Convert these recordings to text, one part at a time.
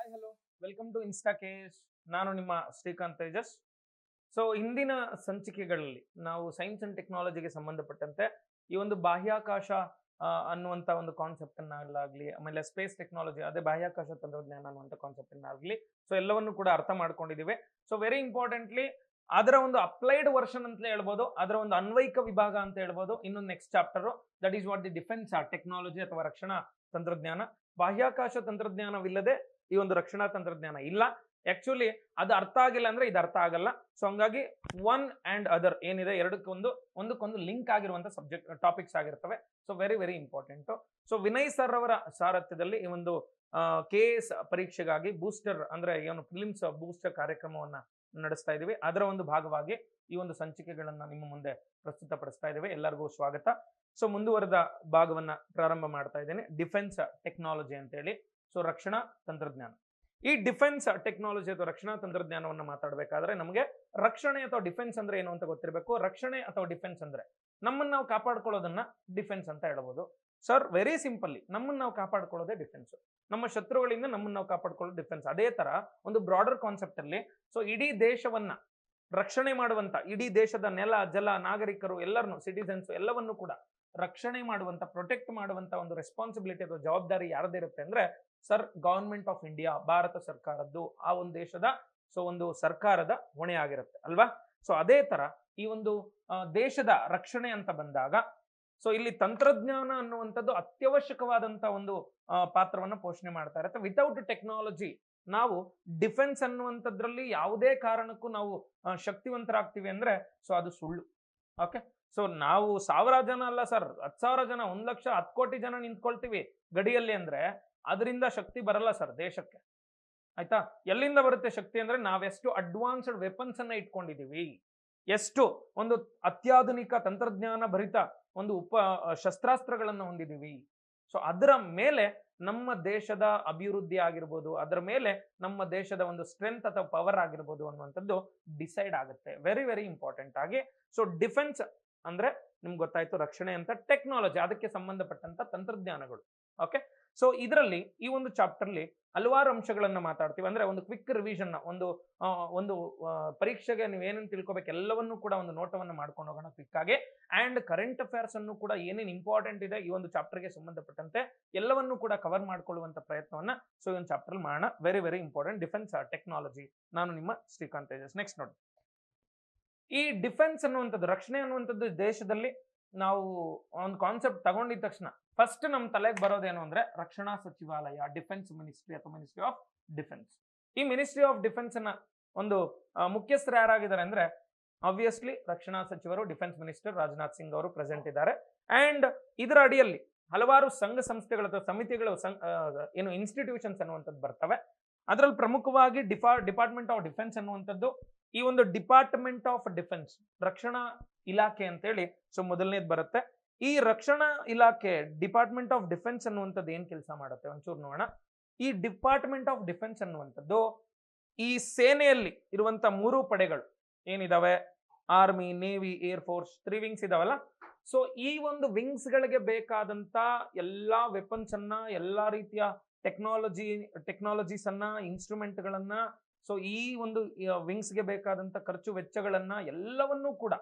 Hi hello welcome to Insta Case. ನಾನು ನಿಮ್ಮ Srikanth Tejas. So ಹಿಂದಿನ ಸಂಚಿಕೆಗಳಲ್ಲಿ ನಾವು ಸೈನ್ಸ್ ಅಂಡ್ ಟೆಕ್ನಾಲಜಿಗೆ ಸಂಬಂಧಪಟ್ಟಂತೆ ಈ ಒಂದು ಬಾಹ್ಯಾಕಾಶ ಅನ್ನುವಂಥ ಒಂದು ಕಾನ್ಸೆಪ್ಟ್ ಅನ್ನಾಗಲಿ, ಆಮೇಲೆ ಸ್ಪೇಸ್ ಟೆಕ್ನಾಲಜಿ ಅದೇ ಬಾಹ್ಯಾಕಾಶ ತಂತ್ರಜ್ಞಾನ ಅನ್ನುವಂಥ ಕಾನ್ಸೆಪ್ಟ್ ಅನ್ನಾಗಲಿ, ಸೊ ಎಲ್ಲವನ್ನು ಕೂಡ ಅರ್ಥ ಮಾಡ್ಕೊಂಡಿದ್ದೀವಿ. ಸೊ ವೆರಿ ಇಂಪಾರ್ಟೆಂಟ್ಲಿ ಅದರ ಒಂದು ಅಪ್ಲೈಡ್ ವರ್ಷನ್ ಅಂತ ಹೇಳ್ಬೋದು, ಅದರ ಒಂದು ಅನ್ವಯಿಕ ವಿಭಾಗ ಅಂತ ಹೇಳ್ಬೋದು. ಇನ್ನೊಂದು next chapter that is what the defence technology ಅಥವಾ ರಕ್ಷಣಾ ತಂತ್ರಜ್ಞಾನ. ಬಾಹ್ಯಾಕಾಶ ತಂತ್ರಜ್ಞಾನವಿಲ್ಲದೆ ಈ ಒಂದು ರಕ್ಷಣಾ ತಂತ್ರಜ್ಞಾನ ಇಲ್ಲ. ಆಕ್ಚುಲಿ ಅದು ಅರ್ಥ ಆಗಿಲ್ಲ ಅಂದ್ರೆ ಇದು ಅರ್ಥ ಆಗಲ್ಲ. ಸೊ ಹಂಗಾಗಿ ಒನ್ ಅಂಡ್ ಅದರ್ ಏನಿದೆ ಒಂದಕ್ಕೊಂದು ಲಿಂಕ್ ಆಗಿರುವಂತ ಸಬ್ಜೆಕ್ಟ್ ಟಾಪಿಕ್ಸ್ ಆಗಿರ್ತವೆ. So very very important. So Vinay sir ಅವರ ಸಾರಥ್ಯದಲ್ಲಿ ಈ ಒಂದು KS ಪರೀಕ್ಷೆಗಾಗಿ ಬೂಸ್ಟರ್ ಅಂದ್ರೆ ಏನು ಫಿಲಿಮ್ಸ್ ಬೂಸ್ಟರ್ ಕಾರ್ಯಕ್ರಮವನ್ನ ನಡೆಸ್ತಾ ಇದೀವಿ. ಅದರ ಒಂದು ಭಾಗವಾಗಿ ಈ ಒಂದು ಸಂಚಿಕೆಗಳನ್ನ ನಿಮ್ಮ ಮುಂದೆ ಪ್ರಸ್ತುತಪಡಿಸ್ತಾ ಇದ್ದೇವೆ. ಎಲ್ಲರಿಗೂ ಸ್ವಾಗತ. ಸೊ ಮುಂದುವರೆದ ಭಾಗವನ್ನ ಪ್ರಾರಂಭ ಮಾಡ್ತಾ ಇದ್ದೇನೆ. ಡಿಫೆನ್ಸ್ ಟೆಕ್ನಾಲಜಿ ಅಂತ ಹೇಳಿ, ಸೊ ರಕ್ಷಣಾ ತಂತ್ರಜ್ಞಾನ. ಈ ಡಿಫೆನ್ಸ್ ಟೆಕ್ನಾಲಜಿ ಅಥವಾ ರಕ್ಷಣಾ ತಂತ್ರಜ್ಞಾನವನ್ನು ಮಾತಾಡಬೇಕಾದ್ರೆ ನಮಗೆ ರಕ್ಷಣೆ ಅಥವಾ ಡಿಫೆನ್ಸ್ ಅಂದ್ರೆ ಏನು ಅಂತ ಗೊತ್ತಿರಬೇಕು. ರಕ್ಷಣೆ ಅಥವಾ ಡಿಫೆನ್ಸ್ ಅಂದ್ರೆ ನಮ್ಮನ್ನು ನಾವು ಕಾಪಾಡ್ಕೊಳ್ಳೋದನ್ನ ಡಿಫೆನ್ಸ್ ಅಂತ ಹೇಳ್ಬೋದು. ಸರ್ ವೆರಿ ಸಿಂಪಲ್ಲಿ ನಮ್ಮನ್ನು ನಾವು ಕಾಪಾಡ್ಕೊಳ್ಳೋದೇ ಡಿಫೆನ್ಸ್. ನಮ್ಮ ಶತ್ರುಗಳಿಂದ ನಮ್ಮನ್ನು ನಾವು ಕಾಪಾಡ್ಕೊಳ್ಳೋದು ಡಿಫೆನ್ಸ್. ಅದೇ ತರ ಒಂದು ಬ್ರಾಡರ್ ಕಾನ್ಸೆಪ್ಟ್ ಅಲ್ಲಿ ಸೊ ಇಡೀ ದೇಶವನ್ನ ರಕ್ಷಣೆ ಮಾಡುವಂತ, ಇಡೀ ದೇಶದ ನೆಲ ಜಲ ನಾಗರಿಕರು ಎಲ್ಲರನ್ನು ಸಿಟಿಸನ್ಸ್ ಎಲ್ಲವನ್ನು ಕೂಡ ರಕ್ಷಣೆ ಮಾಡುವಂತ, ಪ್ರೊಟೆಕ್ಟ್ ಮಾಡುವಂತ ಒಂದು ರೆಸ್ಪಾನ್ಸಿಬಿಲಿಟಿ ಅಥವಾ ಜವಾಬ್ದಾರಿ ಯಾರದಿರುತ್ತೆ ಅಂದ್ರೆ sir government of India, Bharat ಸರ್ಕಾರದ್ದು, ಆ ಒಂದು ದೇಶದ ಸೊ ಒಂದು ಸರ್ಕಾರದ ಹೊಣೆ ಆಗಿರುತ್ತೆ ಅಲ್ವಾ. ಸೊ ಅದೇ ತರ ಈ ಒಂದು ದೇಶದ ರಕ್ಷಣೆ ಅಂತ ಬಂದಾಗ ಸೊ ಇಲ್ಲಿ ತಂತ್ರಜ್ಞಾನ ಅನ್ನುವಂಥದ್ದು ಅತ್ಯವಶ್ಯಕವಾದಂತ ಒಂದು ಪಾತ್ರವನ್ನ ಪೋಷಣೆ ಮಾಡ್ತಾ ಇರುತ್ತೆ. ವಿತೌಟ್ ಟೆಕ್ನಾಲಜಿ ನಾವು ಡಿಫೆನ್ಸ್ ಅನ್ನುವಂಥದ್ರಲ್ಲಿ ಯಾವುದೇ ಕಾರಣಕ್ಕೂ ನಾವು ಶಕ್ತಿವಂತರಾಗ್ತೀವಿ ಅಂದ್ರೆ ಸೊ ಅದು ಸುಳ್ಳು. ಓಕೆ, ಸೊ ನಾವು 1000 ಜನ ಅಲ್ಲ ಸರ್, 10,000 ಜನ, 1,00,000 10 ಕೋಟಿ ಜನ ನಿಂತ್ಕೊಳ್ತೀವಿ ಗಡಿಯಲ್ಲಿ ಅಂದ್ರೆ ಅದರಿಂದ ಶಕ್ತಿ ಬರಲ್ಲ ಸರ್ ದೇಶಕ್ಕೆ. ಆಯ್ತಾ, ಎಲ್ಲಿಂದ ಬರುತ್ತೆ ಶಕ್ತಿ ಅಂದ್ರೆ ನಾವೆಷ್ಟು ಅಡ್ವಾನ್ಸ್ಡ್ ವೆಪನ್ಸ್ ಅನ್ನ ಇಟ್ಕೊಂಡಿದೀವಿ, ಎಷ್ಟು ಒಂದು ಅತ್ಯಾಧುನಿಕ ತಂತ್ರಜ್ಞಾನ ಭರಿತ ಒಂದು ಶಸ್ತ್ರಾಸ್ತ್ರಗಳನ್ನು ಹೊಂದಿದೀವಿ. ಸೊ ಅದರ ಮೇಲೆ ನಮ್ಮ ದೇಶದ ಅಭಿವೃದ್ಧಿ ಆಗಿರ್ಬೋದು, ಅದರ ಮೇಲೆ ನಮ್ಮ ದೇಶದ ಒಂದು ಸ್ಟ್ರೆಂತ್ ಅಥವಾ ಪವರ್ ಆಗಿರ್ಬೋದು ಅನ್ನುವಂಥದ್ದು ಡಿಸೈಡ್ ಆಗುತ್ತೆ. ವೆರಿ ವೆರಿ ಇಂಪಾರ್ಟೆಂಟ್ ಆಗಿ. ಸೊ ಡಿಫೆನ್ಸ್ ಅಂದ್ರೆ ನಿಮ್ಗೆ ಗೊತ್ತಾಯ್ತು, ರಕ್ಷಣೆ ಅಂತ ಟೆಕ್ನಾಲಜಿ, ಅದಕ್ಕೆ ಸಂಬಂಧಪಟ್ಟಂತ ತಂತ್ರಜ್ಞಾನಗಳು. ಓಕೆ, ಸೊ ಇದರಲ್ಲಿ ಈ ಒಂದು ಚಾಪ್ಟರ್ಲಿ ಹಲವಾರು ಅಂಶಗಳನ್ನ ಮಾತಾಡ್ತೀವಿ. ಅಂದ್ರೆ ಒಂದು ಕ್ವಿಕ್ ರಿವಿಷನ್, ಒಂದು ಪರೀಕ್ಷೆಗೆ ನೀವು ಏನೇನು ತಿಳ್ಕೊಬೇಕು ಎಲ್ಲವನ್ನೂ ಕೂಡ ಒಂದು ನೋಟವನ್ನು ಮಾಡ್ಕೊಂಡು ಹೋಗೋಣ ಕ್ವಿಕ್ ಆಗಿ. ಅಂಡ್ ಕರೆಂಟ್ ಅಫೇರ್ಸ್ ಅನ್ನು ಕೂಡ ಏನೇನು ಇಂಪಾರ್ಟೆಂಟ್ ಇದೆ ಈ ಒಂದು ಚಾಪ್ಟರ್ಗೆ ಸಂಬಂಧಪಟ್ಟಂತೆ ಎಲ್ಲವನ್ನೂ ಕೂಡ ಕವರ್ ಮಾಡ್ಕೊಳ್ಳುವಂತ ಪ್ರಯತ್ನವನ್ನ ಸೊ ಈ ಒಂದು ಚಾಪ್ಟರ್ ಮಾಡೋಣ. Very very important defence technology. ನಾನು ನಿಮ್ಮ ಶ್ರೀಕಾಂತ್ ತೇಜಸ್. ನೆಕ್ಸ್ಟ್ ನೋಡಿ, ಈ ಡಿಫೆನ್ಸ್ ಅನ್ನುವಂಥದ್ದು, ರಕ್ಷಣೆ ಅನ್ನುವಂಥದ್ದು ದೇಶದಲ್ಲಿ ನಾವು ಒಂದು ಕಾನ್ಸೆಪ್ಟ್ ತಗೊಂಡಿದ ತಕ್ಷಣ ಫಸ್ಟ್ ನಮ್ಮ ತಲೆಗೆ ಬರೋದೇನು ಅಂದ್ರೆ ರಕ್ಷಣಾ ಸಚಿವಾಲಯ, ಡಿಫೆನ್ಸ್ ಮಿನಿಸ್ಟ್ರಿ ಅಥವಾ ಮಿನಿಸ್ಟ್ರಿ ಆಫ್ ಡಿಫೆನ್ಸ್. ಈ ಮಿನಿಸ್ಟ್ರಿ ಆಫ್ ಡಿಫೆನ್ಸ್ ನ ಒಂದು ಮುಖ್ಯಸ್ಥರು ಯಾರಾಗಿದ್ದಾರೆ ಅಂದ್ರೆ ಆಬ್ವಿಯಸ್ಲಿ ರಕ್ಷಣಾ ಸಚಿವರು, ಡಿಫೆನ್ಸ್ ಮಿನಿಸ್ಟರ್ ರಾಜನಾಥ್ ಸಿಂಗ್ ಅವರು ಪ್ರೆಸೆಂಟ್ ಇದ್ದಾರೆ. ಅಂಡ್ ಇದರ ಅಡಿಯಲ್ಲಿ ಹಲವಾರು ಸಂಘ ಸಂಸ್ಥೆಗಳು ಅಥವಾ ಸಮಿತಿಗಳು, ಏನು ಇನ್ಸ್ಟಿಟ್ಯೂಷನ್ಸ್ ಅನ್ನುವಂಥದ್ದು ಬರ್ತವೆ. ಅದರಲ್ಲಿ ಪ್ರಮುಖವಾಗಿ ಡಿಪಾರ್ಟ್ಮೆಂಟ್ ಆಫ್ ಡಿಫೆನ್ಸ್ ಅನ್ನುವಂಥದ್ದು, ಈ ಒಂದು ಡಿಪಾರ್ಟ್ಮೆಂಟ್ ಆಫ್ ಡಿಫೆನ್ಸ್ ರಕ್ಷಣಾ ಇಲಾಖೆ ಅಂತೇಳಿ ಸೊ ಮೊದಲನೇದು ಬರುತ್ತೆ. ಈ ರಕ್ಷಣಾ ಇಲಾಖೆ ಡಿಪಾರ್ಟ್ಮೆಂಟ್ ಆಫ್ ಡಿಫೆನ್ಸ್ ಅನ್ನುವಂಥದ್ದು ಏನ್ ಕೆಲಸ ಮಾಡುತ್ತೆ ಒಂಚೂರು ನೋಡೋಣ. ಈ ಡಿಪಾರ್ಟ್ಮೆಂಟ್ ಆಫ್ ಡಿಫೆನ್ಸ್ ಅನ್ನುವಂಥದ್ದು ಈ ಸೇನೆಯಲ್ಲಿ ಇರುವಂತ 3 ಪಡೆಗಳು ಏನಿದಾವೆ, army, navy, air force, 3 wings ಇದಾವಲ್ಲ. ಸೊ ಈ ಒಂದು ವಿಂಗ್ಸ್ ಗಳಿಗೆ ಬೇಕಾದಂತ ಎಲ್ಲಾ ವೆಪನ್ಸ್ ಅನ್ನ, ಎಲ್ಲಾ ರೀತಿಯ ಟೆಕ್ನಾಲಜೀಸ್ ಅನ್ನ, ಇನ್ಸ್ಟ್ರೂಮೆಂಟ್ ಗಳನ್ನ, ಸೊ ಈ ಒಂದು ವಿಂಗ್ಸ್ ಗೆ ಬೇಕಾದಂತ ಖರ್ಚು ವೆಚ್ಚಗಳನ್ನ ಎಲ್ಲವನ್ನೂ ಕೂಡ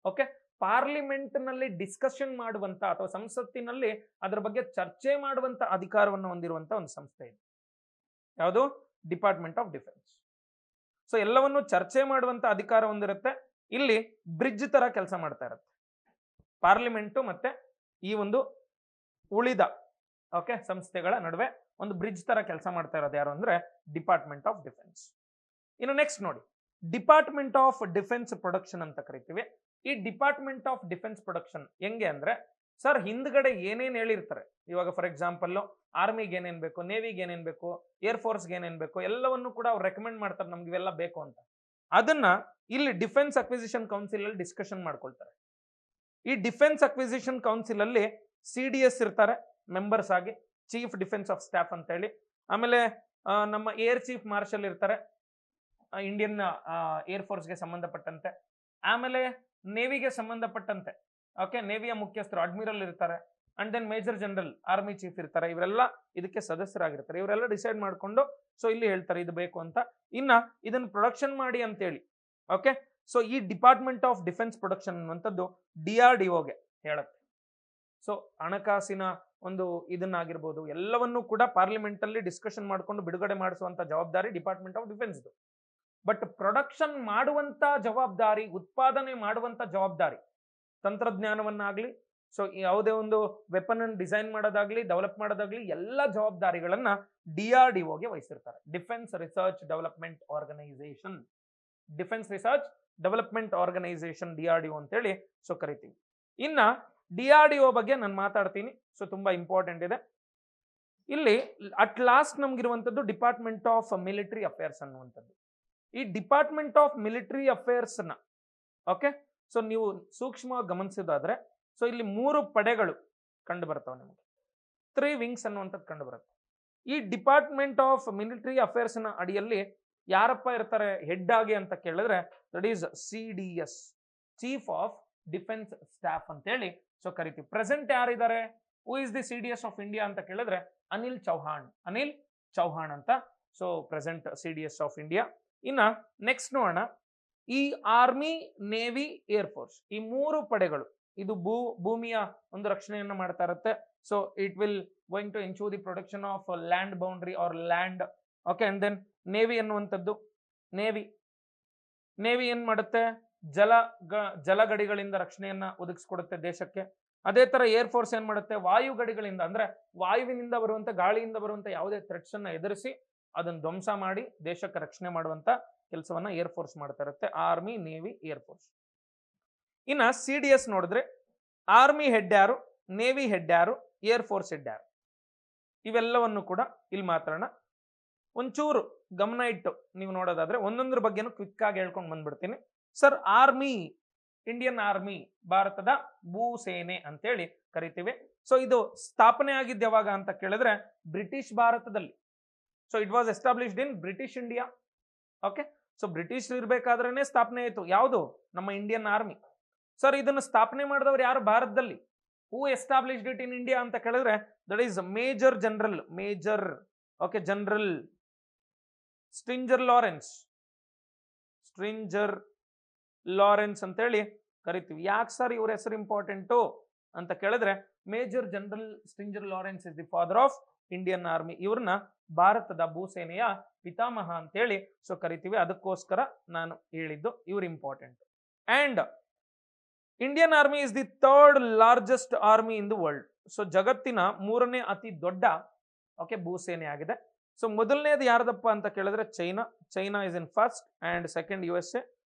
ಓಕೆ ಪಾರ್ಲಿಮೆಂಟ್ ನಲ್ಲಿ ಡಿಸ್ಕಷನ್ ಮಾಡುವಂತ ಅಥವಾ ಸಂಸತ್ತಿನಲ್ಲಿ ಅದರ ಬಗ್ಗೆ ಚರ್ಚೆ ಮಾಡುವಂತ ಅಧಿಕಾರವನ್ನು ಹೊಂದಿರುವಂತ ಒಂದು ಸಂಸ್ಥೆ ಇದೆ. ಯಾವುದು? Department of defence. ಸೊ ಎಲ್ಲವನ್ನು ಚರ್ಚೆ ಮಾಡುವಂತ ಅಧಿಕಾರ ಹೊಂದಿರುತ್ತೆ. ಇಲ್ಲಿ ಬ್ರಿಡ್ಜ್ ತರ ಕೆಲಸ ಮಾಡ್ತಾ ಇರುತ್ತೆ ಪಾರ್ಲಿಮೆಂಟು ಮತ್ತೆ ಈ ಒಂದು ಉಳಿದ ಓಕೆ ಸಂಸ್ಥೆಗಳ ನಡುವೆ ಒಂದು ಬ್ರಿಡ್ಜ್ ತರ ಕೆಲಸ ಮಾಡ್ತಾ ಇರೋದು ಯಾರು ಅಂದ್ರೆ ಡಿಪಾರ್ಟ್ಮೆಂಟ್ ಆಫ್ ಡಿಫೆನ್ಸ್. ಇನ್ನು ನೆಕ್ಸ್ಟ್ ನೋಡಿ, ಡಿಪಾರ್ಟ್ಮೆಂಟ್ ಆಫ್ ಡಿಫೆನ್ಸ್ ಪ್ರೊಡಕ್ಷನ್ ಅಂತ ಕರಿತೀವಿ. ಈ ಡಿಪಾರ್ಟ್ಮೆಂಟ್ ಆಫ್ ಡಿಫೆನ್ಸ್ ಪ್ರೊಡಕ್ಷನ್ ಹೆಂಗೆ ಅಂದ್ರೆ ಸರ್ ಹಿಂದ್ಗಡೆ ಏನೇನ್ ಹೇಳಿರ್ತಾರೆ, ಇವಾಗ ಫಾರ್ ಎಕ್ಸಾಂಪಲ್ ಆರ್ಮಿಗೆ ಏನೇನ್ ಬೇಕು, ನೇವಿಗೆ ಏನೇನ್ ಬೇಕು, ಏರ್ ಫೋರ್ಸ್ಗೆ ಏನೇನ್ ಬೇಕು ಎಲ್ಲವನ್ನೂ ಕೂಡ ಅವ್ರು ರೆಕಮೆಂಡ್ ಮಾಡ್ತಾರೆ ನಮ್ಗೆ ಇವೆಲ್ಲ ಬೇಕು ಅಂತ. ಅದನ್ನ ಇಲ್ಲಿ ಡಿಫೆನ್ಸ್ ಅಕ್ವಿಸಿಷನ್ ಕೌನ್ಸಿಲ್ ಅಲ್ಲಿ ಡಿಸ್ಕಷನ್ ಮಾಡ್ಕೊಳ್ತಾರೆ. ಈ ಡಿಫೆನ್ಸ್ ಅಕ್ವಿಸಿಷನ್ ಕೌನ್ಸಿಲ್ ಅಲ್ಲಿ CDS ಇರ್ತಾರೆ ಮೆಂಬರ್ಸ್ ಆಗಿ, ಚೀಫ್ ಡಿಫೆನ್ಸ್ ಆಫ್ ಸ್ಟಾಫ್ ಅಂತ ಹೇಳಿ. ಆಮೇಲೆ ನಮ್ಮ ಏರ್ ಚೀಫ್ ಮಾರ್ಷಲ್ ಇರ್ತಾರೆ ಇಂಡಿಯನ್ ಏರ್ ಫೋರ್ಸ್ಗೆ ಸಂಬಂಧಪಟ್ಟಂತೆ. ಆಮೇಲೆ ನೇವಿಗೆ ಸಂಬಂಧಪಟ್ಟಂತೆ ಓಕೆ ನೇವಿಯ ಮುಖ್ಯಸ್ಥರು ಅಡ್ಮಿರಲ್ ಇರ್ತಾರೆ. And then major general army chief ಇರ್ತಾರೆ, ಇವರೆಲ್ಲ ಇದಕ್ಕೆ ಸದಸ್ಯರಾಗಿರ್ತಾರೆ. ಇವರೆಲ್ಲ ಡಿಸೈಡ್ ಮಾಡ್ಕೊಂಡು ಸೊ ಇಲ್ಲಿ ಹೇಳ್ತಾರೆ ಇದು ಬೇಕು ಅಂತ. ಇನ್ನ ಇದನ್ನ ಪ್ರೊಡಕ್ಷನ್ ಮಾಡಿ ಅಂತೇಳಿ, ಓಕೆ. ಸೊ ಈ ಡಿಪಾರ್ಟ್ಮೆಂಟ್ ಆಫ್ ಡಿಫೆನ್ಸ್ ಪ್ರೊಡಕ್ಷನ್ ಅನ್ನುವಂಥದ್ದು DRDOಗೆ ಹೇಳುತ್ತೆ. ಸೊ ಹಣಕಾಸಿನ ಒಂದು ಇದನ್ನಾಗಿರ್ಬೋದು ಎಲ್ಲವನ್ನೂ ಕೂಡ ಪಾರ್ಲಿಮೆಂಟ್ ಅಲ್ಲಿ ಡಿಸ್ಕಷನ್ ಮಾಡ್ಕೊಂಡು ಬಿಡುಗಡೆ ಮಾಡಿಸುವಂತ ಜವಾಬ್ದಾರಿ department of defence. But production ಮಾಡುವಂತ ಜವಾಬ್ದಾರಿ, ಉತ್ಪಾದನೆ ಮಾಡುವಂತ ಜವಾಬ್ದಾರಿ, ತಂತ್ರಜ್ಞಾನವನ್ನಾಗ್ಲಿ, ಸೊ ಯಾವುದೇ ಒಂದು ವೆಪನ್ ಅನ್ನು ಡಿಸೈನ್ ಮಾಡೋದಾಗ್ಲಿ, ಡೆವಲಪ್ ಮಾಡೋದಾಗ್ಲಿ, ಎಲ್ಲ ಜವಾಬ್ದಾರಿಗಳನ್ನ DRDOಗೆ ವಹಿಸಿರ್ತಾರೆ. Defence research development organisation, defence research development organisation DRDO ಅಂತೇಳಿ ಸೊ ಕರಿತೀವಿ. ಇನ್ನ DRDO ಬಗ್ಗೆ ನಾನು ಮಾತಾಡ್ತೀನಿ. ಸೊ ತುಂಬಾ ಇಂಪಾರ್ಟೆಂಟ್ ಇದೆ. ಇಲ್ಲಿ ಅಟ್ ಲಾಸ್ಟ್ ನಮ್ಗಿರುವಂತದ್ದು ಡಿಪಾರ್ಟ್ಮೆಂಟ್ ಆಫ್ ಮಿಲಿಟರಿ ಅಫೇರ್ಸ್ ಅನ್ನುವಂಥದ್ದು. ಈ ಡಿಪಾರ್ಟ್ಮೆಂಟ್ ಆಫ್ ಮಿಲಿಟರಿ ಅಫೇರ್ಸ್ ನ, ಓಕೆ, ಸೊ ನೀವು ಸೂಕ್ಷ್ಮವಾಗಿ ಗಮನಿಸೋದಾದ್ರೆ ಸೊ ಇಲ್ಲಿ 3 ಪಡೆಗಳು ಕಂಡು ಬರ್ತಾವೆ ನಿಮಗೆ, 3 ವಿಂಗ್ಸ್ ಅನ್ನುವಂಥದ್ದು ಕಂಡು ಬರುತ್ತೆ. ಈ ಡಿಪಾರ್ಟ್ಮೆಂಟ್ ಆಫ್ ಮಿಲಿಟರಿ ಅಫೇರ್ಸ್ ನ ಅಡಿಯಲ್ಲಿ ಯಾರಪ್ಪ ಇರ್ತಾರೆ ಹೆಡ್ ಆಗಿ ಅಂತ ಕೇಳಿದ್ರೆ that is CDS, chief of defence staff ಅಂತೇಳಿ ಸೊ ಕರಿತೀವಿ. ಪ್ರೆಸೆಂಟ್ ಯಾರಿದ್ದಾರೆ, who is the CDS of India ಅಂತ ಕೇಳಿದ್ರೆ ಅನಿಲ್ ಚೌಹಾಣ್ ಅಂತ so present CDS of India. ಇನ್ನ ನೆಕ್ಸ್ಟ್ ನೋಡೋಣ, ಈ ಆರ್ಮಿ, ನೇವಿ, ಏರ್ ಫೋರ್ಸ್, ಈ 3 ಪಡೆಗಳು ಇದು ಭೂಮಿಯ ಒಂದು ರಕ್ಷಣೆಯನ್ನು ಮಾಡ್ತಾ ಇರುತ್ತೆ. So it will going to ensure the protection of land boundary or land, okay. And then navy ಅನ್ನುವಂಥದ್ದು, ನೇವಿ ಏನ್ ಮಾಡುತ್ತೆ, ಜಲಗಡಿಗಳಿಂದ ರಕ್ಷಣೆಯನ್ನ ಒದಗಿಸ್ಕೊಡುತ್ತೆ ದೇಶಕ್ಕೆ. ಅದೇ ತರ ಏರ್ ಫೋರ್ಸ್ ಏನ್ ಮಾಡುತ್ತೆ, ವಾಯು ಗಡಿಗಳಿಂದ, ಅಂದ್ರೆ ವಾಯುವಿನಿಂದ ಬರುವಂತ, ಗಾಳಿಯಿಂದ ಬರುವಂತ ಯಾವುದೇ ಥ್ರೆಟ್ಸ್ ಅನ್ನ ಎದುರಿಸಿ ಅದನ್ನು ಧ್ವಂಸ ಮಾಡಿ ದೇಶಕ್ಕೆ ರಕ್ಷಣೆ ಮಾಡುವಂತ ಕೆಲಸವನ್ನ ಏರ್ ಫೋರ್ಸ್ ಮಾಡ್ತಾ ಇರುತ್ತೆ. Army, navy, air force. ಇನ್ನ CDS ನೋಡಿದ್ರೆ ಆರ್ಮಿ ಹೆಡ್ ಯಾರು, ನೇವಿ ಹೆಡ್ ಯಾರು, ಏರ್ ಫೋರ್ಸ್ ಹೆಡ್ ಯಾರು, ಇವೆಲ್ಲವನ್ನು ಕೂಡ ಇಲ್ಲಿ ಮಾತಾಡೋಣ. ಒಂಚೂರು ಗಮನ ಇಟ್ಟು ನೀವು ನೋಡೋದಾದ್ರೆ ಒಂದೊಂದ್ರ ಬಗ್ಗೆನೂ ಕ್ವಿಕ್ ಆಗಿ ಹೇಳ್ಕೊಂಡು ಬಂದ್ಬಿಡ್ತೀನಿ. ಸರ್, ಆರ್ಮಿ, ಇಂಡಿಯನ್ ಆರ್ಮಿ, ಭಾರತದ ಭೂಸೇನೆ ಅಂತೇಳಿ ಕರಿತೀವಿ. ಸೊ ಇದು ಸ್ಥಾಪನೆ ಆಗಿದ್ದು ಯಾವಾಗ ಅಂತ ಕೇಳಿದ್ರೆ ಬ್ರಿಟಿಷ್ ಭಾರತದಲ್ಲಿ. So it was established in British India, okay. So British ಇರ್ಬೇಕಾದ್ರೇನೆ ಸ್ಥಾಪನೆ ಆಯಿತು ಯಾವುದು, ನಮ್ಮ ಇಂಡಿಯನ್ ಆರ್ಮಿ. ಸರ್, ಇದನ್ನು ಸ್ಥಾಪನೆ ಮಾಡಿದವರು ಯಾರು ಭಾರತದಲ್ಲಿ, who established it in India ಅಂತ ಕೇಳಿದ್ರೆ that is major general Stringer Lawrence ಅಂತೇಳಿ ಕರಿತೀವಿ. ಯಾಕೆ ಸರ್ ಇವ್ರ ಹೆಸರು ಇಂಪಾರ್ಟೆಂಟು ಅಂತ ಕೇಳಿದ್ರೆ major general Stringer Lawrence is the father of Indian army. ಇವ್ರನ್ನ ಭಾರತದ ಭೂಸೇನೆಯ ಪಿತಾಮಹ ಅಂತೇಳಿ ಸೊ ಕರಿತೀವಿ. ಅದಕ್ಕೋಸ್ಕರ ನಾನು ಹೇಳಿದ್ದು ಇವ್ರು important. And Indian army is the 3rd largest army in the world. So ಜಗತ್ತಿನ 3ನೇ ಅತಿ ದೊಡ್ಡ, ಓಕೆ, ಭೂಸೇನೆ ಆಗಿದೆ. ಸೊ ಮೊದಲನೇದು ಯಾರ್ದಪ್ಪ ಅಂತ ಕೇಳಿದ್ರೆ China is in first, and second USA,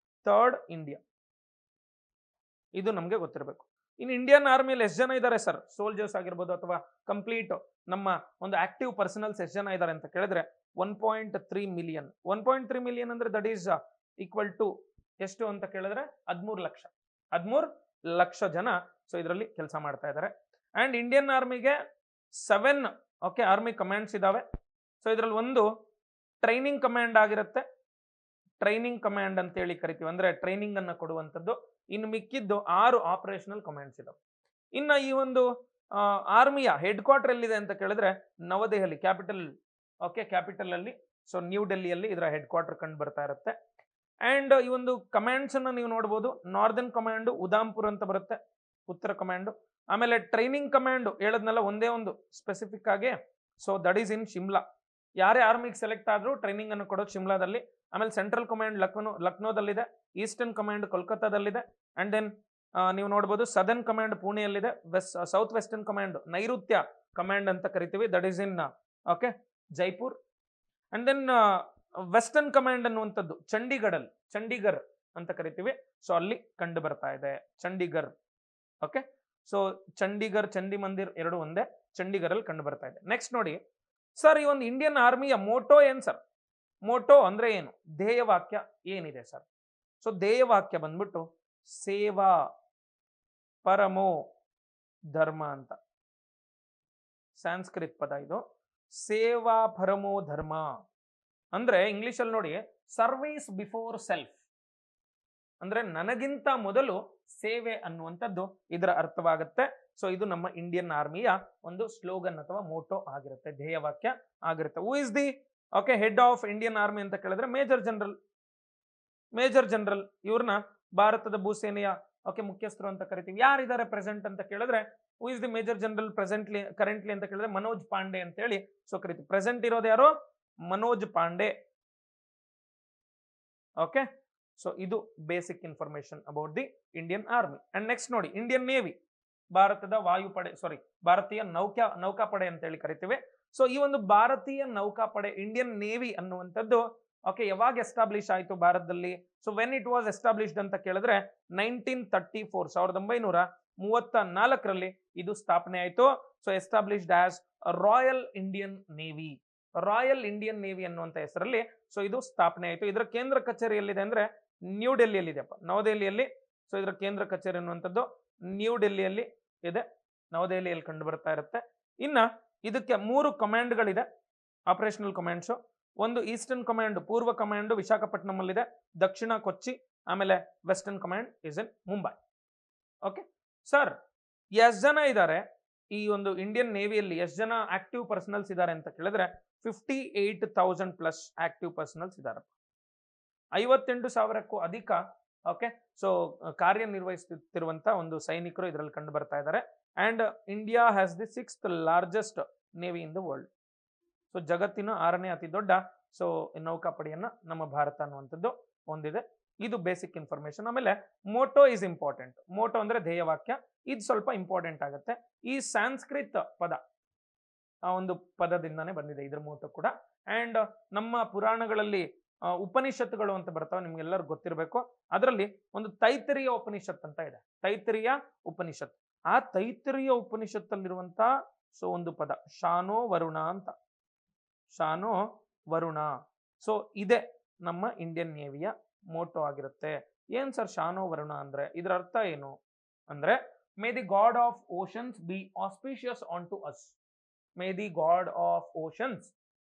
3rd India. ಇದು ನಮಗೆ ಗೊತ್ತಿರಬೇಕು. ಇನ್ನು ಇಂಡಿಯನ್ ಆರ್ಮಿಯಲ್ಲಿ ಎಷ್ಟು ಜನ ಇದ್ದಾರೆ ಸರ್, ಸೋಲ್ಜರ್ಸ್ ಆಗಿರ್ಬೋದು ಅಥವಾ ಕಂಪ್ಲೀಟ್ ನಮ್ಮ ಒಂದು ಆಕ್ಟಿವ್ ಪರ್ಸನಲ್ಸ್ ಎಷ್ಟು ಜನ ಇದ್ದಾರೆ ಅಂತ ಕೇಳಿದ್ರೆ 1.3 ಮಿಲಿಯನ್. 1.3 ಮಿಲಿಯನ್ ಅಂದ್ರೆ ದಟ್ ಈಸ್ ಈಕ್ವಲ್ ಟು ಎಷ್ಟು ಅಂತ ಕೇಳಿದ್ರೆ 13 ಲಕ್ಷ ಜನ ಸೊ ಇದರಲ್ಲಿ ಕೆಲಸ ಮಾಡ್ತಾ ಇದ್ದಾರೆ. ಅಂಡ್ ಇಂಡಿಯನ್ ಆರ್ಮಿಗೆ 7 ಓಕೆ ಆರ್ಮಿ ಕಮಾಂಡ್ಸ್ ಇದಾವೆ. ಸೊ ಇದರಲ್ಲಿ ಒಂದು ಟ್ರೈನಿಂಗ್ ಕಮಾಂಡ್ ಆಗಿರುತ್ತೆ, ಟ್ರೈನಿಂಗ್ ಕಮಾಂಡ್ ಅಂತೇಳಿ ಕರಿತೀವಿ, ಅಂದ್ರೆ ಟ್ರೈನಿಂಗ್ ಅನ್ನು ಕೊಡುವಂಥದ್ದು. ಇನ್ನು ಮಿಕ್ಕಿದ್ದು 6 ಆಪರೇಷನಲ್ ಕಮಾಂಡ್ಸ್ ಇದಾವೆ. ಇನ್ನು ಈ ಒಂದು ಆರ್ಮಿಯ ಹೆಡ್ ಕ್ವಾರ್ಟರ್ ಎಲ್ಲಿದೆ ಅಂತ ಕೇಳಿದ್ರೆ ನವದೆಹಲಿ, ಕ್ಯಾಪಿಟಲ್ ಅಲ್ಲಿ, ಸೊ ನ್ಯೂ ಡೆಲ್ಲಿಯಲ್ಲಿ ಇದರ ಹೆಡ್ ಕ್ವಾರ್ಟರ್ ಕಂಡು ಬರ್ತಾ ಇರುತ್ತೆ. ಅಂಡ್ ಈ ಒಂದು ಕಮಾಂಡ್ಸ್ ಅನ್ನ ನೀವು ನೋಡಬಹುದು. ನಾರ್ದರ್ನ್ ಕಮಾಂಡ್ ಉದಾಂಪುರ್ ಅಂತ ಬರುತ್ತೆ, ಉತ್ತರ ಕಮಾಂಡ್. ಆಮೇಲೆ ಟ್ರೈನಿಂಗ್ ಕಮಾಂಡ್ ಹೇಳದ್ನಲ್ಲ ಒಂದೇ ಒಂದು ಸ್ಪೆಸಿಫಿಕ್ ಆಗಿ, so that is in Shimla. ಯಾರೇ ಆರ್ಮಿಗೆ ಸೆಲೆಕ್ಟ್ ಆದ್ರೂ ಟ್ರೈನಿಂಗ್ ಅನ್ನು ಕೊಡೋದು ಶಿಮ್ಲಾದಲ್ಲಿ. ಆಮೇಲೆ ಸೆಂಟ್ರಲ್ ಕಮಾಂಡ್ ಲಕ್ನೋದಲ್ಲಿದೆ, ಈಸ್ಟರ್ನ್ ಕಮಾಂಡ್ ಕೋಲ್ಕತ್ತಾದಲ್ಲಿದೆ, ಅಂಡ್ ದೆನ್ ನೀವು ನೋಡಬಹುದು ಸದರ್ನ್ ಕಮಾಂಡ್ ಪುಣೆಯಲ್ಲಿದೆ, ಸೌತ್ ವೆಸ್ಟರ್ನ್ ಕಮಾಂಡ್ ನೈಋತ್ಯ ಕಮಾಂಡ್ ಅಂತ ಕರಿತೀವಿ, that is in okay Jaipur. And then western command ಅನ್ನುವಂಥದ್ದು ಚಂಡೀಗರ್ ಅಂತ ಕರಿತೀವಿ, ಸೊ ಅಲ್ಲಿ ಕಂಡು ಬರ್ತಾ ಇದೆ ಚಂಡೀಗರ್. ಓಕೆ, ಸೊ ಚಂಡೀಗರ್, ಚಂಡಿ ಮಂದಿರ್ ಎರಡು ಒಂದೇ, ಚಂಡೀಗರ್ ಅಲ್ಲಿ ಕಂಡು ಬರ್ತಾ ಇದೆ. ನೆಕ್ಸ್ಟ್ ನೋಡಿ ಸರ್, ಈ ಒಂದು ಇಂಡಿಯನ್ ಆರ್ಮಿಯ ಮೋಟೋ ಏನ್ ಸರ್? ಮೋಟೋ ಅಂದ್ರೆ ಏನು, ಧ್ಯೇಯವಾಕ್ಯ ಏನಿದೆ ಸರ್? ಸೊ ಧ್ಯೇಯವಾಕ್ಯ ಬಂದ್ಬಿಟ್ಟು ಸೇವಾ ಪರಮೋ ಧರ್ಮ ಅಂತ, ಸಂಸ್ಕೃತ್ ಪದ ಇದು. ಸೇವಾ ಪರಮೋ ಧರ್ಮ ಅಂದ್ರೆ ಇಂಗ್ಲಿಷ್ ಅಲ್ಲಿ ನೋಡಿ ಸರ್ವಿಸ್ ಬಿಫೋರ್ ಸೆಲ್ಫ್, ಅಂದ್ರೆ ನನಗಿಂತ ಮೊದಲು ಸೇವೆ ಅನ್ನುವಂಥದ್ದು ಇದರ ಅರ್ಥವಾಗುತ್ತೆ. ಸೊ ಇದು ನಮ್ಮ ಇಂಡಿಯನ್ ಆರ್ಮಿಯ ಒಂದು ಸ್ಲೋಗನ್ ಅಥವಾ ಮೋಟೋ ಆಗಿರುತ್ತೆ, ಧ್ಯೇಯವಾಕ್ಯ ಆಗಿರುತ್ತೆ. Who is the head of Indian army ಅಂತ ಕೇಳಿದ್ರೆ ಮೇಜರ್ ಜನರಲ್ ಇವ್ರನ್ನ ಭಾರತದ ಭೂಸೇನೆಯ ಮುಖ್ಯಸ್ಥರು ಅಂತ ಕರಿತೀವಿ. ಯಾರಿದ್ದಾರೆ ಪ್ರೆಸೆಂಟ್ ಅಂತ ಕೇಳಿದ್ರೆ who is the major general currently ಅಂತ ಕೇಳಿದ್ರೆ ಮನೋಜ್ ಪಾಂಡೆ ಅಂತ ಹೇಳಿ ಸೊ ಕರಿತೀವಿ. ಪ್ರೆಸೆಂಟ್ ಇರೋದು ಯಾರು? ಮನೋಜ್ ಪಾಂಡೆ. ಓಕೆ, ಸೊ ಇದು basic information about the Indian army. And next ನೋಡಿ, ಇಂಡಿಯನ್ ನೇವಿ, ಭಾರತದ ಭಾರತೀಯ ನೌಕಾಪಡೆ ಅಂತ ಹೇಳಿ ಕರಿತೀವಿ. ಸೊ ಈ ಒಂದು ಭಾರತೀಯ ನೌಕಾಪಡೆ ಇಂಡಿಯನ್ ನೇವಿ ಅನ್ನುವಂಥದ್ದು ಯಾವಾಗ ಎಸ್ಟಾಬ್ಲಿಷ್ ಆಯಿತು ಭಾರತದಲ್ಲಿ? So when it was established ಅಂತ ಕೇಳಿದ್ರೆ 1934 1934ರಲ್ಲಿ ಇದು ಸ್ಥಾಪನೆ ಆಯಿತು. So established as royal Indian navy. Royal Indian navy ಅನ್ನುವಂಥ ಹೆಸರಲ್ಲಿ ಸೊ ಇದು ಸ್ಥಾಪನೆ ಆಯಿತು. ಇದರ ಕೇಂದ್ರ ಕಚೇರಿ ಎಲ್ಲಿದೆ ಅಂದ್ರೆ ನ್ಯೂ ಡೆಲ್ಲಿಯಲ್ಲಿ ಇದೆಯಪ್ಪ, ನವದೆಹಲಿಯಲ್ಲಿ. ಸೊ ಇದರ ಕೇಂದ್ರ ಕಚೇರಿ ಅನ್ನುವಂಥದ್ದು ನ್ಯೂ ಡೆಲ್ಲಿಯಲ್ಲಿ ಇದೆ, ನವದೆಹಲಿಯಲ್ಲಿ ಕಂಡು ಬರ್ತಾ ಇರುತ್ತೆ. ಇನ್ನ ಇದಕ್ಕೆ 3 ಕಮಾಂಡ್ಗಳಿದೆ, ಆಪರೇಷನಲ್ ಕಮಾಂಡ್ಸ್. ಒಂದು ಈಸ್ಟರ್ನ್ ಕಮಾಂಡ್, ಪೂರ್ವ ಕಮಾಂಡ್ ವಿಶಾಖಪಟ್ಟಣಂ ಅಲ್ಲಿದೆ, ದಕ್ಷಿಣ ಕೊಚ್ಚಿ, ಆಮೇಲೆ western command is in Mumbai. Okay sir, ಎಷ್ಟು ಜನ ಇದ್ದಾರೆ ಈ ಒಂದು ಇಂಡಿಯನ್ ನೇವಿಯಲ್ಲಿ? ಎಷ್ಟು ಜನ ಆಕ್ಟಿವ್ ಪರ್ಸನಲ್ಸ್ ಇದ್ದಾರೆ ಅಂತ ಕೇಳಿದ್ರೆ 58,000 ಪ್ಲಸ್ ಆಕ್ಟಿವ್ ಪರ್ಸನಲ್ಸ್ ಇದ್ದಾರೆ. 58,000ಕ್ಕೂ ಅಧಿಕ ಸೊ ಕಾರ್ಯನಿರ್ವಹಿಸುತ್ತಿರುವಂತ ಒಂದು ಸೈನಿಕರು ಇದರಲ್ಲಿ ಕಂಡು ಬರ್ತಾ ಇದ್ದಾರೆ. And India has the 6th largest navy in the world. So ಜಗತ್ತಿನ 6ನೇ ಅತಿ ದೊಡ್ಡ ಸೊ ನೌಕಾಪಡೆಯನ್ನ ನಮ್ಮ ಭಾರತ ಅನ್ನುವಂಥದ್ದು ಹೊಂದಿದೆ. ಇದು ಬೇಸಿಕ್ ಇನ್ಫಾರ್ಮೇಶನ್. ಆಮೇಲೆ ಮೋಟೋ ಇಸ್ ಇಂಪಾರ್ಟೆಂಟ್. ಮೋಟೋ ಅಂದ್ರೆ ಧ್ಯೇಯವಾಕ್ಯ, ಇದು ಸ್ವಲ್ಪ ಇಂಪಾರ್ಟೆಂಟ್ ಆಗುತ್ತೆ. ಈ ಸಂಸ್ಕೃತ ಪದ ಆ ಒಂದು ಪದದಿಂದಾನೇ ಬಂದಿದೆ ಇದ್ರ ಮೋಟೋ ಕೂಡ. ಅಂಡ್ ನಮ್ಮ ಪುರಾಣಗಳಲ್ಲಿ ಉಪನಿಷತ್ತುಗಳು ಅಂತ ಬರ್ತಾವೆ, ನಿಮ್ಗೆಲ್ಲರೂ ಗೊತ್ತಿರಬೇಕು. ಅದರಲ್ಲಿ ಒಂದು ತೈತರಿಯ ಉಪನಿಷತ್ ಅಂತ ಇದೆ, ತೈತರಿಯ ಉಪನಿಷತ್. ಆ ತೈತರಿಯ ಉಪನಿಷತ್ತಲ್ಲಿರುವಂತ ಸೊ ಒಂದು ಪದ ಶಾನೋ ವರುಣ ಅಂತ, ಶಾನೋ ವರುಣ. ಸೊ ಇದೆ ನಮ್ಮ ಇಂಡಿಯನ್ ನೇವಿಯ ಮೋಟೋ ಆಗಿರುತ್ತೆ. ಏನ್ ಸರ್ ಶಾನೋ ವರುಣ ಅಂದ್ರೆ? ಇದರ ಅರ್ಥ ಏನು ಅಂದ್ರೆ, may the god of oceans be auspicious on to us. May the god of oceans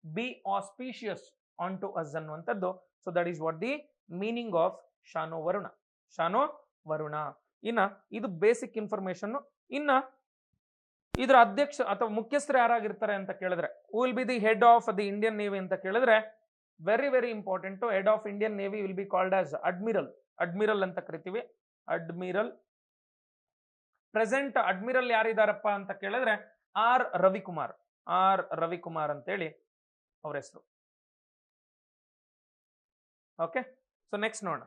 be auspicious on to us ಅನ್ನುವಂಥದ್ದು. So that is what the meaning of ಶಾನೋ ವರುಣ, ಶಾನೋ ವರುಣ. ಇನ್ನ ಇದು ಬೇಸಿಕ್ ಇನ್ಫಾರ್ಮೇಶನ್. ಇನ್ನ ಇದರ ಅಧ್ಯಕ್ಷ ಅಥವಾ ಮುಖ್ಯಸ್ಥರು ಯಾರಾಗಿರ್ತಾರೆ ಅಂತ ಕೇಳಿದ್ರೆ, who will be the head of the Indian navy ಅಂತ ಕೇಳಿದ್ರೆ very important. Head of Indian navy will be called as admiral. Admiral ಅಂತ ಕರಿತೀವಿ, ಅಡ್ಮಿರಲ್. ಪ್ರೆಸೆಂಟ್ ಅಡ್ಮಿರಲ್ ಯಾರಿದಾರಪ್ಪ ಅಂತ ಕೇಳಿದ್ರೆ ಆರ್ ರವಿಕುಮಾರ್. ಆರ್ ರವಿಕುಮಾರ್ ಅಂತೇಳಿ ಅವ್ರ ಹೆಸರು. ಓಕೆ, ಸೊ ನೆಕ್ಸ್ಟ್ ನೋಡೋಣ.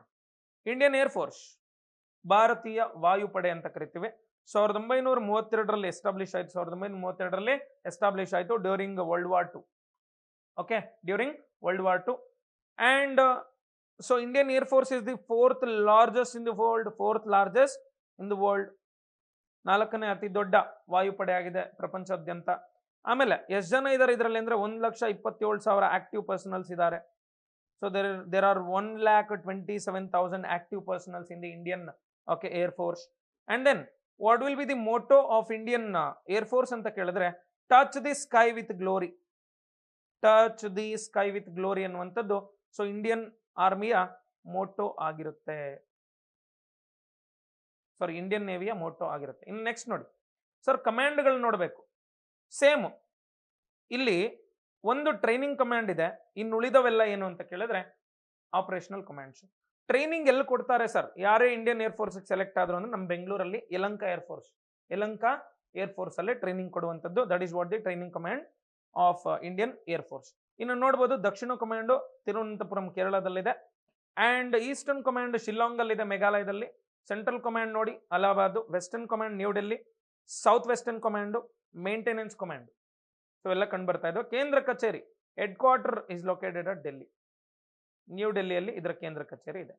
ಇಂಡಿಯನ್ ಏರ್ ಫೋರ್ಸ್, ಭಾರತೀಯ ವಾಯುಪಡೆ ಅಂತ ಕರಿತೀವಿ. 1932ರಲ್ಲಿ ಎಸ್ಟಾಬ್ಲಿಷ್ ಆಯ್ತು. 1932ರಲ್ಲಿ ಎಸ್ಟಾಬ್ಲಿಷ್ ಆಯ್ತು during world war II. Okay, during world war II. And so Indian air force is the 4th largest in the world. 4th largest in the world. 4ನೇ ಅತಿ ದೊಡ್ಡ ವಾಯುಪಡೆ ಆಗಿದೆ ಪ್ರಪಂಚಾದ್ಯಂತ. ಆಮೇಲೆ ಎಷ್ಟು ಜನ ಇದ್ದಾರೆ ಇದರಲ್ಲಿ ಅಂದ್ರೆ 1,27,000 ಆಕ್ಟಿವ್ ಪರ್ಸನಲ್ಸ್ ಇದ್ದಾರೆ. So there are 1,27,000 active personals in the Indian Air Force. And then what will be the motto of Indian Air Force ಅಂತ ಕೇಳಿದ್ರೆ touch the sky with glory. Touch the sky with glory ಅನ್ನುವಂಥದ್ದು so Indian ಆರ್ಮಿಯ Moto ಆಗಿರುತ್ತೆ, ಸಾರಿ Indian ನೇವಿಯ Moto ಆಗಿರುತ್ತೆ. ಇನ್ನು next ನೋಡಿ sir, ಕಮಾಂಡ್ಗಳು ನೋಡಬೇಕು. Same ಇಲ್ಲಿ ಒಂದು ಟ್ರೈನಿಂಗ್ ಕಮಾಂಡ್ ಇದೆ, ಇನ್ನು ಉಳಿದವೆಲ್ಲ ಏನು ಅಂತ ಕೇಳಿದ್ರೆ ಆಪರೇಷನಲ್ ಕಮಾಂಡ್ಸ್. ಟ್ರೈನಿಂಗ್ ಎಲ್ಲಿ ಕೊಡ್ತಾರೆ ಸರ್? ಯಾರೇ ಇಂಡಿಯನ್ ಏರ್ ಫೋರ್ಸ್ ಸೆಲೆಕ್ಟ್ ಆದ್ರು ಅಂದ್ರೆ ನಮ್ಮ ಬೆಂಗಳೂರಲ್ಲಿ Yelahanka air force, Yelahanka air force ಅಲ್ಲೇ ಟ್ರೈನಿಂಗ್ ಕೊಡುವಂಥದ್ದು. That is what the training command of Indian air force. ಇನ್ನು ನೋಡ್ಬೋದು ದಕ್ಷಿಣ ಕಮಾಂಡು ತಿರುವನಂತಪುರಂ ಕೇರಳದಲ್ಲಿದೆ. ಅಂಡ್ ಈಸ್ಟರ್ನ್ ಕಮಾಂಡ್ ಶಿಲ್ಲಾಂಗ್ ಅಲ್ಲಿದೆ, ಮೇಘಾಲಯದಲ್ಲಿ. ಸೆಂಟ್ರಲ್ ಕಮಾಂಡ್ ನೋಡಿ Allahabad. Western command New Delhi. South western command maintenance command. So ಎಲ್ಲ ಕಂಡು ಬರ್ತಾ ಇದ್ವು. ಕೇಂದ್ರ ಕಚೇರಿ headquarter is located at Delhi. New ಡೆಲ್ಲಿಯಲ್ಲಿ ಇದರ ಕೇಂದ್ರ ಕಚೇರಿ ಇದೆ.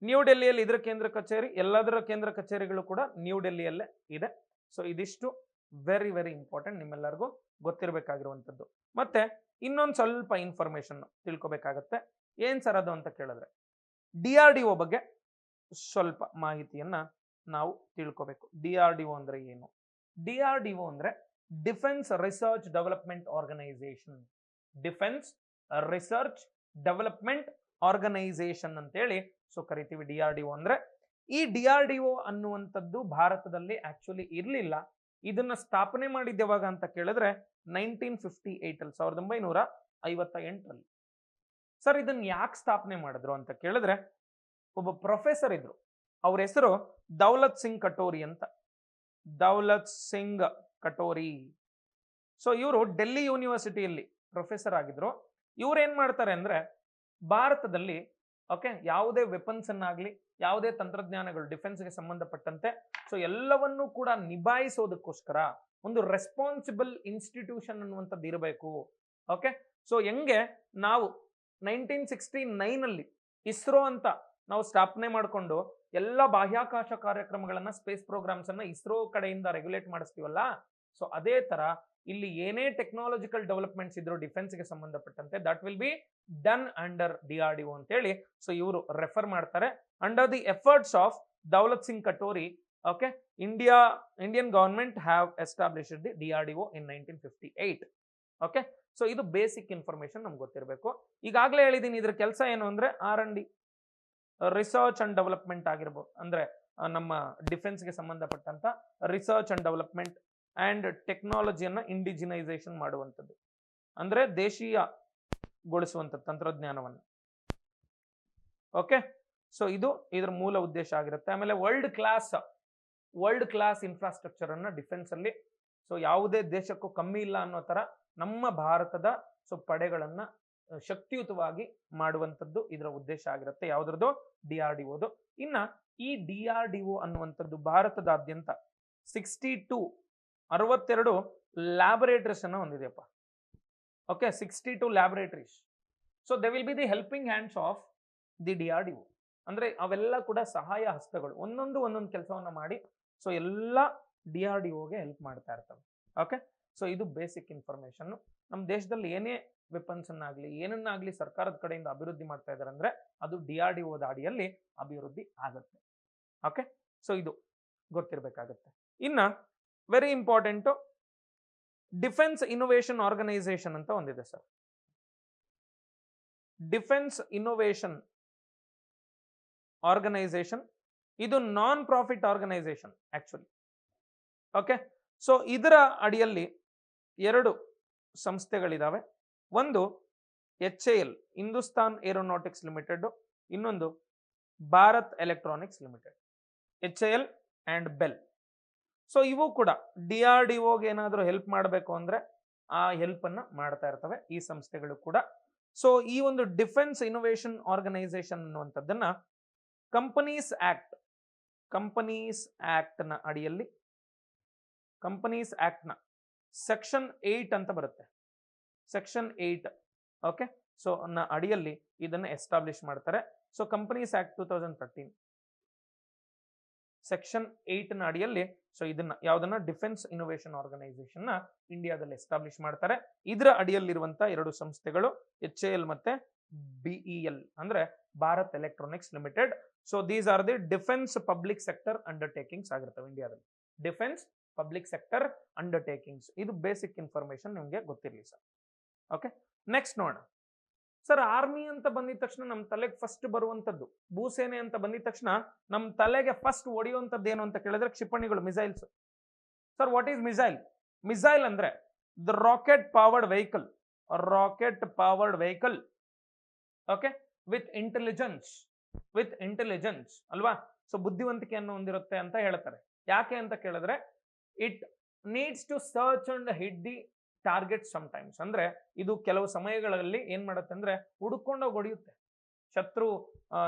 ನ್ಯೂ ಡೆಲ್ಲಿಯಲ್ಲಿ ಇದರ ಕೇಂದ್ರ ಕಚೇರಿ, ಎಲ್ಲದರ ಕೇಂದ್ರ ಕಚೇರಿಗಳು ಕೂಡ ನ್ಯೂ ಡೆಲ್ಲಿಯಲ್ಲೇ ಇದೆ. ಸೊ ಇದಿಷ್ಟು ವೆರಿ ಇಂಪಾರ್ಟೆಂಟ್, ನಿಮ್ಮೆಲ್ಲರಿಗೂ ಗೊತ್ತಿರಬೇಕಾಗಿರುವಂಥದ್ದು. ಮತ್ತೆ ಇನ್ನೊಂದು ಸ್ವಲ್ಪ ಇನ್ಫಾರ್ಮೇಶನ್ ತಿಳ್ಕೊಬೇಕಾಗತ್ತೆ. ಏನ್ ಸರ್ ಅದು ಅಂತ ಕೇಳಿದ್ರೆ DRDO ಬಗ್ಗೆ ಸ್ವಲ್ಪ ಮಾಹಿತಿಯನ್ನ ನಾವು ತಿಳ್ಕೋಬೇಕು. DRDO ಅಂದ್ರೆ ಏನು? DRDO ಅಂದ್ರೆ defence research development organisation. Defence research development organisation ಅಂತೇಳಿ ಸೊ ಕರಿತೀವಿ DRDO ಅಂದ್ರೆ. ಈ DRDO ಅನ್ನುವಂಥದ್ದು ಭಾರತದಲ್ಲಿ ಆಕ್ಚುಲಿ ಇರಲಿಲ್ಲ. ಇದನ್ನ ಸ್ಥಾಪನೆ ಮಾಡಿದ್ದು ಯಾವಾಗ ಅಂತ ಕೇಳಿದ್ರೆ 1958 1958ರಲ್ಲಿ. ಸರ್ ಇದನ್ನ ಯಾಕೆ ಸ್ಥಾಪನೆ ಮಾಡಿದ್ರು ಅಂತ ಕೇಳಿದ್ರೆ ಒಬ್ಬ ಪ್ರೊಫೆಸರ್ ಇದ್ರು, ಅವ್ರ ಹೆಸರು ದೌಲತ್ ಸಿಂಗ್ ಕಟೋರಿ ಅಂತ. ದೌಲತ್ ಸಿಂಗ್ ಕಟೋರಿ. ಸೊ ಇವರು ಡೆಲ್ಲಿ ಯೂನಿವರ್ಸಿಟಿಯಲ್ಲಿ ಪ್ರೊಫೆಸರ್ ಆಗಿದ್ರು. ಇವ್ರು ಏನ್ ಮಾಡ್ತಾರೆ ಅಂದ್ರೆ ಭಾರತದಲ್ಲಿ ಓಕೆ ಯಾವುದೇ ವೆಪನ್ಸ್ ಅನ್ನಾಗ್ಲಿ ಯಾವುದೇ ತಂತ್ರಜ್ಞಾನಗಳು ಡಿಫೆನ್ಸ್ಗೆ ಸಂಬಂಧಪಟ್ಟಂತೆ ಸೊ ಎಲ್ಲವನ್ನೂ ಕೂಡ ನಿಭಾಯಿಸೋದಕ್ಕೋಸ್ಕರ ಒಂದು ರೆಸ್ಪಾನ್ಸಿಬಲ್ ಇನ್ಸ್ಟಿಟ್ಯೂಷನ್ ಅನ್ನುವಂಥದ್ದು ಇರಬೇಕು. ಓಕೆ, ಸೊ ಹೆಂಗೆ ನಾವು 1969 ಅಲ್ಲಿ ಇಸ್ರೋ ಅಂತ ನಾವು ಸ್ಥಾಪನೆ ಮಾಡಿಕೊಂಡು ಎಲ್ಲ ಬಾಹ್ಯಾಕಾಶ ಕಾರ್ಯಕ್ರಮಗಳನ್ನ ಸ್ಪೇಸ್ ಪ್ರೋಗ್ರಾಮ್ಸ್ ಅನ್ನ ಇಸ್ರೋ ಕಡೆಯಿಂದ ರೆಗ್ಯುಲೇಟ್ ಮಾಡಿಸ್ತೀವಲ್ಲ, ಸೊ ಅದೇ ತರ ಇಲ್ಲಿ ಏನೇ ಟೆಕ್ನಾಲಜಿಕಲ್ ಡೆವಲಪ್ಮೆಂಟ್ಸ್ ಇದ್ರು ಡಿಫೆನ್ಸ್ಗೆ ಸಂಬಂಧಪಟ್ಟಂತೆ that will be done under DRDO ಅಂತ ಹೇಳಿ ಸೊ ಇವರು ರೆಫರ್ ಮಾಡ್ತಾರೆ. Under the efforts of Daulat Singh katori okay Indian government have established the DRDO in 1958. Okay, so ಇದು ಬೇಸಿಕ್ ಇನ್ಫಾರ್ಮೇಶನ್ ನಮ್ಗೆ ಗೊತ್ತಿರಬೇಕು. ಈಗಾಗಲೇ ಹೇಳಿದೀನಿ ಇದ್ರ ಕೆಲಸ ಏನು ಅಂದ್ರೆ R&D ರಿಸರ್ಚ್ ಅಂಡ್ ಡೆವಲಪ್ಮೆಂಟ್ ಆಗಿರ್ಬೋದು, ಅಂದ್ರೆ ನಮ್ಮ ಡಿಫೆನ್ಸ್ಗೆ ಸಂಬಂಧಪಟ್ಟಂತ ರಿಸರ್ಚ್ ಅಂಡ್ ಡೆವಲಪ್ಮೆಂಟ್ ಅಂಡ್ ಟೆಕ್ನಾಲಜಿಯನ್ನ ಇಂಡಿಜಿನೈಸೇಷನ್ ಮಾಡುವಂಥದ್ದು, ಅಂದ್ರೆ ದೇಶೀಯಗೊಳಿಸುವಂಥ ತಂತ್ರಜ್ಞಾನವನ್ನು. ಓಕೆ, ಸೊ ಇದು ಇದರ ಮೂಲ ಉದ್ದೇಶ ಆಗಿರುತ್ತೆ. ಆಮೇಲೆ ವರ್ಲ್ಡ್ ಕ್ಲಾಸ್ ಇನ್ಫ್ರಾಸ್ಟ್ರಕ್ಚರ್ ಅನ್ನ ಡಿಫೆನ್ಸ್ ಅಲ್ಲಿ ಸೊ ಯಾವುದೇ ದೇಶಕ್ಕೂ ಕಮ್ಮಿ ಇಲ್ಲ ಅನ್ನೋ ತರ ನಮ್ಮ ಭಾರತದ ಸೊ ಪಡೆಗಳನ್ನ ಶಕ್ತಿಯುತವಾಗಿ ಮಾಡುವಂಥದ್ದು ಇದರ ಉದ್ದೇಶ ಆಗಿರುತ್ತೆ. ಯಾವುದ್ರದ್ದು? DRDOದು. ಇನ್ನ ಈ DRDO ಅನ್ನುವಂಥದ್ದು ಭಾರತದಾದ್ಯಂತ 62 ಲ್ಯಾಬೊರೇಟರೀಸ್ ಅನ್ನ ಹೊಂದಿದೆಯಪ್ಪ. Okay, 62 laboratories. So they will be the helping hands of the DRDO. ಅಂದ್ರೆ ಅವೆಲ್ಲ ಕೂಡ ಸಹಾಯ ಹಸ್ತಗಳು, ಒಂದೊಂದು ಕೆಲಸವನ್ನ ಮಾಡಿ ಸೊ ಎಲ್ಲ DRDOಗೆ ಹೆಲ್ಪ್ ಮಾಡ್ತಾ ಇರ್ತವೆ. ಓಕೆ, ಸೊ ಇದು ಬೇಸಿಕ್ ಇನ್ಫಾರ್ಮೇಶನ್. ನಮ್ಮ ದೇಶದಲ್ಲಿ ಏನೇ ವೆಪನ್ಸ್ ಅನ್ನಾಗ್ಲಿ ಏನನ್ನಾಗ್ಲಿ ಸರ್ಕಾರದ ಕಡೆಯಿಂದ ಅಭಿವೃದ್ಧಿ ಮಾಡ್ತಾ ಇದ್ದಾರೆ ಅಂದ್ರೆ ಅದು DRDOದ ಅಡಿಯಲ್ಲಿ ಅಭಿವೃದ್ಧಿ ಆಗುತ್ತೆ. ಓಕೆ, ಸೊ ಇದು ಗೊತ್ತಿರಬೇಕಾಗುತ್ತೆ. ಇನ್ನ very important defence innovation organisation ಅಂತ ಒಂದಿದೆ ಸರ್. ಡಿಫೆನ್ಸ್ ಇನೋವೇಷನ್ ಆರ್ಗನೈಸೇಷನ್ ಇದು non profit organisation actually. Okay, so ಇದರ ಅಡಿಯಲ್ಲಿ 2 ಸಂಸ್ಥೆಗಳಿದಾವೆ. ಒಂದು HAL ಹಿಂದೂಸ್ತಾನ್ ಏರೋನಾಟಿಕ್ಸ್ ಲಿಮಿಟೆಡ್, ಇನ್ನೊಂದು Bharat electronics limited, HAL and bell. So ಇವು ಕೂಡ DRDOಗೆ ಏನಾದರೂ ಹೆಲ್ಪ್ ಮಾಡಬೇಕು ಅಂದ್ರೆ ಆ ಹೆಲ್ಪ್ ಅನ್ನ ಮಾಡ್ತಾ ಇರ್ತವೆ ಈ ಸಂಸ್ಥೆಗಳು ಕೂಡ. ಸೊ ಈ ಒಂದು ಡಿಫೆನ್ಸ್ ಇನೋವೇಷನ್ ಆರ್ಗನೈಸೇಷನ್ ಅನ್ನುವಂಥದ್ದನ್ನ ಕಂಪನೀಸ್ ಆಕ್ಟ್ ನ ಅಡಿಯಲ್ಲಿ ಕಂಪನೀಸ್ ಆಕ್ಟ್ ನ ಸೆಕ್ಷನ್ 8 ಅಂತ ಬರುತ್ತೆ. ಸೆಕ್ಷನ್ 8 ಓಕೆ, ಸೊ ಅಡಿಯಲ್ಲಿ ಇದನ್ನ ಎಸ್ಟಾಬ್ಲಿಷ್ ಮಾಡ್ತಾರೆ. ಸೊ ಕಂಪನೀಸ್ ಆಕ್ಟ್ 2013 ಸೆಕ್ಷನ್ 8 ನ ಅಡಿಯಲ್ಲಿ ಸೊ ಇದನ್ನ ಯಾವ್ದನ್ನ ಡಿಫೆನ್ಸ್ ಇನೋವೇಷನ್ ಆರ್ಗನೈಸೇಷನ್ ನ ಇಂಡಿಯಾದಲ್ಲಿ ಎಸ್ಟಾಬ್ಲಿಷ್ ಮಾಡ್ತಾರೆ. ಇದರ ಅಡಿಯಲ್ಲಿರುವಂತ 2 ಸಂಸ್ಥೆಗಳು HAL ಮತ್ತೆ BEL ಅಂದ್ರೆ Bharat electronics limited. So these are the defence public sector undertakings ಆಗಿರ್ತವೆ ಇಂಡಿಯಾದಲ್ಲಿ. ಡಿಫೆನ್ಸ್ ಪಬ್ಲಿಕ್ ಸೆಕ್ಟರ್ ಅಂಡರ್ಟೇಕಿಂಗ್ಸ್, ಇದು ಬೇಸಿಕ್ ಇನ್ಫಾರ್ಮೇಶನ್ ನಿಮ್ಗೆ ಗೊತ್ತಿರಲಿ ಸರ್. ಓಕೆ, ನೆಕ್ಸ್ಟ್ ನೋಡೋಣ ಸರ್. ಆರ್ಮಿ ಅಂತ ಬಂದಿದ ತಕ್ಷಣ ನಮ್ಮ ತಲೆಗೆ ಫಸ್ಟ್ ಬರುವಂತದ್ದು, ಭೂಸೇನೆ ಅಂತ ಬಂದಿದ ತಕ್ಷಣ ನಮ್ಮ ತಲೆಗೆ ಫಸ್ಟ್ ಹೊಡೆಯುವಂಥದ್ದು ಏನು ಅಂತ ಕೇಳಿದ್ರೆ ಕ್ಷಿಪಣಿಗಳು, missiles. Sir what is missile? Missile ಅಂದ್ರೆ the rocket powered vehicle okay with intelligence ಅಲ್ವಾ. ಸೊ ಬುದ್ಧಿವಂತಿಕೆಯನ್ನು ಹೊಂದಿರುತ್ತೆ ಅಂತ ಹೇಳ್ತಾರೆ. ಯಾಕೆ ಅಂತ ಕೇಳಿದ್ರೆ it needs to search and hit the target sometimes. ಅಂದ್ರೆ ಇದು ಕೆಲವು ಸಮಯಗಳಲ್ಲಿ ಏನ್ ಮಾಡುತ್ತೆ ಅಂದ್ರೆ ಹುಡುಕೊಂಡೋಗಿ ಹೊಡೆಯುತ್ತೆ ಶತ್ರು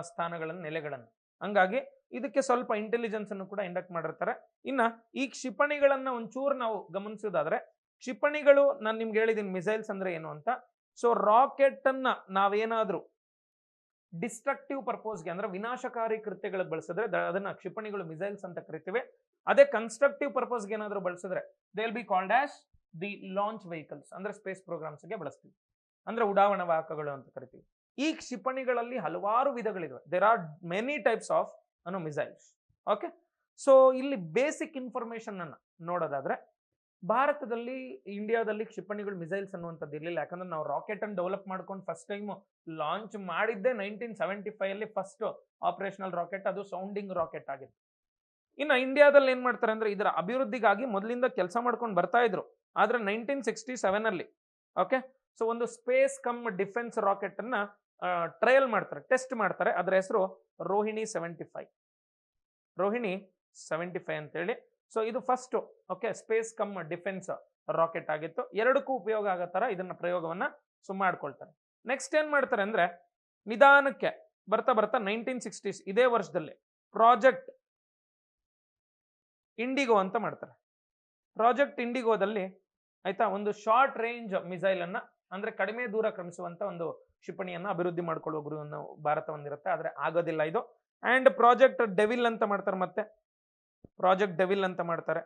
ಸ್ಥಾನಗಳನ್ನು, ನೆಲೆಗಳನ್ನು. ಹಂಗಾಗಿ ಇದಕ್ಕೆ ಸ್ವಲ್ಪ ಇಂಟೆಲಿಜೆನ್ಸ್ ಅನ್ನು ಕೂಡ ಇಂಡಕ್ಟ್ ಮಾಡಿರ್ತಾರೆ. ಇನ್ನ ಈ ಕ್ಷಿಪಣಿಗಳನ್ನ ಒಂಚೂರು ನಾವು ಗಮನಿಸೋದಾದ್ರೆ, ಕ್ಷಿಪಣಿಗಳು ನಾನು ನಿಮ್ಗೆ ಹೇಳಿದೀನಿ ಮಿಸೈಲ್ಸ್ ಅಂದ್ರೆ ಏನು ಅಂತ. ಸೊ ರಾಕೆಟ್ ಅನ್ನ ನಾವೇನಾದ್ರೂ ಡಿಸ್ಟ್ರಕ್ಟಿವ್ ಪರ್ಪೋಸ್ಗೆ ಅಂದ್ರೆ ವಿನಾಶಕಾರಿ ಕೃತ್ಯಗಳಿಗೆ ಬಳಸಿದ್ರೆ ಅದನ್ನ ಕ್ಷಿಪಣಿಗಳು ಮಿಸೈಲ್ಸ್ ಅಂತ ಕರಿತೀವಿ. ಅದೇ ಕನ್ಸ್ಟ್ರಕ್ಟಿವ್ ಪರ್ಪಸ್ಗೆ ಏನಾದ್ರು ಬಳಸಿದ್ರೆ they will be called as the launch vehicles, ಅಂದ್ರೆ ಸ್ಪೇಸ್ ಪ್ರೋಗ್ರಾಮ್ಸ್ಗೆ ಬಳಸ್ತೀವಿ, ಅಂದ್ರೆ ಉಡಾವಣಾ ವಾಹಕಗಳು ಅಂತ ಕರಿತೀವಿ. ಈ ಕ್ಷಿಪಣಿಗಳಲ್ಲಿ ಹಲವಾರು ವಿಧಗಳಿವೆ. There are many types of missiles. Okay, so ಇಲ್ಲಿ ಬೇಸಿಕ್ ಇನ್ಫಾರ್ಮೇಶನ್ ಅನ್ನ ನೋಡೋದಾದ್ರೆ ಭಾರತದಲ್ಲಿ ಇಂಡಿಯಾದಲ್ಲಿ ಕ್ಷಿಪಣಿಗಳು ಮಿಸೈಲ್ಸ್ ಅನ್ನುವಂಥದ್ದು ಇರಲಿಲ್ಲ. ಯಾಕಂದ್ರೆ ನಾವು ರಾಕೆಟ್ ಅನ್ನು ಡೆವಲಪ್ ಮಾಡ್ಕೊಂಡು ಫಸ್ಟ್ ಟೈಮ್ ಲಾಂಚ್ ಮಾಡಿದ್ದೆ 1975 ಅಲ್ಲಿ ಫಸ್ಟ್ ಆಪರೇಷನಲ್ ರಾಕೆಟ್, ಅದು ಸೌಂಡಿಂಗ್ ರಾಕೆಟ್ ಆಗಿತ್ತು. ಇನ್ನು ಇಂಡಿಯಾದಲ್ಲಿ ಏನ್ ಮಾಡ್ತಾರೆ ಅಂದ್ರೆ ಇದರ ಅಭಿವೃದ್ಧಿಗಾಗಿ ಮೊದಲಿಂದ ಕೆಲಸ ಮಾಡ್ಕೊಂಡು ಬರ್ತಾ ಇದ್ರು. ಆದ್ರೆ 1967 ಅಲ್ಲಿ ಓಕೆ, ಸೊ ಒಂದು ಸ್ಪೇಸ್ ಕಮ್ ಡಿಫೆನ್ಸ್ ರಾಕೆಟ್ ಅನ್ನ ಟ್ರಯಲ್ ಮಾಡ್ತಾರೆ, ಟೆಸ್ಟ್ ಮಾಡ್ತಾರೆ. ಅದರ ಹೆಸರು ರೋಹಿಣಿ 75, ರೋಹಿಣಿ 75 ಅಂತೇಳಿ. ಸೊ ಇದು first okay space come defence rocket ಆಗಿತ್ತು. ಎರಡಕ್ಕೂ ಉಪಯೋಗ ಆಗೋ ತರ ಇದನ್ನ ಪ್ರಯೋಗವನ್ನ ಮಾಡ್ಕೊಳ್ತಾರೆ. ನೆಕ್ಸ್ಟ್ ಏನ್ ಮಾಡ್ತಾರೆ ಅಂದ್ರೆ ನಿಧಾನಕ್ಕೆ ಬರ್ತಾ ಬರ್ತಾ 1960s ಇದೇ ವರ್ಷದಲ್ಲಿ ಪ್ರಾಜೆಕ್ಟ್ ಇಂಡಿಗೋ ಅಂತ ಮಾಡ್ತಾರೆ. ಪ್ರಾಜೆಕ್ಟ್ ಇಂಡಿಗೋದಲ್ಲಿ ಆಯ್ತಾ ಒಂದು ಶಾರ್ಟ್ ರೇಂಜ್ ಮಿಸೈಲ್ ಅನ್ನ ಅಂದ್ರೆ ಕಡಿಮೆ ದೂರ ಕ್ರಮಿಸುವಂತ ಒಂದು ಕ್ಷಿಪಣಿಯನ್ನ ಅಭಿವೃದ್ಧಿ ಮಾಡ್ಕೊಳ್ಳುವ ಗುರಿಯನ್ನು ಭಾರತ ಹೊಂದಿರುತ್ತೆ. ಆದ್ರೆ ಆಗೋದಿಲ್ಲ ಇದು. ಅಂಡ್ ಪ್ರಾಜೆಕ್ಟ್ ಡೆವಿಲ್ ಅಂತ ಮಾಡ್ತಾರೆ, ಮತ್ತೆ ಪ್ರಾಜೆಕ್ಟ್ ಡೆವಿಲ್ ಅಂತ ಮಾಡ್ತಾರೆ.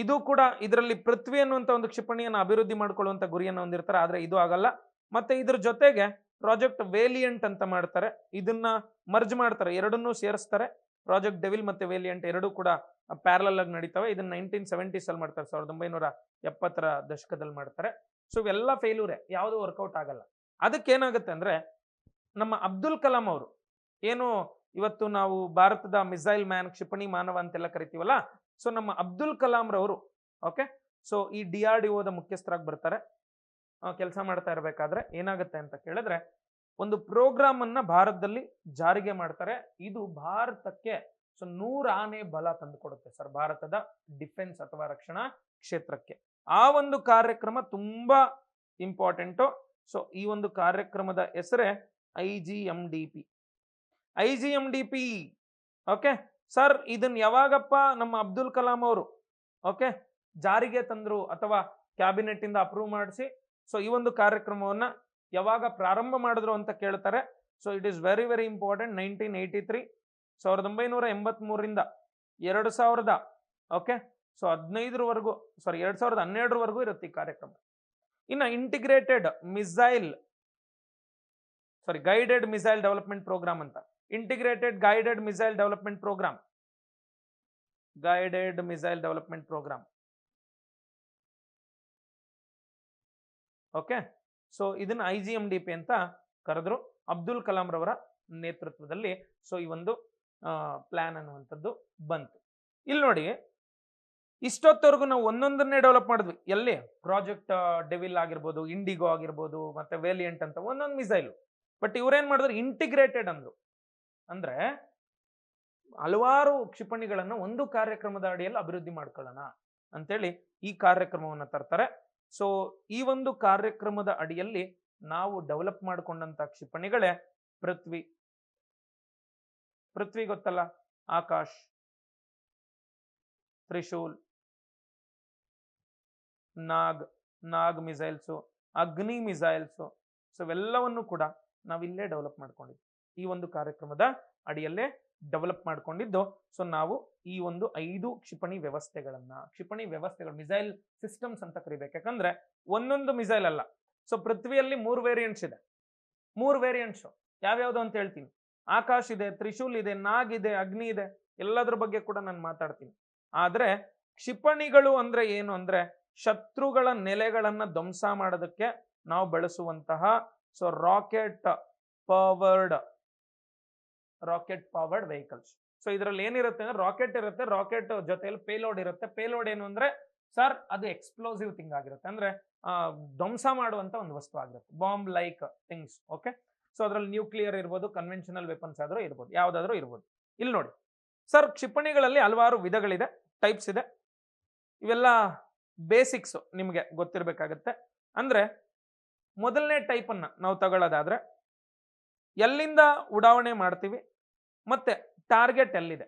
ಇದು ಕೂಡ ಇದರಲ್ಲಿ ಪೃಥ್ವಿ ಅನ್ನುವಂತ ಒಂದು ಕ್ಷಿಪಣಿಯನ್ನು ಅಭಿವೃದ್ಧಿ ಮಾಡ್ಕೊಳ್ಳುವಂತ ಗುರಿಯನ್ನು ಹೊಂದಿರ್ತಾರೆ. ಆದ್ರೆ ಇದು ಆಗಲ್ಲ. ಮತ್ತೆ ಇದ್ರ ಜೊತೆಗೆ ಪ್ರಾಜೆಕ್ಟ್ ವೇಲಿಯಂಟ್ ಅಂತ ಮಾಡ್ತಾರೆ, ಇದನ್ನ ಮರ್ಜ್ ಮಾಡ್ತಾರೆ, ಎರಡನ್ನೂ ಸೇರಿಸ್ತಾರೆ. ಪ್ರಾಜೆಕ್ಟ್ ಡೆವಿಲ್ ಮತ್ತೆ ವೇಲಿಯಂಟ್ ಎರಡೂ ಕೂಡ ಪ್ಯಾರಲಲ್ ಆಗಿ ನಡೀತವೆ. ಇದನ್ನ 1970s ಅಲ್ಲಿ ಮಾಡ್ತಾರೆ, 1970ರ ದಶಕದಲ್ಲಿ ಮಾಡ್ತಾರೆ. ಸೊ ಇವೆಲ್ಲ ಫೇಲ್ಯೂರೆ, ಯಾವುದು ವರ್ಕೌಟ್ ಆಗಲ್ಲ. ಅದಕ್ಕೇನಾಗುತ್ತೆ ಅಂದ್ರೆ ನಮ್ಮ ಅಬ್ದುಲ್ ಕಲಾಂ ಅವರು ಏನು ಇವತ್ತು ನಾವು ಭಾರತದ ಮಿಸೈಲ್ ಮ್ಯಾನ್, ಕ್ಷಿಪಣಿ ಮಾನವ ಅಂತೆಲ್ಲ ಕರಿತೀವಲ್ಲ, ಸೊ ನಮ್ಮ ಅಬ್ದುಲ್ ಕಲಾಂ ರವರು ಓಕೆ, ಸೊ ಈ DRDOದ ಮುಖ್ಯಸ್ಥರಾಗಿ ಬರ್ತಾರೆ. ಕೆಲಸ ಮಾಡ್ತಾ ಇರಬೇಕಾದ್ರೆ ಏನಾಗುತ್ತೆ ಅಂತ ಕೇಳಿದ್ರೆ ಒಂದು ಪ್ರೋಗ್ರಾಮ್ ಅನ್ನ ಭಾರತದಲ್ಲಿ ಜಾರಿಗೆ ಮಾಡ್ತಾರೆ. ಇದು ಭಾರತಕ್ಕೆ ಸೊ 100 ಆನೆ ಬಲ ತಂದುಕೊಡುತ್ತೆ ಸರ್, ಭಾರತದ ಡಿಫೆನ್ಸ್ ಅಥವಾ ರಕ್ಷಣಾ ಕ್ಷೇತ್ರಕ್ಕೆ. ಆ ಒಂದು ಕಾರ್ಯಕ್ರಮ ತುಂಬಾ ಇಂಪಾರ್ಟೆಂಟು. ಸೊ ಈ ಒಂದು ಕಾರ್ಯಕ್ರಮದ ಹೆಸರೇ IGMDP. ಓಕೆ ಸರ್, ಇದನ್ನ ಯಾವಾಗಪ್ಪ ನಮ್ಮ ಅಬ್ದುಲ್ ಕಲಾಂ ಅವರು ಓಕೆ ಜಾರಿಗೆ ತಂದ್ರು ಅಥವಾ ಕ್ಯಾಬಿನೆಟ್ ಇಂದ ಅಪ್ರೂವ್ ಮಾಡಿಸಿ, ಸೊ ಈ ಒಂದು ಕಾರ್ಯಕ್ರಮವನ್ನ ಯಾವಾಗ ಪ್ರಾರಂಭ ಮಾಡಿದ್ರು ಅಂತ ಕೇಳ್ತಾರೆ. So it is very very important. 1983, 1983ರಿಂದ 2000 ಓಕೆ, ಸೊ 15ರವರೆಗೂ, ಸಾರಿ 2012ರವರೆಗೂ ಇರುತ್ತೆ ಈ ಕಾರ್ಯಕ್ರಮ. ಇನ್ನು integrated missile guided missile development programme ಅಂತ, integrated guided missile development programme okay. So ಇದನ್ನ IGMDP ಅಂತ ಕರೆದ್ರು ಅಬ್ದುಲ್ ಕಲಾಂ ರವರ ನೇತೃತ್ವದಲ್ಲಿ. ಸೊ ಈ ಒಂದು ಪ್ಲಾನ್ ಅನ್ನುವಂಥದ್ದು ಬಂತು. ಇಲ್ಲಿ ನೋಡಿ, ಇಷ್ಟೊತ್ತವರೆಗೂ ನಾವು ಒಂದೊಂದನ್ನೇ ಡೆವಲಪ್ ಮಾಡಿದ್ವಿ. ಎಲ್ಲಿ ಪ್ರಾಜೆಕ್ಟ್ ಡೆವಿಲ್ ಆಗಿರ್ಬೋದು, ಇಂಡಿಗೋ ಆಗಿರ್ಬೋದು, ಮತ್ತೆ ವೇಲಿಯಂಟ್ ಅಂತ ಒಂದೊಂದು ಮಿಸೈಲ್. ಬಟ್ ಇವ್ರೇನ್ ಮಾಡಿದ್ರು, ಇಂಟಿಗ್ರೇಟೆಡ್ ಅಂದ್ರು. ಅಂದ್ರೆ ಹಲವಾರು ಕ್ಷಿಪಣಿಗಳನ್ನ ಒಂದು ಕಾರ್ಯಕ್ರಮದ ಅಡಿಯಲ್ಲಿ ಅಭಿವೃದ್ಧಿ ಮಾಡ್ಕೊಳ್ಳೋಣ ಅಂತೇಳಿ ಈ ಕಾರ್ಯಕ್ರಮವನ್ನು ತರ್ತಾರೆ. ಸೊ ಈ ಒಂದು ಕಾರ್ಯಕ್ರಮದ ಅಡಿಯಲ್ಲಿ ನಾವು ಡೆವಲಪ್ ಮಾಡಿಕೊಂಡಂತ ಕ್ಷಿಪಣಿಗಳೇ ಪೃಥ್ವಿ ಗೊತ್ತಲ್ಲ, ಆಕಾಶ್, ತ್ರಿಶೂಲ್, ನಾಗ್ ಮಿಸೈಲ್ಸು, ಅಗ್ನಿ ಮಿಸೈಲ್ಸು. ಸೊ ಇವೆಲ್ಲವನ್ನು ಕೂಡ ನಾವಿಲ್ಲೇ ಡೆವಲಪ್ ಮಾಡ್ಕೊಂಡಿದ್ವಿ, ಈ ಒಂದು ಕಾರ್ಯಕ್ರಮದ ಅಡಿಯಲ್ಲೇ ಡೆವಲಪ್ ಮಾಡ್ಕೊಂಡಿದ್ದು. ಸೊ ನಾವು ಈ ಒಂದು 5 ಕ್ಷಿಪಣಿ ವ್ಯವಸ್ಥೆಗಳು ಮಿಸೈಲ್ ಸಿಸ್ಟಮ್ಸ್ ಅಂತ ಕರಿಬೇಕು. ಯಾಕಂದ್ರೆ ಒಂದೊಂದು ಮಿಸೈಲ್ ಅಲ್ಲ. ಸೊ ಪೃಥ್ವಿಯಲ್ಲಿ 3 ವೇರಿಯಂಟ್ಸ್ ಇದೆ. 3 ವೇರಿಯಂಟ್ಸ್ ಯಾವ್ಯಾವ್ದು ಅಂತ ಹೇಳ್ತೀನಿ. ಆಕಾಶ್ ಇದೆ, ತ್ರಿಶೂಲ್ ಇದೆ, ನಾಗ್ ಇದೆ, ಅಗ್ನಿ ಇದೆ. ಎಲ್ಲದ್ರ ಬಗ್ಗೆ ಕೂಡ ನಾನು ಮಾತಾಡ್ತೀನಿ. ಆದ್ರೆ ಕ್ಷಿಪಣಿಗಳು ಅಂದ್ರೆ ಏನು ಅಂದ್ರೆ ಶತ್ರುಗಳ ನೆಲೆಗಳನ್ನ ಧ್ವಂಸ ಮಾಡೋದಕ್ಕೆ ನಾವು ಬಳಸುವಂತಹ so rocket powered vehicles. So ಇದರಲ್ಲಿ ಏನಿರುತ್ತೆ ಅಂದ್ರೆ ರಾಕೆಟ್ ಇರುತ್ತೆ, ರಾಕೆಟ್ ಜೊತೆಯಲ್ಲಿ ಪೇಲೋಡ್ ಇರುತ್ತೆ. ಪೇಲೋಡ್ ಏನು ಅಂದ್ರೆ ಸರ್ ಅದು ಎಕ್ಸ್ಪ್ಲೋಸಿವ್ ಥಿಂಗ್ ಆಗಿರುತ್ತೆ, ಅಂದ್ರೆ ಧ್ವಂಸ ಮಾಡುವಂತ ಒಂದು ವಸ್ತು ಆಗಿರುತ್ತೆ, bomb like things okay. So ಅದರಲ್ಲಿ ನ್ಯೂಕ್ಲಿಯರ್ ಇರ್ಬೋದು, ಕನ್ವೆನ್ಷನಲ್ ವೆಪನ್ಸ್ ಆದ್ರೂ ಇರ್ಬೋದು, ಯಾವ್ದಾದ್ರೂ ಇರ್ಬೋದು. ಇಲ್ಲಿ ನೋಡಿ ಸರ್, ಕ್ಷಿಪಣಿಗಳಲ್ಲಿ ಹಲವಾರು ವಿಧಗಳಿದೆ, ಟೈಪ್ಸ್ ಇದೆ. ಇವೆಲ್ಲ ಬೇಸಿಕ್ಸ್ ನಿಮಗೆ ಗೊತ್ತಿರಬೇಕಾಗತ್ತೆ. ಅಂದ್ರೆ ಮೊದಲನೇ ಟೈಪ್ ಅನ್ನ ನಾವು ತಗೊಳ್ಳೋದಾದ್ರೆ ಎಲ್ಲಿಂದ ಉಡಾವಣೆ ಮಾಡ್ತೀವಿ ಮತ್ತೆ ಟಾರ್ಗೆಟ್ ಎಲ್ಲಿದೆ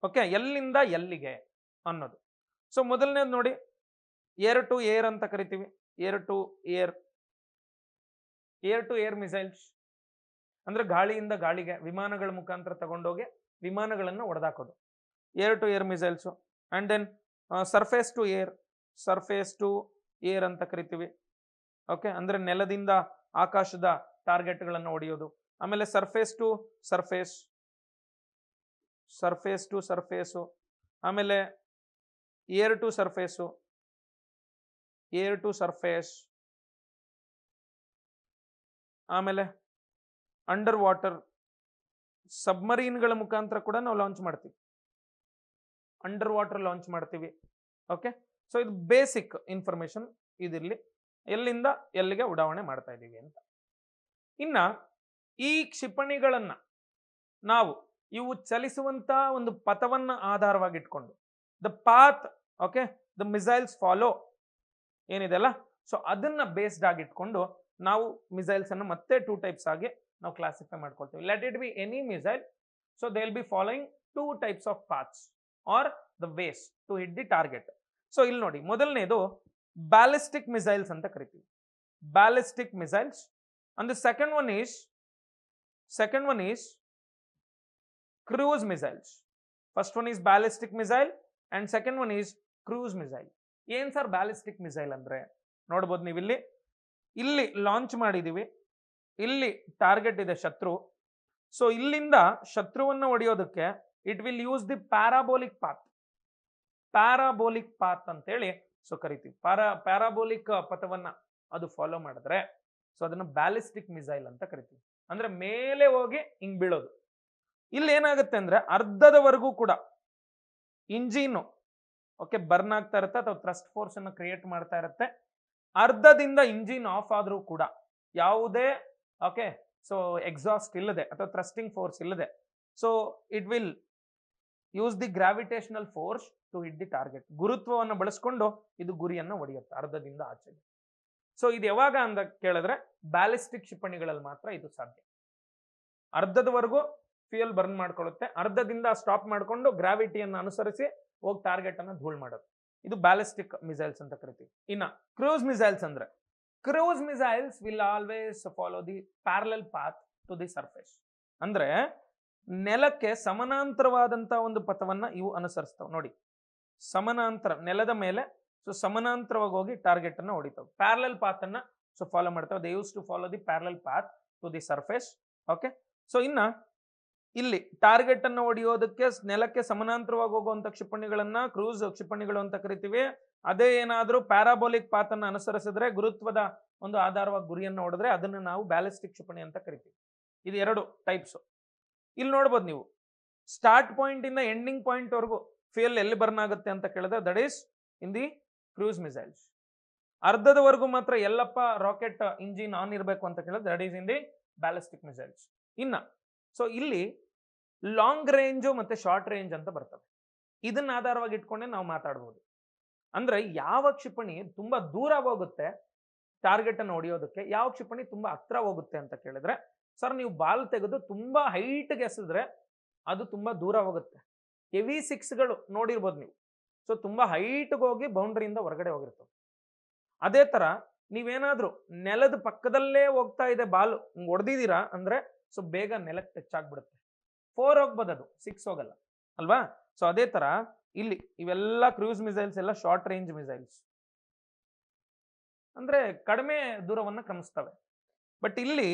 ಓಕೆ, ಎಲ್ಲಿಂದ ಎಲ್ಲಿಗೆ ಅನ್ನೋದು. ಸೊ ಮೊದಲನೇದು ನೋಡಿ, ಏರ್ ಟು ಏರ್ ಅಂತ ಕರಿತೀವಿ. ಏರ್ ಟು ಏರ್ ಮಿಸೈಲ್ಸ್ ಅಂದ್ರೆ ಗಾಳಿಯಿಂದ ಗಾಳಿಗೆ ವಿಮಾನಗಳ ಮುಖಾಂತರ ತಗೊಂಡೋಗಿ ವಿಮಾನಗಳನ್ನು ಹೊಡೆದಾಕೋದು, air to air missiles. And then surface to air ಅಂತ ಕರಿತೀವಿ ಓಕೆ, ಅಂದ್ರೆ ನೆಲದಿಂದ ಆಕಾಶದ ಟಾರ್ಗೆಟ್ಗಳನ್ನು ಹೊಡೆಯೋದು. ಆಮೇಲೆ ಸರ್ಫೇಸ್ ಟು ಸರ್ಫೇಸು, ಆಮೇಲೆ air to surface, air to surface, ಆಮೇಲೆ ಅಂಡರ್ ವಾಟರ್ ಸಬ್ಮರೀನ್ಗಳ ಮುಖಾಂತರ ಕೂಡ ನಾವು ಲಾಂಚ್ ಮಾಡ್ತೀವಿ, ಅಂಡರ್ ವಾಟರ್ ಲಾಂಚ್ ಮಾಡ್ತೀವಿ. ಓಕೆ, ಸೊ ಇದು ಬೇಸಿಕ್ ಇನ್ಫಾರ್ಮೇಶನ್ ಇದಿರಲಿ, ಎಲ್ಲಿಂದ ಎಲ್ಲಿಗೆ ಉಡಾವಣೆ ಮಾಡ್ತಾ ಇದ್ದೀವಿ ಅಂತ. ಇನ್ನ ಈ ಕ್ಷಿಪಣಿಗಳನ್ನ ನಾವು ಇವು ಚಲಿಸುವಂತ ಒಂದು ಪಥವನ್ನ ಆಧಾರವಾಗಿಟ್ಕೊಂಡು the path, okay, the missiles follow ಏನಿದೆ ಅಲ್ಲ, ಸೊ ಅದನ್ನ ಬೇಸ್ಡ್ ಆಗಿಟ್ಕೊಂಡು ನಾವು ಮಿಸೈಲ್ಸ್ ಅನ್ನು ಮತ್ತೆ 2 ಟೈಪ್ಸ್ ಆಗಿ ನಾವು ಕ್ಲಾಸಿಫೈ ಮಾಡ್ಕೊಳ್ತೀವಿ. Let it be any missile, so they will be following 2 types of paths are the ways to hit the target. So ಇಲ್ಲಿ ನೋಡಿ, ಮೊದಲನೇದು ಬ್ಯಾಲಿಸ್ಟಿಕ್ ಮಿಸೈಲ್ಸ್ ಅಂತ ಕರಿತೀವಿ, ballistic missiles. And the second one is cruise missiles. First one is ballistic missile and second one is cruise missile. ಏನ್ sir ballistic missile ಅಂದ್ರೆ? ನೋಡ್ಬೋದು ನೀವು ಇಲ್ಲಿ ಲಾಂಚ್ ಮಾಡಿದೀವಿ, ಇಲ್ಲಿ ಟಾರ್ಗೆಟ್ ಇದೆ ಶತ್ರು. ಸೊ ಇಲ್ಲಿಂದ ಶತ್ರುವನ್ನ ಹೊಡೆಯೋದಕ್ಕೆ it will use the parabolic path, parabolic path ಅಂತೇಳಿ ಸೊ ಕರಿತೀವಿ. ಪ್ಯಾರಾಬೋಲಿಕ್ ಪಥವನ್ನ ಅದು ಫಾಲೋ ಮಾಡಿದ್ರೆ ಸೊ ಅದನ್ನ ಬ್ಯಾಲಿಸ್ಟಿಕ್ ಮಿಸೈಲ್ ಅಂತ ಕರಿತೀವಿ. ಅಂದ್ರೆ ಮೇಲೆ ಹೋಗಿ ಹಿಂಗ್ ಬೀಳೋದು. ಇಲ್ಲಿ ಏನಾಗುತ್ತೆ ಅಂದ್ರೆ ಅರ್ಧದವರೆಗೂ ಕೂಡ ಇಂಜಿನ್ ಓಕೆ ಬರ್ನ್ ಆಗ್ತಾ ಇರುತ್ತೆ ಅಥವಾ ಥ್ರಸ್ಟ್ ಫೋರ್ಸ್ ಅನ್ನು ಕ್ರಿಯೇಟ್ ಮಾಡ್ತಾ ಇರುತ್ತೆ. ಅರ್ಧದಿಂದ ಇಂಜಿನ್ ಆಫ್ ಆದ್ರೂ ಕೂಡ ಯಾವುದೇ ಓಕೆ ಸೊ ಎಕ್ಸಾಸ್ಟ್ ಇಲ್ಲದೆ ಅಥವಾ ಥ್ರಸ್ಟಿಂಗ್ ಫೋರ್ಸ್ ಇಲ್ಲದೆ, so it will use the gravitational force to hit the target. ಗುರುತ್ವವನ್ನು ಬಳಸ್ಕೊಂಡು ಇದು ಗುರಿಯನ್ನು ಹೊಡೆಯುತ್ತೆ ಅರ್ಧದಿಂದ ಆಚೆಗೆ. ಸೊ ಇದು ಯಾವಾಗ ಅಂತ ಕೇಳಿದ್ರೆ ಬ್ಯಾಲಿಸ್ಟಿಕ್ ಕ್ಷಿಪಣಿಗಳಲ್ಲಿ ಮಾತ್ರ ಇದು ಸಾಧ್ಯ. ಅರ್ಧದವರೆಗೂ ಫ್ಯೂಯಲ್ ಬರ್ನ್ ಮಾಡ್ಕೊಳ್ಳುತ್ತೆ, ಅರ್ಧದಿಂದ ಸ್ಟಾಪ್ ಮಾಡಿಕೊಂಡು ಗ್ರಾವಿಟಿಯನ್ನು ಅನುಸರಿಸಿ ಹೋಗಿ ಟಾರ್ಗೆಟ್ ಅನ್ನು ಧೂಳ್ ಮಾಡೋದು. ಇದು ಬ್ಯಾಲಿಸ್ಟಿಕ್ ಮಿಸೈಲ್ಸ್ ಅಂತ ಕರಿತೀವಿ. ಇನ್ನ ಕ್ರೂಸ್ ಮಿಸೈಲ್ಸ್ ಅಂದ್ರೆ, cruise missiles will always follow the parallel path to the surface. ಅಂದ್ರೆ ನೆಲಕ್ಕೆ ಸಮಾನಾಂತರವಾದಂತ ಒಂದು ಪಥವನ್ನ ಇವು ಅನುಸರಿಸ್ತವೆ. ನೋಡಿ, ಸಮಾನಾಂತರ ನೆಲದ ಮೇಲೆ ಸೊ ಸಮಾನಾಂತರವಾಗಿ ಹೋಗಿ ಟಾರ್ಗೆಟ್ ಅನ್ನ ಹೊಡಿತಾವೆ. ಪ್ಯಾರಲಲ್ ಪಾತ್ ಅನ್ನ ಸೊ ಫಾಲೋ ಮಾಡ್ತಾವೆ. They use to follow the parallel path to the surface. Okay, so ಇನ್ನ ಇಲ್ಲಿ ಟಾರ್ಗೆಟ್ ಅನ್ನು ಹೊಡೆಯೋದಕ್ಕೆ ನೆಲಕ್ಕೆ ಸಮಾನಾಂತರವಾಗಿ ಹೋಗುವಂತ ಕ್ಷಿಪಣಿಗಳನ್ನ ಕ್ರೂಸ್ ಕ್ಷಿಪಣಿಗಳು ಅಂತ ಕರಿತೀವಿ. ಅದೇ ಏನಾದ್ರೂ ಪ್ಯಾರಾಬೋಲಿಕ್ ಪಾತ್ ಅನ್ನು ಅನುಸರಿಸಿದ್ರೆ ಗುರುತ್ವದ ಒಂದು ಆಧಾರವಾಗಿ ಗುರಿಯನ್ನು ಹೊಡೆದ್ರೆ ಅದನ್ನು ನಾವು ಬ್ಯಾಲಿಸ್ಟಿಕ್ ಕ್ಷಿಪಣಿ ಅಂತ ಕರಿತೀವಿ. ಇದು 2 ಟೈಪ್ಸ್. ಇಲ್ಲಿ ನೋಡ್ಬೋದು ನೀವು, ಸ್ಟಾರ್ಟ್ ಪಾಯಿಂಟ್ ಇಂದ ಎಂಡಿಂಗ್ ಪಾಯಿಂಟ್ ವರೆಗೂ ಫ್ಯೂಯಲ್ ಎಲ್ಲಿ ಬರ್ನ್ ಆಗುತ್ತೆ ಅಂತ ಕೇಳಿದ್ರೆ that is in the cruise missiles. ಅರ್ಧದವರೆಗೂ ಮಾತ್ರ ಎಲ್ಲಪ್ಪ ರಾಕೆಟ್ ಇಂಜಿನ್ ಆನ್ ಇರಬೇಕು ಅಂತ ಕೇಳಿದ್ರೆ that is in the ballistic missiles. ಇನ್ನ ಸೊ ಇಲ್ಲಿ ಲಾಂಗ್ ರೇಂಜು ಮತ್ತೆ ಶಾರ್ಟ್ ರೇಂಜ್ ಅಂತ ಬರ್ತವೆ. ಇದನ್ನ ಆಧಾರವಾಗಿ ಇಟ್ಕೊಂಡೆ ನಾವು ಮಾತಾಡ್ಬೋದು. ಅಂದ್ರೆ ಯಾವ ಕ್ಷಿಪಣಿ ತುಂಬಾ ದೂರ ಹೋಗುತ್ತೆ ಟಾರ್ಗೆಟ್ ಅನ್ನು ಹೊಡೆಯೋದಕ್ಕೆ, ಯಾವ ಕ್ಷಿಪಣಿ ತುಂಬಾ ಹತ್ರ ಹೋಗುತ್ತೆ ಅಂತ ಕೇಳಿದ್ರೆ, ಸರ್ ನೀವು ಬಾಲ್ ತೆಗೆದು ತುಂಬಾ ಹೈಟ್ಗೆ ಎಸೆದ್ರೆ ಅದು ತುಂಬಾ ದೂರ ಹೋಗುತ್ತೆ. ಹೆವಿ 6ಗಳು ನೋಡಿರ್ಬೋದು ನೀವು, ಸೊ ತುಂಬಾ ಹೈಟ್ಗೆ ಹೋಗಿ ಬೌಂಡ್ರಿಯಿಂದ ಹೊರಗಡೆ ಹೋಗಿರ್ತವೆ. ಅದೇ ತರ ನೀವೇನಾದ್ರೂ ನೆಲದ ಪಕ್ಕದಲ್ಲೇ ಹೋಗ್ತಾ ಇದೆ ಬಾಲು ಹೊಡೆದಿದ್ದೀರಾ ಅಂದ್ರೆ ಸೊ ಬೇಗ ನೆಲಕ್ಕೆ ಟಚ್ ಆಗ್ಬಿಡುತ್ತೆ. 4 ಹೋಗ್ಬೋದು, ಅದು 6 ಹೋಗಲ್ಲ ಅಲ್ವಾ. ಸೊ ಅದೇ ತರ ಇಲ್ಲಿ ಇವೆಲ್ಲ ಕ್ರೂಸ್ ಮಿಸೈಲ್ಸ್ ಎಲ್ಲ ಶಾರ್ಟ್ ರೇಂಜ್ ಮಿಸೈಲ್ಸ್, ಅಂದ್ರೆ ಕಡಿಮೆ ದೂರವನ್ನ ಕ್ರಮಿಸ್ತವೆ. ಬಟ್ ಇಲ್ಲಿ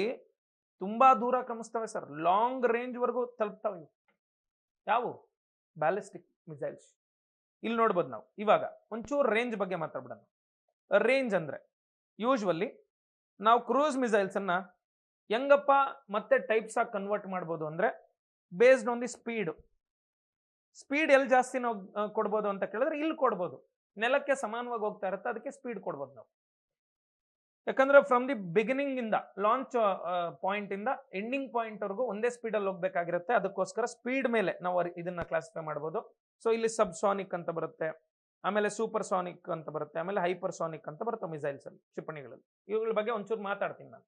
ತುಂಬಾ ದೂರ ಕ್ರಮಿಸ್ತವೆ ಸರ್, ಲಾಂಗ್ ರೇಂಜ್ ವರೆಗೂ ತಲುಪ್ತವೆ. ಯಾವ ಬ್ಯಾಲಿಸ್ಟಿಕ್ ಮಿಸೈಲ್ಸ್ ಇಲ್ಲಿ ನೋಡ್ಬೋದು ನಾವು. ಇವಾಗ ಒಂಚೂರು ರೇಂಜ್ ಬಗ್ಗೆ ಮಾತಾಡ್ಬಿಡೋಣ. ರೇಂಜ್ ಅಂದ್ರೆ ಯೂಶುವಲಿ ನಾವು ಕ್ರೂಸ್ ಮಿಸೈಲ್ಸ್ ಅನ್ನ ಹೆಂಗಪ್ಪ ಮತ್ತೆ ಟೈಪ್ಸ್ ಆಗಿ ಕನ್ವರ್ಟ್ ಮಾಡ್ಬೋದು ಅಂದ್ರೆ ಬೇಸ್ಡ್ ಆನ್ ದಿ ಸ್ಪೀಡ್ ಎಲ್ಲಿ ಜಾಸ್ತಿ ನಾವು ಕೊಡ್ಬೋದು ಅಂತ ಕೇಳಿದ್ರೆ ಇಲ್ಲಿ ಕೊಡ್ಬೋದು. ನೆಲಕ್ಕೆ ಸಮಾನವಾಗಿ ಹೋಗ್ತಾ ಇರುತ್ತೆ, ಅದಕ್ಕೆ ಸ್ಪೀಡ್ ಕೊಡ್ಬೋದು ನಾವು. ಯಾಕಂದ್ರೆ ಫ್ರಮ್ ದಿ ಬಿಗಿನಿಂಗ್ ಇಂದ ಲಾಂಚ್ ಪಾಯಿಂಟ್ ಇಂದ ಎಂಡಿಂಗ್ ಪಾಯಿಂಟ್ ವರೆಗೂ ಒಂದೇ ಸ್ಪೀಡ್ ಅಲ್ಲಿ ಹೋಗ್ಬೇಕಾಗಿರುತ್ತೆ. ಅದಕ್ಕೋಸ್ಕರ ಸ್ಪೀಡ್ ಮೇಲೆ ನಾವು ಇದನ್ನ ಕ್ಲಾಸಿಫೈ ಮಾಡ್ಬೋದು. ಸೊ ಇಲ್ಲಿ ಸಬ್ ಸಾನಿಕ್ ಅಂತ ಬರುತ್ತೆ, ಆಮೇಲೆ ಸೂಪರ್ ಸಾನಿಕ್ ಅಂತ ಬರುತ್ತೆ, ಆಮೇಲೆ ಹೈಪರ್ ಸಾನಿಕ್ ಅಂತ ಬರುತ್ತೆ ಮಿಸೈಲ್ಸ್ ಅಲ್ಲಿ, ಕ್ಷಿಪಣಿಗಳಲ್ಲಿ. ಇವುಗಳ ಬಗ್ಗೆ ಒಂಚೂರು ಮಾತಾಡ್ತೀನಿ ನಾನು.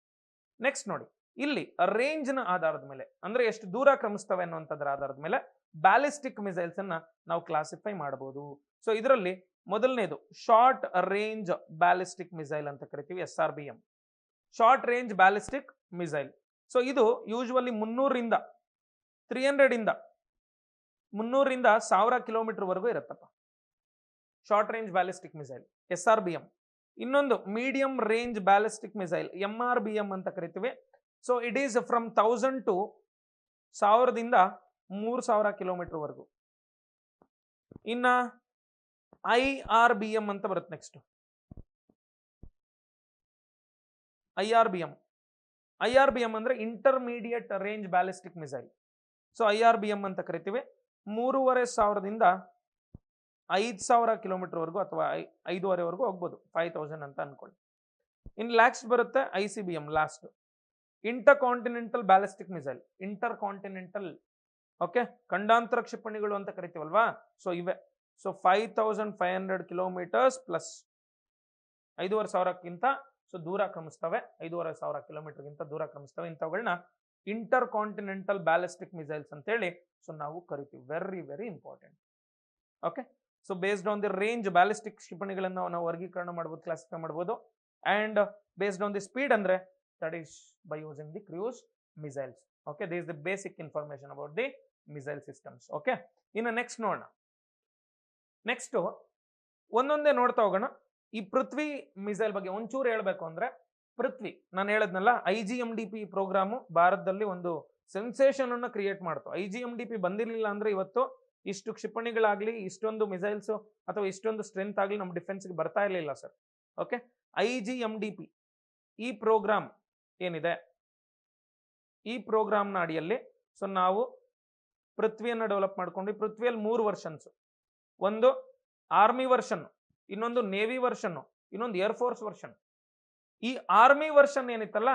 ನೆಕ್ಸ್ಟ್ ನೋಡಿ, ಇಲ್ಲಿ ರೇಂಜ್ ನ ಆಧಾರದ ಮೇಲೆ ಅಂದ್ರೆ ಎಷ್ಟು ದೂರ ಕ್ರಮಿಸ್ತವೆ ಅನ್ನುವಂಥದ್ರ ಆಧಾರದ ಮೇಲೆ ಬ್ಯಾಲಿಸ್ಟಿಕ್ ಮಿಸೈಲ್ಸ್ ಅನ್ನ ನಾವು ಕ್ಲಾಸಿಫೈ ಮಾಡಬಹುದು. ಸೊ ಇದರಲ್ಲಿ ಮೊದಲನೇದು ಶಾರ್ಟ್ ರೇಂಜ್ ಬ್ಯಾಲಿಸ್ಟಿಕ್ ಮಿಸೈಲ್ ಅಂತ ಕರಿತೀವಿ, SRBM, short range ballistic missile. So ಇದು ಯೂಶುವಲಿ 300 ಇಂದ 1000 ಕಿಲೋಮೀಟರ್ ವರೆಗೂ ಇರುತ್ತಪ್ಪ short range ballistic missile SRBM. ಇನ್ನೊಂದು medium range ballistic missile MRBM ಅಂತ ಕರಿತೀವಿ. So it is from 1000 to 1000 ದಿಂದ 3000 ಕಿಲೋಮೀಟರ್ ವರೆಗೂ. ಇನ್ನ IRBM ಅಂತ ಬರುತ್ತೆ ನೆಕ್ಸ್ಟ್. IRBM ಅಂದ್ರೆ intermediate range ballistic missile. So IRBM ಅಂತ ಕರಿತೀವಿ. 3,500ದಿಂದ 5,000 ಕಿಲೋಮೀಟರ್ ವರೆಗೂ ಅಥವಾ 5,500 ಹೋಗ್ಬೋದು, 5,000 ಅಂತ ಅನ್ಕೊಳ್ಳಿ. ಇನ್ ಲಾಸ್ಟ್ ಬರುತ್ತೆ ICBM, last intercontinental ballistic missile. Inter okay, ಖಂಡಾಂತರ ಕ್ಷಿಪಣಿಗಳು ಅಂತ ಕರಿತೀವಲ್ವಾ. ಸೊ ಇವೆ. ಸೊ 5,500 ಕಿಲೋಮೀಟರ್ಸ್ ಪ್ಲಸ್ 5,500ಕ್ಕಿಂತ ಸೊ ದೂರ ಕ್ರಮಿಸ್ತವೆ, 5,500 ಕಿಲೋಮೀಟರ್ಗಿಂತ ದೂರ ಕ್ರಮಿಸ್ತವೆ. ಇಂಥವುಗಳನ್ನ ಇಂಟರ್ ಕಾಂಟಿನೆಂಟಲ್ ಬ್ಯಾಲಿಸ್ಟಿಕ್ ಮಿಸೈಲ್ಸ್ ಅಂತೇಳಿ ಸೊ ನಾವು ಕರಿತೀವಿ. Very very important. Okay, so based on the range ballistic ಕ್ಷಿಪಣಿಗಳನ್ನು ನಾವು ವರ್ಗೀಕರಣ ಮಾಡ್ಬೋದು, ಕ್ಲಾಸಿಫೈ ಮಾಡ್ಬೋದು. And based on the speed ಅಂದ್ರೆ that is by using the cruise missiles. Okay, this is the basic information about the missile systems. Okay, ಇನ್ನು next ನೋಡೋಣ. Next ಒಂದೊಂದೇ ನೋಡ್ತಾ ಹೋಗೋಣ. ಈ ಪೃಥ್ವಿ ಮಿಸೈಲ್ ಬಗ್ಗೆ ಒಂಚೂರು ಹೇಳ್ಬೇಕು ಅಂದ್ರೆ, ಪೃಥ್ವಿ ನಾನು ಹೇಳದ್ನಲ್ಲ, IGMDP ಪ್ರೋಗ್ರಾಮು ಭಾರತದಲ್ಲಿ ಒಂದು ಸೆನ್ಸೇಷನ್ ಅನ್ನ ಕ್ರಿಯೇಟ್ ಮಾಡ್ತು. IGMDP ಬಂದಿರಲಿಲ್ಲ ಅಂದ್ರೆ ಇವತ್ತು ಇಷ್ಟು ಕ್ಷಿಪಣಿಗಳಾಗ್ಲಿ, ಇಷ್ಟೊಂದು ಮಿಸೈಲ್ಸ್ ಅಥವಾ ಇಷ್ಟೊಂದು ಸ್ಟ್ರೆಂತ್ ಆಗಲಿ ನಮ್ಮ ಡಿಫೆನ್ಸ್ಗೆ ಬರ್ತಾ ಇರಲಿಲ್ಲ ಸರ್. ಓಕೆ, IGMDP ಈ ಪ್ರೋಗ್ರಾಮ್ ಏನಿದೆ, ಈ ಪ್ರೋಗ್ರಾಮ್ನ ಅಡಿಯಲ್ಲಿ ಸೊ ನಾವು ಪೃಥ್ವಿಯನ್ನು ಡೆವಲಪ್ ಮಾಡ್ಕೊಂಡ್ವಿ. ಪೃಥ್ವಿಯಲ್ಲಿ 3 ವರ್ಷನ್ಸ್, ಒಂದು ಆರ್ಮಿ ವರ್ಷನ್, ಇನ್ನೊಂದು ನೇವಿ ವರ್ಷನ್, ಇನ್ನೊಂದು ಏರ್ಫೋರ್ಸ್ ವರ್ಷನ್. ಈ ಆರ್ಮಿ ವರ್ಷನ್ ಏನಿತ್ತಲ್ಲ,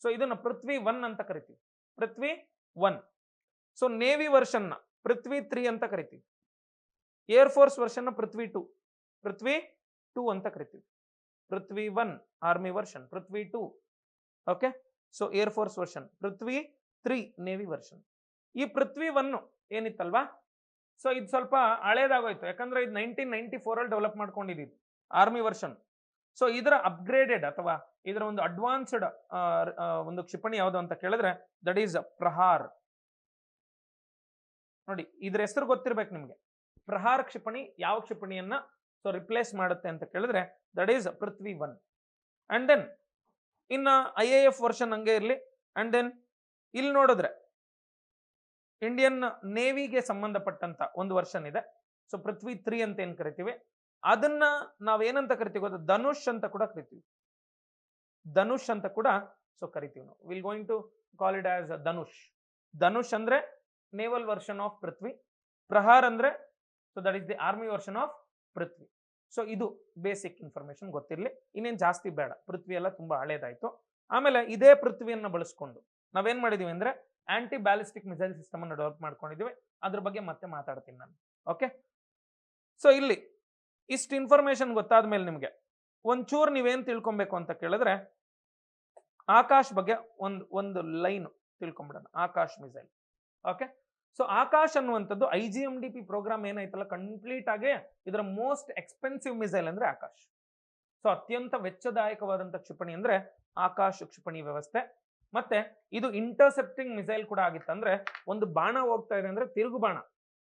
ಸೊ ಇದನ್ನ ಪೃಥ್ವಿ 1 ಅಂತ ಕರಿತೀವಿ, ಪೃಥ್ವಿ 1. ಸೊ ನೇವಿ ವರ್ಷನ್ ಪೃಥ್ವಿ 3 ಅಂತ ಕರಿತೀವಿ. ಏರ್ಫೋರ್ಸ್ ವರ್ಷನ್ ಪೃಥ್ವಿ 2 ಅಂತ ಕರಿತೀವಿ. ಪೃಥ್ವಿ 1 ಆರ್ಮಿ ವರ್ಷನ್, ಪೃಥ್ವಿ 2 ಓಕೆ, ಸೊ ಏರ್ಫೋರ್ಸ್ ವರ್ಷನ್, ಪೃಥ್ವಿ 3 ನೇವಿ ವರ್ಷನ್. ಈ ಪೃಥ್ವಿ 1 ಏನಿತ್ತಲ್ವಾ, ಸೊ ಇದು ಸ್ವಲ್ಪ ಹಳೇದಾಗೋಯ್ತು. ಯಾಕಂದ್ರೆ ಇದು 1994 ಅಲ್ಲಿ ಡೆವಲಪ್ ಮಾಡ್ಕೊಂಡಿದ್ದೀವಿ ಆರ್ಮಿ ವರ್ಷನ್. ಸೊ ಇದರ ಅಪ್ಗ್ರೇಡೆಡ್ ಅಥವಾ ಇದರ ಒಂದು ಅಡ್ವಾನ್ಸ್ಡ್ ಒಂದು ಕ್ಷಿಪಣಿ ಯಾವುದು ಅಂತ ಕೇಳಿದ್ರೆ ದಟ್ ಈಸ್ ಪ್ರಹಾರ್. ನೋಡಿ, ಇದ್ರ ಹೆಸರು ಗೊತ್ತಿರ್ಬೇಕು ನಿಮ್ಗೆ. ಪ್ರಹಾರ್ ಕ್ಷಿಪಣಿ ಯಾವ ಕ್ಷಿಪಣಿಯನ್ನ ಸೊ ರಿಪ್ಲೇಸ್ ಮಾಡುತ್ತೆ ಅಂತ ಕೇಳಿದ್ರೆ that is Prithvi 1. And then ಇನ್ನ IAF ವರ್ಷನ್ ಹಂಗೆ ಇರಲಿ. ಅಂಡ್ ದೆನ್ ಇಲ್ಲಿ ನೋಡಿದ್ರೆ ಇಂಡಿಯನ್ ನೇವಿಗೆ ಸಂಬಂಧಪಟ್ಟಂತ ಒಂದು ವರ್ಷನ್ ಇದೆ. ಸೊ ಪೃಥ್ವಿ 3 ಅಂತ ಏನ್ ಕರಿತೀವಿ, ಅದನ್ನ ನಾವೇನಂತ ಕರಿತೀವಿ ಗೊತ್ತಾ, ಧನುಷ್ ಅಂತ ಕೂಡ ಕರಿತೀವಿ. ಧನುಷ್ ಅಂತ ಕೂಡ ಸೊ ಕರಿತೀವಿ ನಾವು. Will going to call it as Dhanush. Dhanush ಅಂದ್ರೆ naval version of Prithvi. Prahar ಅಂದ್ರೆ so that is the army version of Prithvi. So ಇದು ಬೇಸಿಕ್ ಇನ್ಫಾರ್ಮೇಶನ್ ಗೊತ್ತಿರಲಿ, ಇನ್ನೇನು ಜಾಸ್ತಿ ಬೇಡ. ಪೃಥ್ವಿ ಎಲ್ಲ ತುಂಬಾ ಹಳೇದಾಯ್ತು. ಆಮೇಲೆ ಇದೇ ಪೃಥ್ವಿಯನ್ನ ಬಳಸ್ಕೊಂಡು ನಾವೇನ್ ಮಾಡಿದೀವಿ ಅಂದ್ರೆ ಆಂಟಿ ಬ್ಯಾಲಿಸ್ಟಿಕ್ ಮಿಸೈಲ್ ಸಿಸ್ಟಮ್ ಅನ್ನು ಡೆವಲಪ್ ಮಾಡ್ಕೊಂಡಿದೀವಿ. ಅದ್ರ ಬಗ್ಗೆ ಮತ್ತೆ ಮಾತಾಡ್ತೀನಿ ನಾನು. ಓಕೆ, ಸೊ ಇಲ್ಲಿ ಇಷ್ಟು ಇನ್ಫಾರ್ಮೇಶನ್ ಗೊತ್ತಾದ ಮೇಲೆ ನಿಮ್ಗೆ ಒಂಚೂರು ನೀವೇನ್ ತಿಳ್ಕೊಬೇಕು ಅಂತ ಕೇಳಿದ್ರೆ ಆಕಾಶ್ ಬಗ್ಗೆ ಒಂದು ಲೈನ್ ತಿಳ್ಕೊಂಬಿಡೋಣ. Akash missile. Okay, so Akash ಅನ್ನುವಂಥದ್ದು IGMDP ಪ್ರೋಗ್ರಾಮ್ ಏನೈತಲ್ಲ, ಕಂಪ್ಲೀಟ್ ಆಗಿ ಇದರ ಮೋಸ್ಟ್ ಎಕ್ಸ್ಪೆನ್ಸಿವ್ ಮಿಸೈಲ್ ಅಂದ್ರೆ ಆಕಾಶ್. ಸೊ ಅತ್ಯಂತ ವೆಚ್ಚದಾಯಕವಾದಂತ ಕ್ಷಿಪಣಿ ಅಂದ್ರೆ ಆಕಾಶ್ ಕ್ಷಿಪಣಿ ವ್ಯವಸ್ಥೆ. ಮತ್ತೆ ಇದು ಇಂಟರ್ಸೆಪ್ಟಿಂಗ್ ಮಿಸೈಲ್ ಕೂಡ ಆಗಿತ್ತು. ಅಂದ್ರೆ ಒಂದು ಬಾಣ ಹೋಗ್ತಾ ಇದೆ ಅಂದ್ರೆ ತಿರುಗು ಬಾಣ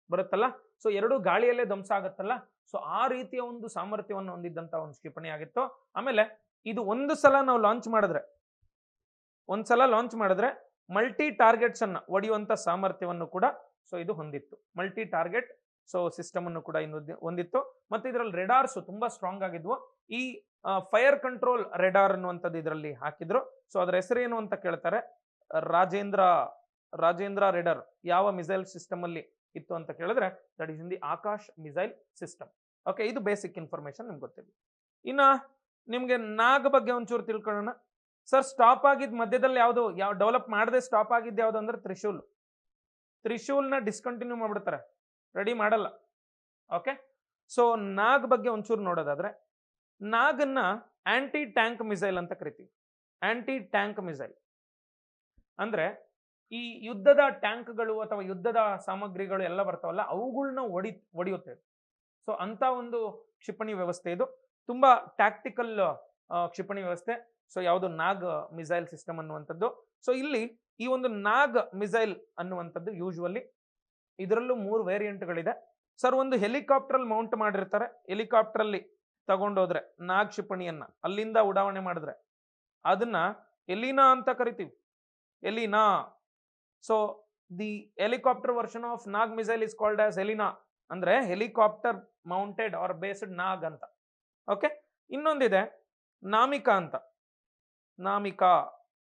ಬರುತ್ತಲ್ಲ, ಸೊ ಎರಡು ಗಾಳಿಯಲ್ಲೇ ಧ್ವಂಸ ಆಗುತ್ತಲ್ಲ, ಸೊ ಆ ರೀತಿಯ ಒಂದು ಸಾಮರ್ಥ್ಯವನ್ನು ಹೊಂದಿದ್ದಂತ ಒಂದು ಕ್ಷಿಪಣಿ ಆಗಿತ್ತು. ಆಮೇಲೆ ಇದು ಒಂದ್ಸಲ ಲಾಂಚ್ ಮಾಡಿದ್ರೆ ಮಲ್ಟಿ ಟಾರ್ಗೆಟ್ಸ್ ಅನ್ನ ಹೊಡೆಯುವಂತ ಸಾಮರ್ಥ್ಯವನ್ನು ಕೂಡ ಸೊ ಇದು ಹೊಂದಿತ್ತು. ಮಲ್ಟಿ ಟಾರ್ಗೆಟ್ ಸೊ ಸಿಸ್ಟಮ್ ಅನ್ನು ಕೂಡ ಹೊಂದಿತ್ತು. ಮತ್ತೆ ಇದರಲ್ಲಿ ರೆಡಾರ್ಸ್ ತುಂಬಾ ಸ್ಟ್ರಾಂಗ್ ಆಗಿದ್ವು. ಈ ಫೈರ್ ಕಂಟ್ರೋಲ್ ರೆಡಾರ್ ಅನ್ನುವಂಥದ್ದು ಇದರಲ್ಲಿ ಹಾಕಿದ್ರು. ಸೊ ಅದರ ಹೆಸರೇನು ಅಂತ ಕೇಳ್ತಾರೆ, ರಾಜೇಂದ್ರ ರೆಡಾರ್ ಯಾವ ಮಿಸೈಲ್ ಸಿಸ್ಟಮ್ ಅಲ್ಲಿ ಇತ್ತು ಅಂತ ಕೇಳಿದ್ರೆ that is in the Akash missile system. Okay, ಇದು ಬೇಸಿಕ್ ಇನ್ಫಾರ್ಮೇಶನ್ ನಿಮ್ಗೆ ಗೊತ್ತಿದೆ. ಇನ್ನ ನಿಮ್ಗೆ ನಾಗ್ ಬಗ್ಗೆ ಒಂಚೂರು ತಿಳ್ಕೊಳ್ಳೋಣ. ಸರ್, ಸ್ಟಾಪ್ ಆಗಿದ್ ಮಧ್ಯದಲ್ಲಿ ಯಾವ ಡೆವಲಪ್ ಮಾಡದೆ ಸ್ಟಾಪ್ ಆಗಿದ್ದು ಯಾವ್ದು ಅಂದ್ರೆ ತ್ರಿಶೂಲ್ನ ಡಿಸ್ಕಂಟಿನ್ಯೂ ಮಾಡ್ಬಿಡ್ತಾರೆ, ರೆಡಿ ಮಾಡಲ್ಲ. ಓಕೆ, ಸೊ ನಾಗ್ ಬಗ್ಗೆ ಒಂಚೂರು ನೋಡೋದಾದ್ರೆ ನಾಗನ್ನ ಆಂಟಿ ಟ್ಯಾಂಕ್ ಮಿಸೈಲ್ ಅಂತ ಕರಿತೀವಿ. ಆಂಟಿ ಟ್ಯಾಂಕ್ ಮಿಸೈಲ್ ಅಂದ್ರೆ ಈ ಯುದ್ಧದ ಟ್ಯಾಂಕ್ಗಳು ಅಥವಾ ಯುದ್ಧದ ಸಾಮಗ್ರಿಗಳು ಎಲ್ಲ ಬರ್ತಾವಲ್ಲ, ಅವುಗಳನ್ನ ಹೊಡೆಯುತ್ತೆ. ಸೊ ಅಂತ ಒಂದು ಕ್ಷಿಪಣಿ ವ್ಯವಸ್ಥೆ ಇದು. ತುಂಬಾ ಟ್ಯಾಕ್ಟಿಕಲ್ ಕ್ಷಿಪಣಿ ವ್ಯವಸ್ಥೆ. ಸೊ ಯಾವುದು ನಾಗ್ ಮಿಸೈಲ್ ಸಿಸ್ಟಮ್ ಅನ್ನುವಂಥದ್ದು. ಸೊ ಇಲ್ಲಿ ಈ ಒಂದು ನಾಗ್ ಮಿಸೈಲ್ ಅನ್ನುವಂಥದ್ದು ಯೂಶುವಲಿ ಇದರಲ್ಲೂ 3 ವೇರಿಯಂಟ್ಗಳಿದೆ. ಸರ್, ಒಂದು ಹೆಲಿಕಾಪ್ಟರ್ ಮೌಂಟ್ ಮಾಡಿರ್ತಾರೆ. ಹೆಲಿಕಾಪ್ಟರ್ ಅಲ್ಲಿ ತಗೊಂಡೋದ್ರೆ ನಾಗ್ ಕ್ಷಿಪಣಿಯನ್ನ ಅಲ್ಲಿಂದ ಉಡಾವಣೆ ಮಾಡಿದ್ರೆ ಅದನ್ನ ಎಲಿನಾ ಅಂತ ಕರಿತೀವಿ. Helina. So the helicopter version of Nag missile is called as Helina. ಅಂದ್ರೆ helicopter mounted or based Nag ಅಂತ. ಓಕೆ, ಇನ್ನೊಂದಿದೆ ನಾಮಿಕಾ ಅಂತ. ನಾಮಿಕಾ,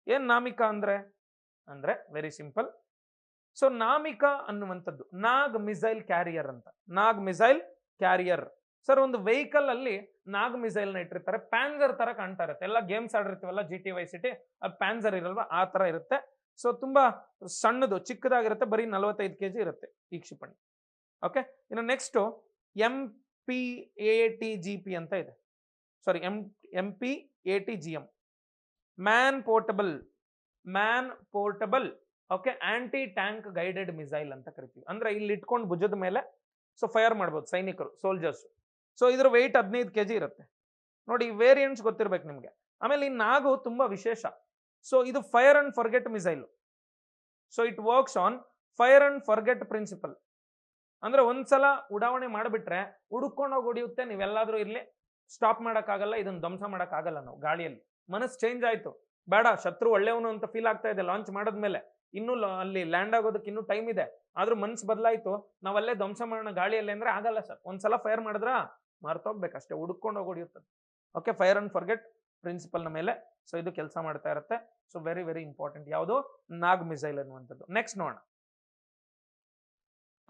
ಏನ್ ನಾಮಿಕಾ ಅಂದ್ರೆ ಅಂದ್ರೆ ವೆರಿ ಸಿಂಪಲ್. ಸೊ ನಾಮಿಕಾ ಅನ್ನುವಂಥದ್ದು ನಾಗ್ ಮಿಸೈಲ್ ಕ್ಯಾರಿಯರ್ ಅಂತ. ನಾಗ್ ಮಿಸೈಲ್ ಕ್ಯಾರಿಯರ್ ಸರ್, ಒಂದು ವೆಹಿಕಲ್ ಅಲ್ಲಿ ನಾಗ್ ಮಿಸೈಲ್ ನ ಇಟ್ಟಿರ್ತಾರೆ, ಪ್ಯಾನ್ಸರ್ ತರ ಕಾಣ್ತಾ ಇರುತ್ತೆ. ಎಲ್ಲ ಗೇಮ್ಸ್ ಆಡಿರ್ತೀವಲ್ಲ GT Vice City, ಅದು ಪ್ಯಾನ್ಸರ್ ಇರಲ್ವಾ, ಆ ತರ ಇರುತ್ತೆ. ಸೊ ತುಂಬಾ ಸಣ್ಣದು ಚಿಕ್ಕದಾಗಿರುತ್ತೆ, ಬರೀ 45 kg ಇರುತ್ತೆ ಈ ಕ್ಷಿಪಣಿ. ಓಕೆ, ಇನ್ನು ನೆಕ್ಸ್ಟ್ MPATGP ಅಂತ ಇದೆ. ಸಾರಿ, MPATGM, man portable okay aunty tank guided missile ಅಂತ ಕರಿತೀವಿ. ಅಂದ್ರೆ ಇಲ್ಲಿ ಇಟ್ಕೊಂಡು ಭುಜದ ಮೇಲೆ ಸೊ ಫೈರ್ ಮಾಡ್ಬೋದು ಸೈನಿಕರು, ಸೋಲ್ಜರ್ಸ್. ಸೊ ಇದ್ರ ವೆಯ್ಟ್ 15 kg ಇರುತ್ತೆ ನೋಡಿ. ವೇರಿಯಂಟ್ಸ್ ಗೊತ್ತಿರ್ಬೇಕು ನಿಮ್ಗೆ. ಆಮೇಲೆ ಈ ನಾಗು ತುಂಬಾ ವಿಶೇಷ. ಸೊ ಇದು fire and forget missile. So it works on fire and forget principle. ಅಂದ್ರೆ ಒಂದ್ಸಲ ಉಡಾವಣೆ ಮಾಡಿಬಿಟ್ರೆ ಹುಡುಕೊಂಡೋಗಿ ಹೊಡಿಯುತ್ತೆ. ನೀವೆಲ್ಲಾದ್ರೂ ಇರ್ಲಿ ಸ್ಟಾಪ್ ಮಾಡಕ್ಕಾಗಲ್ಲ, ಇದನ್ನ ಧ್ವಂಸ ಮಾಡಕ್ಕಾಗಲ್ಲ. ನಾವು ಗಾಳಿಯಲ್ಲಿ ಮನಸ್ಸು ಚೇಂಜ್ ಆಯ್ತು, ಬೇಡ ಶತ್ರು ಒಳ್ಳೆಯವನು ಅಂತ ಫೀಲ್ ಆಗ್ತಾ ಇದೆ ಲಾಂಚ್ ಮಾಡಿದ್ಮೇಲೆ, ಇನ್ನೂ ಅಲ್ಲಿ ಲ್ಯಾಂಡ್ ಆಗೋದಕ್ಕೆ ಇನ್ನೂ ಟೈಮ್ ಇದೆ, ಆದ್ರೂ ಮನ್ಸು ಬದಲಾಯ್ತು, ನಾವಲ್ಲೇ ಧ್ವಂಸ ಮಾಡೋಣ ಗಾಳಿಯಲ್ಲಿ ಅಂದ್ರೆ ಆಗಲ್ಲ ಸರ್. ಒಂದ್ಸಲ ಫೈರ್ ಮಾಡಿದ್ರ ಮಾರ್ತೋಗ್ಬೇಕಷ್ಟೇ, ಹುಡುಕೊಂಡು ಹೋಗಿ ಹೊಡಿಯುತ್ತದೆ. Okay, fire and forget principle ನ ಮೇಲೆ ಸೊ ಇದು ಕೆಲಸ ಮಾಡ್ತಾ ಇರುತ್ತೆ. ಸೊ ವೆರಿ ವೆರಿ ಇಂಪಾರ್ಟೆಂಟ್ ಯಾವುದು, ನಾಗ್ ಮಿಸೈಲ್ ಅನ್ನುವಂಥದ್ದು. ನೆಕ್ಸ್ಟ್ ನೋಡೋಣ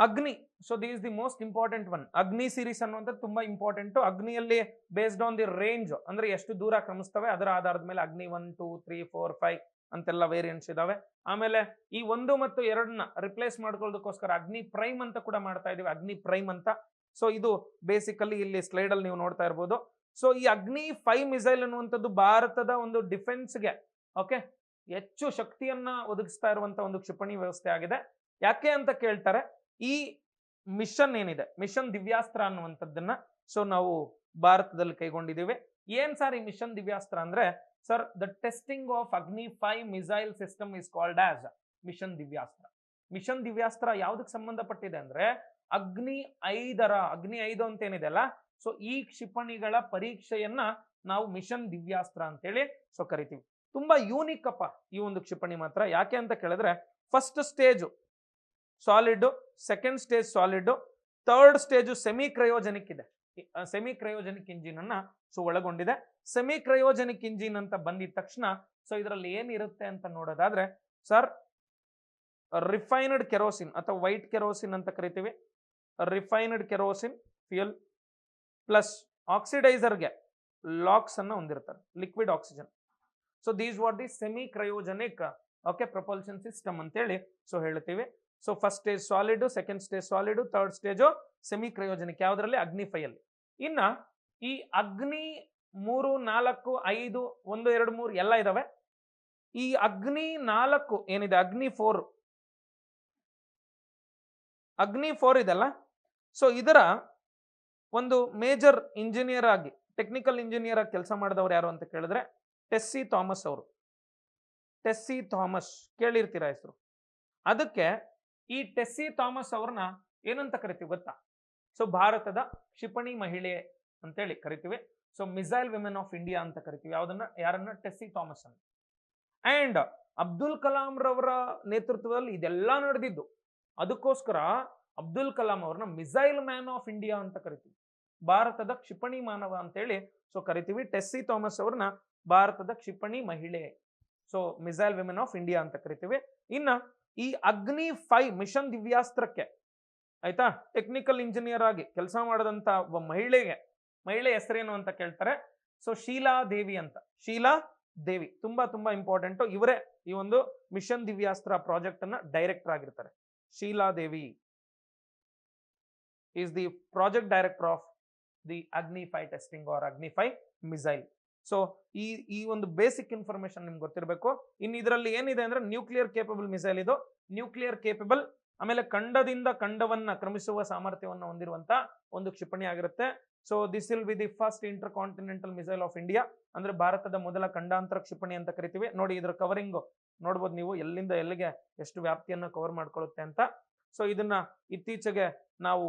ಅಗ್ನಿ. So the is the most important one. ಅಗ್ನಿ ಸೀರೀಸ್ ಅನ್ನುವಂಥದ್ದು ತುಂಬಾ ಇಂಪಾರ್ಟೆಂಟ್. ಅಗ್ನಿಯಲ್ಲಿ ಬೇಸ್ಡ್ ಆನ್ ದಿ ರೇಂಜ್, ಅಂದ್ರೆ ಎಷ್ಟು ದೂರ ಕ್ರಮಿಸ್ತವೆ ಅದರ ಆಧಾರದ ಮೇಲೆ ಅಗ್ನಿ 1, 2, 3, 4, 5 ಅಂತೆಲ್ಲ ವೇರಿಯಂಟ್ಸ್ ಇದಾವೆ. ಆಮೇಲೆ ಈ 1 ಮತ್ತು 2ನ ರಿಪ್ಲೇಸ್ ಮಾಡ್ಕೊಳ್ಳೋದಕ್ಕೋಸ್ಕರ ಅಗ್ನಿ ಪ್ರೈಮ್ ಅಂತ ಕೂಡ ಮಾಡ್ತಾ ಇದೀವಿ, ಅಗ್ನಿ ಪ್ರೈಮ್ ಅಂತ. ಸೊ ಇದು ಬೇಸಿಕಲಿ ಇಲ್ಲಿ ಸ್ಲೈಡ್ ಅಲ್ಲಿ ನೀವು ನೋಡ್ತಾ ಇರ್ಬೋದು. ಸೊ ಈ ಅಗ್ನಿ 5 ಮಿಸೈಲ್ ಅನ್ನುವಂಥದ್ದು ಭಾರತದ ಒಂದು ಡಿಫೆನ್ಸ್ಗೆ ಓಕೆ ಹೆಚ್ಚು ಶಕ್ತಿಯನ್ನ ಒದಗಿಸ್ತಾ ಇರುವಂತ ಒಂದು ಕ್ಷಿಪಣಿ ವ್ಯವಸ್ಥೆ ಆಗಿದೆ. ಯಾಕೆ ಅಂತ ಕೇಳ್ತಾರೆ, ಈ ಮಿಷನ್ ಏನಿದೆ, ಮಿಷನ್ ದಿವ್ಯಾಸ್ತ್ರ ಅನ್ನುವಂಥದ್ದನ್ನ ಸೊ ನಾವು ಭಾರತದಲ್ಲಿ ಕೈಗೊಂಡಿದ್ದೀವಿ. ಏನ್ ಸರ್ ಈ ಮಿಷನ್ ದಿವ್ಯಾಸ್ತ್ರ ಅಂದ್ರೆ, sir the testing of Agni 5 missile system is called as mission Divyastra. Mission Divyastra ಯಾವ್ದಕ್ಕೆ ಸಂಬಂಧಪಟ್ಟಿದೆ ಅಂದ್ರೆ ಅಗ್ನಿ 5 ಅಂತ ಏನಿದೆ ಅಲ್ಲ, ಸೊ ಈ ಕ್ಷಿಪಣಿಗಳ ಪರೀಕ್ಷೆಯನ್ನ ನಾವು ಮಿಷನ್ ದಿವ್ಯಾಸ್ತ್ರ ಅಂತೇಳಿ ಸೊ ಕರಿತೀವಿ. ತುಂಬಾ ಯೂನಿಕ್ ಅಪ್ಪ ಈ ಒಂದು ಕ್ಷಿಪಣಿ ಮಾತ್ರ. ಯಾಕೆ ಅಂತ ಕೇಳಿದ್ರೆ, first stage solid, second stage solid, third stage semi cryogenic ಇದೆ. ಸೆಮಿ ಕ್ರಯೋಜೆನಿಕ್ ಇಂಜಿನ್ ಅನ್ನ ಸೊ ಒಳಗೊಂಡಿದೆ. ಸೆಮಿ ಕ್ರಯೋಜೆನಿಕ್ ಇಂಜಿನ್ ಅಂತ ಬಂದಿದ ತಕ್ಷಣ ಸೊ ಇದರಲ್ಲಿ ಏನಿರುತ್ತೆ ಅಂತ ನೋಡೋದಾದ್ರೆ, ಸರ್ ರಿಫೈನ್ಡ್ ಕೆರೋಸಿನ್ ಅಥವಾ ವೈಟ್ ಕೆರೋಸಿನ್ ಅಂತ ಕರಿತೀವಿ. ರಿಫೈನ್ಡ್ ಕೆರೋಸಿನ್ ಫ್ಯೂಯಲ್ ಪ್ಲಸ್ ಆಕ್ಸಿಡೈಸರ್ಗೆ ಲಾಕ್ಸ್ ಅನ್ನ ಹೊಂದಿರ್ತಾರೆ, liquid oxygen. So these what the semi cryogenic okay propulsion system ಅಂತೇಳಿ ಸೊ ಹೇಳ್ತೀವಿ. So first stage solid, second stage solid, third stage semi cryogenic ಯಾವ್ದ್ರಲ್ಲಿ, ಅಗ್ನಿ 5 ಅಲ್ಲಿ. ಇನ್ನ ಈ ಅಗ್ನಿ 3, 4, 5, 1, 2, 3 ಎಲ್ಲ ಇದಾವೆ. ಈ ಅಗ್ನಿ 4 ಏನಿದೆ, ಅಗ್ನಿ 4 ಇದೆಲ್ಲ, ಸೊ ಇದರ ಒಂದು ಮೇಜರ್ ಇಂಜಿನಿಯರ್ ಆಗಿ, ಟೆಕ್ನಿಕಲ್ ಇಂಜಿನಿಯರ್ ಆಗಿ ಕೆಲಸ ಮಾಡಿದವರು ಯಾರು ಅಂತ ಕೇಳಿದ್ರೆ ಟೆಸ್ಸಿ ಥಾಮಸ್ ಅವರು. ಟೆಸ್ಸಿ ಥಾಮಸ್ ಕೇಳಿರ್ತೀರಾ ಹೆಸರು. ಅದಕ್ಕೆ ಈ ಟೆಸ್ಸಿ ಥಾಮಸ್ ಅವ್ರನ್ನ ಏನಂತ ಕರಿತೀವಿ ಗೊತ್ತಾ, ಸೊ ಭಾರತದ ಕ್ಷಿಪಣಿ ಮಹಿಳೆ ಅಂತೇಳಿ ಕರಿತೀವಿ. So missile women of India ಅಂತ ಕರಿತೀವಿ. ಯಾರನ್ನ, ಟೆಸ್ಸಿ ಥಾಮಸ್ ಅನ್ನು. ಅಂಡ್ ಅಬ್ದುಲ್ ಕಲಾಂ ರವರ ನೇತೃತ್ವದಲ್ಲಿ ಇದೆಲ್ಲ ನಡೆದಿದ್ದು. ಅದಕ್ಕೋಸ್ಕರ ಅಬ್ದುಲ್ ಕಲಾಂ ಅವ್ರನ್ನ ಮಿಸೈಲ್ ಮ್ಯಾನ್ ಆಫ್ ಇಂಡಿಯಾ ಅಂತ ಕರಿತೀವಿ, ಭಾರತದ ಕ್ಷಿಪಣಿ ಮಾನವ ಅಂತೇಳಿ ಸೊ ಕರಿತೀವಿ. ಟೆಸ್ಸಿ ಥಾಮಸ್ ಅವ್ರನ್ನ ಭಾರತದ ಕ್ಷಿಪಣಿ ಮಹಿಳೆ, so missile women of India ಅಂತ ಕರಿತೀವಿ. ಇನ್ನ ಈ ಅಗ್ನಿ 5 ಮಿಷನ್ ದಿವ್ಯಾಸ್ತ್ರಕ್ಕೆ ಆಯ್ತಾ ಟೆಕ್ನಿಕಲ್ ಇಂಜಿನಿಯರ್ ಆಗಿ ಕೆಲಸ ಮಾಡದಂತ ಒಬ್ಬ ಮಹಿಳೆ ಹೆಸರೇನು ಅಂತ ಕೇಳ್ತಾರೆ. ಸೊ ಶೀಲಾ ದೇವಿ ಅಂತ. ಶೀಲಾ ದೇವಿ ತುಂಬಾ ತುಂಬಾ ಇಂಪಾರ್ಟೆಂಟ್. ಇವರೇ ಈ ಒಂದು ಮಿಷನ್ ದಿವ್ಯಾಸ್ತ್ರ ಪ್ರಾಜೆಕ್ಟ್ ಅನ್ನ ಡೈರೆಕ್ಟರ್ ಆಗಿರ್ತಾರೆ. Sheela Devi is the project director of the Agni 5 testing R ಅಗ್ನಿ 5 ಮಿಸೈಲ್. ಸೊ ಈ ಒಂದು ಬೇಸಿಕ್ ಇನ್ಫಾರ್ಮೇಶನ್ ನಿಮ್ಗೆ ಗೊತ್ತಿರಬೇಕು. ಇನ್ನು ಇದರಲ್ಲಿ ಏನಿದೆ ಅಂದ್ರೆ ನ್ಯೂಕ್ಲಿಯರ್ ಕೇಪಬಲ್ ಮಿಸೈಲ್. ಇದು ನ್ಯೂಕ್ಲಿಯರ್ ಕೇಪಬಲ್, ಆಮೇಲೆ ಖಂಡದಿಂದ ಖಂಡವನ್ನ ಕ್ರಮಿಸುವ ಸಾಮರ್ಥ್ಯವನ್ನು ಹೊಂದಿರುವಂತ ಒಂದು ಕ್ಷಿಪಣಿ ಆಗಿರುತ್ತೆ. So this will be the first inter continental missile of India, ಅಂದ್ರೆ ಭಾರತದ ಮೊದಲ ಖಂಡಾಂತರ ಕ್ಷಿಪಣಿ ಅಂತ ಕರಿತೀವಿ. ನೋಡಿ ಇದರ ಕವರಿಂಗ್ ನೋಡ್ಬೋದು ನೀವು, ಎಲ್ಲಿಂದ ಎಲ್ಲಿಗೆ ಎಷ್ಟು ವ್ಯಾಪ್ತಿಯನ್ನು ಕವರ್ ಮಾಡ್ಕೊಳ್ಳುತ್ತೆ ಅಂತ. ಸೊ ಇದನ್ನ ಇತ್ತೀಚೆಗೆ ನಾವು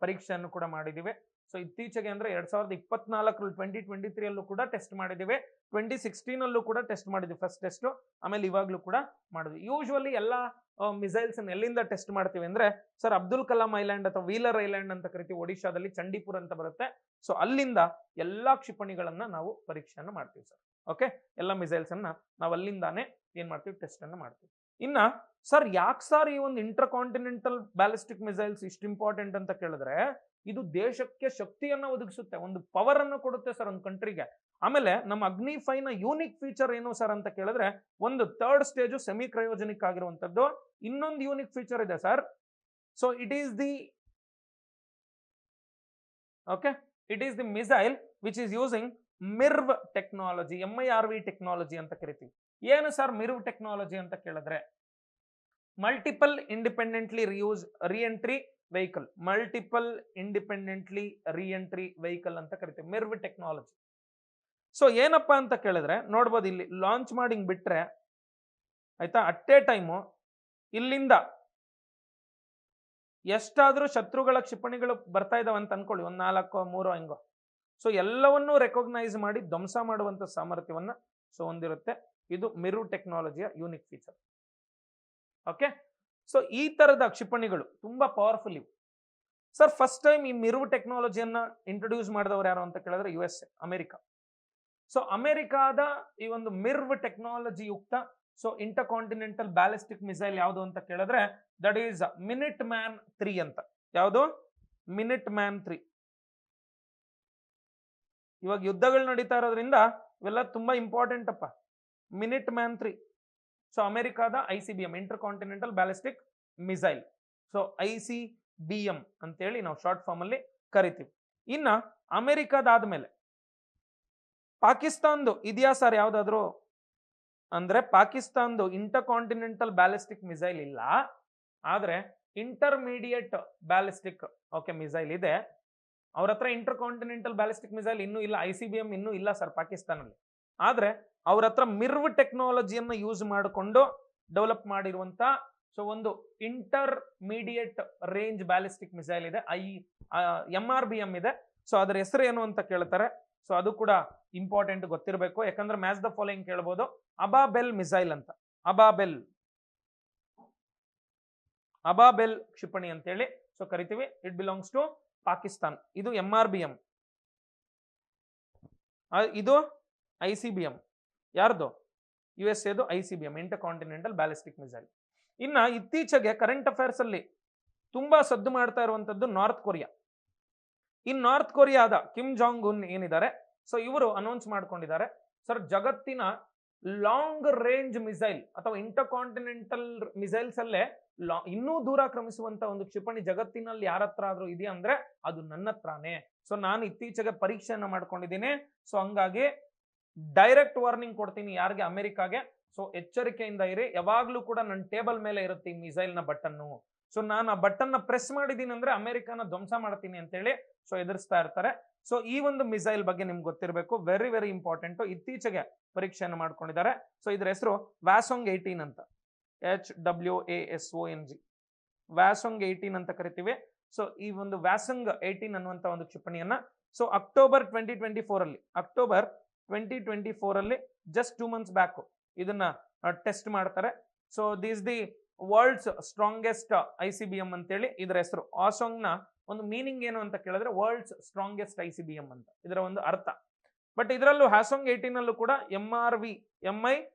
ಪರೀಕ್ಷೆಯನ್ನು ಕೂಡ ಮಾಡಿದ್ದೀವಿ. ಸೊ ಇತ್ತೀಚೆಗೆ ಅಂದ್ರೆ 2024 2023 ಅಲ್ಲೂ ಕೂಡ ಟೆಸ್ಟ್ ಮಾಡಿದ್ದೀವಿ. 2016 ಅಲ್ಲೂ ಕೂಡ ಟೆಸ್ಟ್ ಮಾಡಿದ್ವಿ ಫಸ್ಟ್ ಟೆಸ್ಟ್, ಆಮೇಲೆ ಇವಾಗ್ಲೂ ಕೂಡ ಮಾಡಿದ್ವಿ. ಯೂಶುವಲಿ ಎಲ್ಲ ಮಿಸೈಲ್ಸ್ ಎಲ್ಲಿಂದ ಟೆಸ್ಟ್ ಮಾಡ್ತೀವಿ ಅಂದ್ರೆ ಸರ್ ಅಬ್ದುಲ್ ಕಲಾಂ ಐಲ್ಯಾಂಡ್ ಅಥವಾ ವೀಲರ್ ಐಲ್ಯಾಂಡ್ ಅಂತ ಕರಿತೀವಿ, ಒಡಿಶಾದಲ್ಲಿ ಚಂಡೀಪುರ ಅಂತ ಬರುತ್ತೆ. ಸೊ ಅಲ್ಲಿಂದ ಎಲ್ಲಾ ಕ್ಷಿಪಣಿಗಳನ್ನ ನಾವು ಪರೀಕ್ಷೆಯನ್ನ ಮಾಡ್ತೀವಿ ಸರ್. ಓಕೆ, ಎಲ್ಲ ಮಿಸೈಲ್ಸ್ ಅನ್ನ ನಾವು ಅಲ್ಲಿಂದಾನೆ ಏನ್ ಮಾಡ್ತೀವಿ, ಟೆಸ್ಟ್ ಅನ್ನ ಮಾಡ್ತೀವಿ. ಇನ್ನ ಸರ್ ಯಾಕೆ ಸರ್ ಈ ಒಂದು ಇಂಟರ್ ಕಾಂಟಿನೆಂಟಲ್ ಬ್ಯಾಲಿಸ್ಟಿಕ್ ಮಿಸೈಲ್ಸ್ ಇಷ್ಟು ಇಂಪಾರ್ಟೆಂಟ್ ಅಂತ ಕೇಳಿದ್ರೆ, ಇದು ದೇಶಕ್ಕೆ ಶಕ್ತಿಯನ್ನ ಒದಗಿಸುತ್ತೆ, ಒಂದು ಪವರ್ ಅನ್ನು ಕೊಡುತ್ತೆ ಸರ್ ಒಂದು ಕಂಟ್ರಿಗೆ. ಆಮೇಲೆ ನಮ್ಮ ಅಗ್ನಿ-5ನ ಯೂನಿಕ್ ಫೀಚರ್ ಏನು ಸರ್ ಅಂತ ಕೇಳಿದ್ರೆ, ಒಂದು ಥರ್ಡ್ ಸ್ಟೇಜ್ ಸೆಮಿ ಕ್ರಯೋಜೆನಿಕ್ ಆಗಿರುವಂತದ್ದು, ಇನ್ನೊಂದು ಯೂನಿಕ್ ಫೀಚರ್ ಇದೆ sir. So it is the missile which is using MIRV technology, MIRV technology ಅಂತ ಕರಿತೀವಿ. ಏನು ಸರ್ ಮಿರ್ವ್ ಟೆಕ್ನಾಲಜಿ ಅಂತ ಕೇಳಿದ್ರೆ, multiple independently reentry vehicle, multiple independently reentry vehicle ಅಂತ ಕರಿತೀವಿ, ಮಿರ್ವ್ ಟೆಕ್ನಾಲಜಿ. ಸೊ ಏನಪ್ಪಾ ಅಂತ ಕೇಳಿದ್ರೆ ನೋಡ್ಬೋದು, ಇಲ್ಲಿ ಲಾಂಚ್ ಮಾಡಿ ಬಿಟ್ರೆ ಆಯ್ತಾ, ಅಟ್ ಎ ಟೈಮು ಇಲ್ಲಿಂದ ಎಷ್ಟಾದ್ರೂ ಶತ್ರುಗಳ ಕ್ಷಿಪಣಿಗಳು ಬರ್ತಾ ಇದಾವೆ ಅಂತ ಅನ್ಕೊಳ್ಳಿ, ಒಂದ್ 4 3 ಹೆಂಗೋ. ಸೊ ಎಲ್ಲವನ್ನೂ ರೆಕಾಗ್ನೈಸ್ ಮಾಡಿ ಧ್ವಂಸ ಮಾಡುವಂತ ಸಾಮರ್ಥ್ಯವನ್ನ ಸೊ ಹೊಂದಿರುತ್ತೆ. ಇದು ಮಿರ್ವ್ ಟೆಕ್ನಾಲಜಿಯ ಯೂನಿಕ್ ಫೀಚರ್. ಓಕೆ, ಸೊ ಈ ತರದ ಕ್ಷಿಪಣಿಗಳು ತುಂಬಾ ಪವರ್ಫುಲ್ ಇವು ಸರ್. ಫಸ್ಟ್ ಟೈಮ್ ಈ ಮಿರ್ವ್ ಟೆಕ್ನಾಲಜಿಯನ್ನ ಇಂಟ್ರೊಡ್ಯೂಸ್ ಮಾಡಿದವರು ಯಾರು ಅಂತ ಕೇಳಿದ್ರೆ USA, ಅಮೆರಿಕ. ಸೊ ಅಮೆರಿಕಾದ ಈ ಒಂದು ಮಿರ್ವ್ ಟೆಕ್ನಾಲಜಿ ಯುಕ್ತ so inter continental ballistic missile ಯಾವುದು ಅಂತ ಕೇಳಿದ್ರೆ ದಟ್ ಈಸ್ ಮಿನಿಟ್ ಮ್ಯಾನ್ 3 ಅಂತ. ಯಾವುದು? Minute man 3. ಇವಾಗ ಯುದ್ಧಗಳು ನಡೀತಾ ಇರೋದ್ರಿಂದ ಇವೆಲ್ಲ ತುಂಬಾ ಇಂಪಾರ್ಟೆಂಟ್ ಅಪ್ಪ. Minute man 3. ಸೊ ಅಮೆರಿಕಾದ ICBM, intercontinental ballistic missile. So ICBM ಅಂತೇಳಿ ನಾವು ಶಾರ್ಟ್ ಫಾರ್ಮ್ ಅಲ್ಲಿ ಕರಿತೀವಿ. ಇನ್ನ ಅಮೆರಿಕಾದಾದ್ಮೇಲೆ ಪಾಕಿಸ್ತಾನ್ದು ಇದೆಯಾ ಸರ್ ಯಾವ್ದಾದ್ರು ಅಂದ್ರೆ, ಪಾಕಿಸ್ತಾನ್ದು ಇಂಟರ್ ಕಾಂಟಿನೆಂಟಲ್ ಬ್ಯಾಲಿಸ್ಟಿಕ್ ಮಿಸೈಲ್ ಇಲ್ಲ, ಆದ್ರೆ ಇಂಟರ್ಮೀಡಿಯೇಟ್ ಬ್ಯಾಲಿಸ್ಟಿಕ್ ಮಿಸೈಲ್ ಇದೆ. ಅವ್ರ ಹತ್ರ ಇಂಟರ್ ಕಾಂಟಿನೆಂಟಲ್ ಬ್ಯಾಲಿಸ್ಟಿಕ್ ಮಿಸೈಲ್ ಇನ್ನೂ ಇಲ್ಲ, ICBM ಇನ್ನೂ ಇಲ್ಲ ಸರ್ ಪಾಕಿಸ್ತಾನಲ್ಲಿ. ಆದ್ರೆ ಅವ್ರ ಹತ್ರ ಮಿರ್ವ್ ಟೆಕ್ನಾಲಜಿಯನ್ನ ಯೂಸ್ ಮಾಡಿಕೊಂಡು ಡೆವಲಪ್ ಮಾಡಿರುವಂತ ಸೊ ಒಂದು ಇಂಟರ್ಮೀಡಿಯೇಟ್ ರೇಂಜ್ ಬ್ಯಾಲಿಸ್ಟಿಕ್ ಮಿಸೈಲ್ ಇದೆ, MRBM ಇದೆ. ಸೊ ಅದರ ಹೆಸರು ಏನು ಅಂತ ಕೇಳ್ತಾರೆ. ಸೊ ಅದು ಕೂಡ ಇಂಪಾರ್ಟೆಂಟ್ ಗೊತ್ತಿರಬೇಕು, ಯಾಕಂದ್ರೆ ಮ್ಯಾಚ್ ದ ಫಾಲೋಯಿಂಗ್ ಕೇಳಬಹುದು. ಅಬಾಬೆಲ್ ಮಿಸೈಲ್ ಅಂತ, ಅಬಾಬೆಲ್ ಕ್ಷಿಪಣಿ ಅಂತೇಳಿ ಸೊ ಕರಿತೀವಿ. It belongs to Pakistan. ಇದು MRBM, ಇದು ICBM. ಯಾರ್ದು? USAದು ICBM, intercontinental ballistic missile. ಇನ್ನ ಇತ್ತೀಚೆಗೆ ಕರೆಂಟ್ ಅಫೇರ್ಸ್ ಅಲ್ಲಿ ತುಂಬಾ ಸದ್ದು ಮಾಡ್ತಾ ಇರುವಂತದ್ದು ನಾರ್ತ್ ಕೊರಿಯಾ. ಈ ನಾರ್ತ್ ಕೊರಿಯಾದ ಕಿಮ್ ಜಾಂಗ್ ಉನ್ ಏನಿದ್ದಾರೆ, ಸೊ ಇವರು ಅನೌನ್ಸ್ ಮಾಡ್ಕೊಂಡಿದ್ದಾರೆ ಸರ್, ಜಗತ್ತಿನ ಲಾಂಗ್ ರೇಂಜ್ ಮಿಸೈಲ್ ಅಥವಾ ಇಂಟರ್ ಕಾಂಟಿನೆಂಟಲ್ ಮಿಸೈಲ್ಸ್ ಅಲ್ಲೇ ಇನ್ನೂ ದೂರ ಕ್ರಮಿಸುವಂತ ಒಂದು ಕ್ಷಿಪಣಿ ಜಗತ್ತಿನಲ್ಲಿ ಯಾರ ಹತ್ರ ಆದ್ರೂ ಇದೆಯಾ ಅಂದ್ರೆ ಅದು ನನ್ನ ಹತ್ರನೇ. ಸೊ ನಾನು ಇತ್ತೀಚೆಗೆ ಪರೀಕ್ಷೆಯನ್ನ ಮಾಡ್ಕೊಂಡಿದ್ದೀನಿ. ಸೊ ಹಂಗಾಗಿ ಡೈರೆಕ್ಟ್ ವಾರ್ನಿಂಗ್ ಕೊಡ್ತೀನಿ ಯಾರಿಗೆ, ಅಮೆರಿಕಾಗೆ. ಸೊ ಎಚ್ಚರಿಕೆಯಿಂದ ಇರಿ, ಯಾವಾಗ್ಲೂ ಕೂಡ ನನ್ನ ಟೇಬಲ್ ಮೇಲೆ ಇರುತ್ತೆ ಈ ಮಿಸೈಲ್ ನ ಬಟನ್ನು. ಸೊ ನಾನು ಆ ಬಟನ್ ನ ಪ್ರೆಸ್ ಮಾಡಿದೀನಿ ಅಂದ್ರೆ ಅಮೆರಿಕಾನ ಧ್ವಂಸ ಮಾಡ್ತೀನಿ ಅಂತೇಳಿ ಸೊ ಎದುರಿಸ್ತಾ ಇರ್ತಾರೆ. ಸೊ ಈ ಒಂದು ಮಿಸೈಲ್ ಬಗ್ಗೆ ನಿಮ್ಗೆ ಗೊತ್ತಿರಬೇಕು, ವೆರಿ ವೆರಿ ಇಂಪಾರ್ಟೆಂಟ್. ಇತ್ತೀಚೆಗೆ ಪರೀಕ್ಷೆಯನ್ನು ಮಾಡ್ಕೊಂಡಿದ್ದಾರೆ. ಸೊ ಇದ್ರ ಹೆಸರು ವ್ಯಾಸೊಂಗ್ 18 ಅಂತ, HWASONG, ವ್ಯಾಸೊಂಗ್ 18 ಅಂತ ಕರಿತೀವಿ. ಸೊ ಈ ಒಂದು ವ್ಯಾಸಂಗ್ 18 ಅನ್ನುವಂತ ಒಂದು ಕ್ಷಿಪಣಿಯನ್ನ ಸೊ ಅಕ್ಟೋಬರ್ 2024 ಅಲ್ಲಿ ಜಸ್ಟ್ 2 months ಬ್ಯಾಕ್ ಇದನ್ನ ಟೆಸ್ಟ್ ಮಾಡ್ತಾರೆ. So this the world's strongest ICBM ಅಂತೇಳಿ ಇದರ ಹೆಸರು. ಆಸೊಂಗ್ ನ ಒಂದು ಮೀನಿಂಗ್ ಏನು ಅಂತ ಕೇಳಿದ್ರೆ ವರ್ಲ್ಡ್ಸ್ ಸ್ಟ್ರಾಂಗೆಸ್ಟ್ ICBM ಅಂತ ಇದರ ಒಂದು ಅರ್ಥ. ಬಟ್ ಇದರಲ್ಲೂ ಹ್ಯಾಸೊಂಗ್ 18 ಅಲ್ಲೂ ಕೂಡ MIRV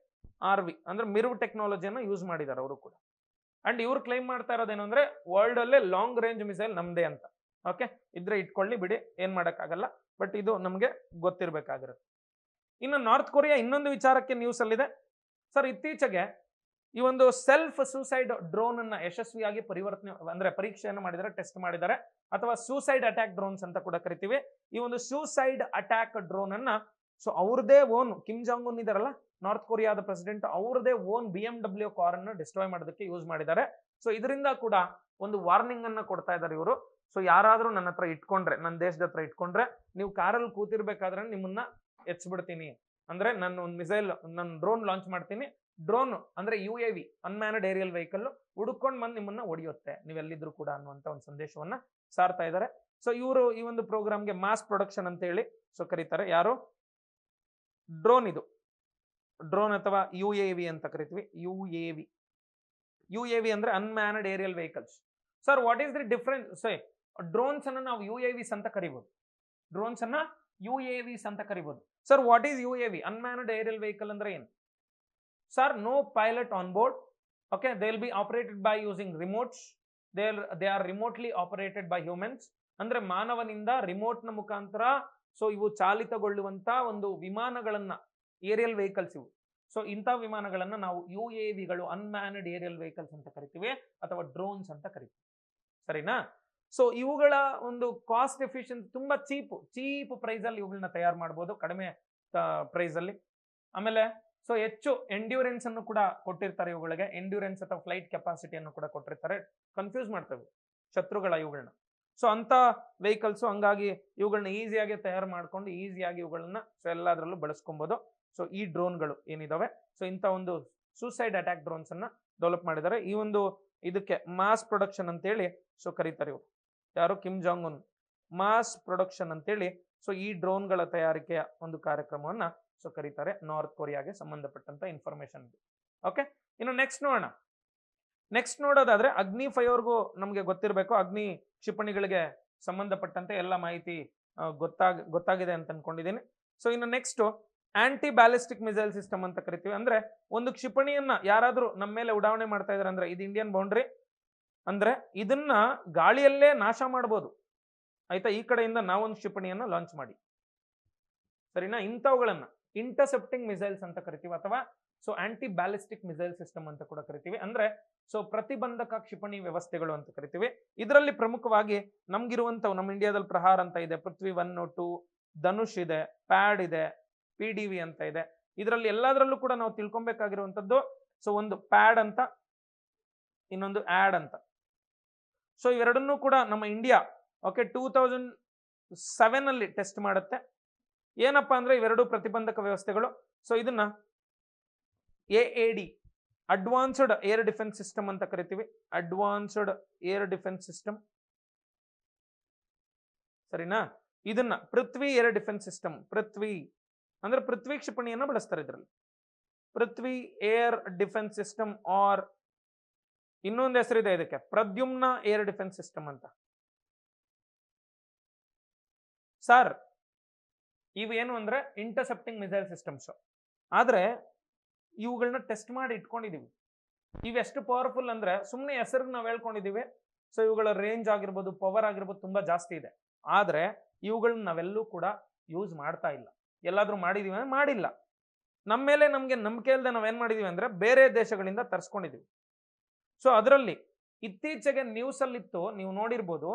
ಅಂದ್ರೆ ಮಿರ್ವ್ ಟೆಕ್ನಾಲಜಿಯನ್ನ ಯೂಸ್ ಮಾಡಿದ್ದಾರೆ ಅವರು ಕೂಡ. ಅಂಡ್ ಇವ್ರು ಕ್ಲೈಮ್ ಮಾಡ್ತಾ ಇರೋದೇನು ಅಂದ್ರೆ ವರ್ಲ್ಡ್ ಅಲ್ಲೇ ಲಾಂಗ್ ರೇಂಜ್ ಮಿಸೈಲ್ ನಮ್ದೇ ಅಂತ. ಓಕೆ, ಇದ್ರೆ ಇಟ್ಕೊಳ್ಳಿ ಬಿಡಿ, ಏನ್ ಮಾಡಕ್ಕಾಗಲ್ಲ, ಬಟ್ ಇದು ನಮ್ಗೆ ಗೊತ್ತಿರ್ಬೇಕಾಗಿರುತ್ತೆ. ಇನ್ನು ನಾರ್ತ್ ಕೊರಿಯಾ ಇನ್ನೊಂದು ವಿಚಾರಕ್ಕೆ ನ್ಯೂಸ್ ಅಲ್ಲಿದೆ ಸರ್. ಇತ್ತೀಚೆಗೆ ಈ ಒಂದು ಸೆಲ್ಫ್ ಸೂಸೈಡ್ ಡ್ರೋನ್ ಅನ್ನ ಯಶಸ್ವಿಯಾಗಿ ಪರೀಕ್ಷೆಯನ್ನು ಮಾಡಿದ್ದಾರೆ, ಟೆಸ್ಟ್ ಮಾಡಿದ್ದಾರೆ, ಅಥವಾ ಸೂಸೈಡ್ ಅಟ್ಯಾಕ್ ಡ್ರೋನ್ಸ್ ಅಂತ ಕೂಡ ಕರಿತೀವಿ. ಈ ಒಂದು ಸೂಸೈಡ್ ಅಟ್ಯಾಕ್ ಡ್ರೋನ್ ಅನ್ನ ಸೊ ಅವ್ರದೇ ಓನ್ ಕಿಮ್ ಜಾಂಗ್ ಉನ್ ಇದಾರಲ್ಲ ನಾರ್ತ್ ಕೊರಿಯಾದ ಪ್ರೆಸಿಡೆಂಟ್, ಅವ್ರದೇ ಓನ್ BMW ಕಾರ್ ಅನ್ನು ಡಿಸ್ಟ್ರಾಯ್ ಮಾಡೋದಕ್ಕೆ ಯೂಸ್ ಮಾಡಿದ್ದಾರೆ. ಸೊ ಇದರಿಂದ ಕೂಡ ಒಂದು ವಾರ್ನಿಂಗ್ ಅನ್ನ ಕೊಡ್ತಾ ಇದ್ದಾರೆ ಇವರು. ಸೊ ಯಾರಾದ್ರೂ ನನ್ನ ಹತ್ರ ಇಟ್ಕೊಂಡ್ರೆ, ನನ್ನ ದೇಶದ ಹತ್ರ ಇಟ್ಕೊಂಡ್ರೆ, ನೀವು ಕಾರಲ್ಲಿ ಕೂತಿರ್ಬೇಕಾದ್ರೆ ನಿಮ್ಮನ್ನ ಎಚ್ಬಿಡ್ತೀನಿ, ಅಂದ್ರೆ ನನ್ನ ಒಂದು ಮಿಸೈಲ್, ನನ್ನ ಡ್ರೋನ್ ಲಾಂಚ್ ಮಾಡ್ತೀನಿ. ಡ್ರೋನ್ ಅಂದ್ರೆ UAV, ಅನ್ಮ್ಯಾನ್ಡ್ ಏರಿಯಲ್ ವೆಹಿಕಲ್, ಹುಡುಕೊಂಡು ಬಂದು ನಿಮ್ಮನ್ನ ಹೊಡೆಯುತ್ತೆ ನೀವೆಲ್ಲಿದ್ರು ಕೂಡ ಅನ್ನುವಂತ ಒಂದು ಸಂದೇಶವನ್ನ ಸಾರ್ತಾ ಇದ್ದಾರೆ. ಸೊ ಇವರು ಈ ಒಂದು ಪ್ರೋಗ್ರಾಮ್ಗೆ ಮಾಸ್ ಪ್ರೊಡಕ್ಷನ್ ಅಂತ ಹೇಳಿ ಸೊ ಕರೀತಾರೆ. ಯಾರು? ಡ್ರೋನ್ ಇದು ಡ್ರೋನ್ ಅಥವಾ ಯು ಎ ವಿ ಅಂತ ಕರಿತೀವಿ. ಯು ಎ ವಿ ಅಂದ್ರೆ unmanned aerial vehicles. Sir what is the difference? Say drones ಅನ್ನು ನಾವು ಯು ಎ ವಿಸ್ ಅಂತ ಕರಿಬಹುದು. ಡ್ರೋನ್ಸ್ ಅನ್ನ ಯು ಎ ವಿಸ್ ಅಂತ ಕರಿಬಹುದು. Sir what is U A V? Unmanned aerial vehicle ಅಂದ್ರೆ ಏನು? Sir no pilot on board. Okay, they will be operated by using remotes. They are remotely operated by humans. ಅಂದ್ರೆ ಮಾನವನಿಂದ remote ನ ಮುಖಾಂತರ so ಇವು ಚಾಲಿತಗೊಳ್ಳುವಂತ ಒಂದು ವಿಮಾನಗಳನ್ನ, ಏರಿಯಲ್ ವೆಹಿಕಲ್ಸ್ ಇವು. ಸೊ ಇಂಥ ವಿಮಾನಗಳನ್ನ ನಾವು ಯು ಎ ವಿಗಳು, ಅನ್ಮ್ಯಾನ್ಡ್ ಏರಿಯಲ್ ವೆಹಿಕಲ್ಸ್ ಅಂತ ಕರಿತೀವಿ ಅಥವಾ ಡ್ರೋನ್ಸ್ ಅಂತ ಕರಿತೀವಿ. ಸರಿನಾ? ಸೊ ಇವುಗಳ ಒಂದು ಕಾಸ್ಟ್ ಎಫಿಷಿಯನ್ಸಿ ತುಂಬಾ ಚೀಪ್ ಪ್ರೈಸ್ ಅಲ್ಲಿ ಇವುಗಳನ್ನ ತಯಾರು ಮಾಡಬಹುದು, ಕಡಿಮೆ ಪ್ರೈಸ್ ಅಲ್ಲಿ. ಆಮೇಲೆ ಸೊ ಹೆಚ್ಚು ಎಂಡ್ಯೂರೆನ್ಸ್ ಅನ್ನು ಕೂಡ ಕೊಟ್ಟಿರ್ತಾರೆ ಇವುಗಳಿಗೆ. ಎಂಡ್ಯೂರೆನ್ಸ್ ಅಥವಾ ಫ್ಲೈಟ್ ಕೆಪಾಸಿಟಿಯನ್ನು ಕೂಡ ಕೊಟ್ಟಿರ್ತಾರೆ. ಕನ್ಫ್ಯೂಸ್ ಮಾಡ್ತವೆ ಶತ್ರುಗಳ ಇವುಗಳನ್ನ. ಸೊ ಅಂತ ವೆಹಿಕಲ್ಸ್, ಹಂಗಾಗಿ ಇವುಗಳನ್ನ ಈಸಿಯಾಗಿ ತಯಾರು ಮಾಡ್ಕೊಂಡು ಈಸಿಯಾಗಿ ಇವುಗಳನ್ನ ಸೊ ಎಲ್ಲದರಲ್ಲೂ ಬಳಸ್ಕೊಬಹುದು. ಸೊ ಈ ಡ್ರೋನ್ಗಳು ಏನಿದಾವೆ, ಸೊ ಇಂಥ ಒಂದು ಸೂಸೈಡ್ ಅಟ್ಯಾಕ್ ಡ್ರೋನ್ಸ್ ಅನ್ನ ಡೆವಲಪ್ ಮಾಡಿದ್ದಾರೆ. ಈ ಒಂದು ಇದಕ್ಕೆ ಮಾಸ್ ಪ್ರೊಡಕ್ಷನ್ ಅಂತೇಳಿ ಸೊ ಕರೀತಾರೆ ಇವರು. ಯಾರು? Kim Jong Un. Mass production ಅಂತೇಳಿ ಸೊ ಈ ಡ್ರೋನ್ಗಳ ತಯಾರಿಕೆಯ ಒಂದು ಕಾರ್ಯಕ್ರಮವನ್ನ ಸೊ ಕರೀತಾರೆ. ನಾರ್ತ್ ಕೊರಿಯಾಗೆ ಸಂಬಂಧಪಟ್ಟಂತ ಇನ್ಫಾರ್ಮೇಶನ್. ಓಕೆ, ಇನ್ನು ನೆಕ್ಸ್ಟ್ ನೋಡೋಣ. ನೆಕ್ಸ್ಟ್ ನೋಡೋದಾದ್ರೆ ಅಗ್ನಿ 5 ನಮಗೆ ಗೊತ್ತಿರಬೇಕು. ಅಗ್ನಿ ಕ್ಷಿಪಣಿಗಳಿಗೆ ಸಂಬಂಧಪಟ್ಟಂತೆ ಎಲ್ಲ ಮಾಹಿತಿ ಗೊತ್ತಾಗಿದೆ ಅಂತ ಅನ್ಕೊಂಡಿದ್ದೀನಿ. ಸೊ ಇನ್ನು next anti ballistic missile system ಅಂತ ಕರಿತೀವಿ. ಅಂದ್ರೆ ಒಂದು ಕ್ಷಿಪಣಿಯನ್ನ ಯಾರಾದ್ರೂ ನಮ್ಮ ಮೇಲೆ ಉಡಾವಣೆ ಮಾಡ್ತಾ ಇದಾರೆ ಅಂದ್ರೆ, ಇದು ಇಂಡಿಯನ್ ಬೌಂಡ್ರಿ ಅಂದ್ರೆ ಇದನ್ನ ಗಾಳಿಯಲ್ಲೇ ನಾಶ ಮಾಡಬಹುದು. ಆಯ್ತಾ? ಈ ಕಡೆಯಿಂದ ನಾವೊಂದು ಕ್ಷಿಪಣಿಯನ್ನ ಲಾಂಚ್ ಮಾಡಿ, ಸರಿನಾ? ಇಂಥವುಗಳನ್ನ ಇಂಟರ್ಸೆಪ್ಟಿಂಗ್ ಮಿಸೈಲ್ಸ್ ಅಂತ ಕರಿತೀವಿ ಅಥವಾ so anti ballistic missile system ಅಂತ ಕೂಡ ಕರಿತೀವಿ. ಅಂದ್ರೆ ಸೊ ಪ್ರತಿಬಂಧಕ ಕ್ಷಿಪಣಿ ವ್ಯವಸ್ಥೆಗಳು ಅಂತ ಕರಿತೀವಿ. ಇದರಲ್ಲಿ ಪ್ರಮುಖವಾಗಿ ನಮ್ಗಿರುವಂತವು, ನಮ್ಮ ಇಂಡಿಯಾದಲ್ಲಿ ಪ್ರಹಾರ್ ಅಂತ ಇದೆ, ಪೃಥ್ವಿ 1, 2, ಧನುಷ್ ಇದೆ, ಪ್ಯಾಡ್ ಇದೆ, PDV ಅಂತ ಇದೆ. ಇದರಲ್ಲಿ ಎಲ್ಲದರಲ್ಲೂ ಕೂಡ ನಾವು ತಿಳ್ಕೊಬೇಕಾಗಿರುವಂತದ್ದು ಸೊ ಒಂದು ಪ್ಯಾಡ್ ಅಂತ, ಇನ್ನೊಂದು ಆಡ್ ಅಂತ. ಸೊ ಇವೆರಡನ್ನೂ ಕೂಡ ನಮ್ಮ ಇಂಡಿಯಾ 2007 ಅಲ್ಲಿ ಟೆಸ್ಟ್ ಮಾಡುತ್ತೆ. ಏನಪ್ಪಾ ಅಂದ್ರೆ ಇವೆರಡು ಪ್ರತಿಬಂಧಕ ವ್ಯವಸ್ಥೆಗಳು. ಸೊ ಇದನ್ನ AAD advanced air defence system ಅಂತ ಕರಿತೀವಿ. ಅಡ್ವಾನ್ಸ್ಡ್ ಏರ್ ಡಿಫೆನ್ಸ್ ಸಿಸ್ಟಮ್, ಸರಿನಾ? ಇದನ್ನ ಪೃಥ್ವಿ ಏರ್ ಡಿಫೆನ್ಸ್ ಸಿಸ್ಟಮ್. ಪೃಥ್ವಿ ಅಂದ್ರೆ ಪೃಥ್ವಿ ಕ್ಷಿಪಣಿಯನ್ನ ಬಳಸ್ತಾರೆ ಇದರಲ್ಲಿ. ಪೃಥ್ವಿ ಏರ್ ಡಿಫೆನ್ಸ್ ಸಿಸ್ಟಮ್ ಆರ್ ಇನ್ನೊಂದು ಹೆಸರಿದೆ ಇದಕ್ಕೆ, ಪ್ರದ್ಯುಮ್ನ ಏರ್ ಡಿಫೆನ್ಸ್ ಸಿಸ್ಟಮ್ ಅಂತ. ಸರ್ ಇವೇನು ಅಂದ್ರೆ ಇಂಟರ್ಸೆಪ್ಟಿಂಗ್ ಮಿಸೈಲ್ ಸಿಸ್ಟಮ್ಸ್. ಆದ್ರೆ ಇವುಗಳನ್ನ ಟೆಸ್ಟ್ ಮಾಡಿ ಇಟ್ಕೊಂಡಿದೀವಿ. ಇವೆಷ್ಟು ಪವರ್ಫುಲ್ ಅಂದ್ರೆ ಸುಮ್ಮನೆ ಹೆಸರಿಗೆ ನಾವು ಹೇಳ್ಕೊಂಡಿದೀವಿ. ಸೊ ಇವುಗಳ ರೇಂಜ್ ಆಗಿರ್ಬೋದು, ಪವರ್ ಆಗಿರ್ಬೋದು ತುಂಬಾ ಜಾಸ್ತಿ ಇದೆ. ಆದ್ರೆ ಇವುಗಳನ್ನ ನಾವೆಲ್ಲೂ ಕೂಡ ಯೂಸ್ ಮಾಡ್ತಾ ಇಲ್ಲ. ಎಲ್ಲಾದ್ರೂ ಮಾಡಿದೀವಿ ಅಂದ್ರೆ ಮಾಡಿಲ್ಲ. ನಮ್ಮ ಮೇಲೆ ನಮ್ಗೆ ನಂಬಿಕೆ ಇಲ್ಲದೆ ನಾವೇನ್ ಮಾಡಿದೀವಿ ಅಂದ್ರೆ ಬೇರೆ ದೇಶಗಳಿಂದ ತರಿಸ್ಕೊಂಡಿದೀವಿ. ಸೊ ಅದರಲ್ಲಿ ಇತ್ತೀಚೆಗೆ ನ್ಯೂಸ್ ಅಲ್ಲಿ ಇತ್ತು, ನೀವು ನೋಡಿರ್ಬೋದು,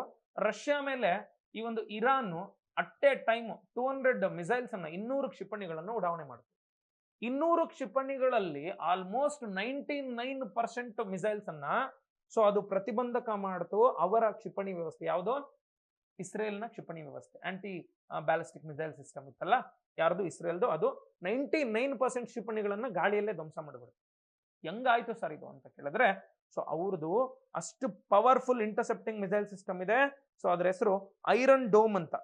ರಷ್ಯಾ ಮೇಲೆ ಈ ಒಂದು Iran at A time 200 missiles ಅನ್ನ, 200 ಕ್ಷಿಪಣಿಗಳನ್ನು ಉಡಾವಣೆ ಮಾಡುತ್ತೆ. 200 ಕ್ಷಿಪಣಿಗಳಲ್ಲಿ ಆಲ್ಮೋಸ್ಟ್ 99% ಮಿಸೈಲ್ಸ್ ಅನ್ನ ಸೊ ಅದು ಪ್ರತಿಬಂಧಕ ಮಾಡ್ತು ಅವರ ಕ್ಷಿಪಣಿ ವ್ಯವಸ್ಥೆ. ಯಾವುದು? ಇಸ್ರೇಲ್ನ ಕ್ಷಿಪಣಿ ವ್ಯವಸ್ಥೆ. ಆಂಟಿ ಬ್ಯಾಲಿಸ್ಟಿಕ್ ಮಿಸೈಲ್ ಸಿಸ್ಟಮ್ ಇತ್ತಲ್ಲ, ಯಾರ್ದು? ಇಸ್ರೇಲ್ದು. ಅದು 99% ಕ್ಷಿಪಣಿಗಳನ್ನ ಗಾಳಿಯಲ್ಲೇ ಧ್ವಂಸ ಮಾಡಿಬಿಡುತ್ತೆ. ಹೆಂಗಾಯ್ತು ಸರ್ ಇದು ಅಂತ ಕೇಳಿದ್ರೆ, ಸೊ ಅವ್ರದ್ದು ಅಷ್ಟು ಪವರ್ಫುಲ್ ಇಂಟರ್ಸೆಪ್ಟಿಂಗ್ ಮಿಸೈಲ್ ಸಿಸ್ಟಮ್ ಇದೆ. ಸೊ ಅದ್ರ ಹೆಸರು ಐರನ್ ಡೋಮ್ ಅಂತ.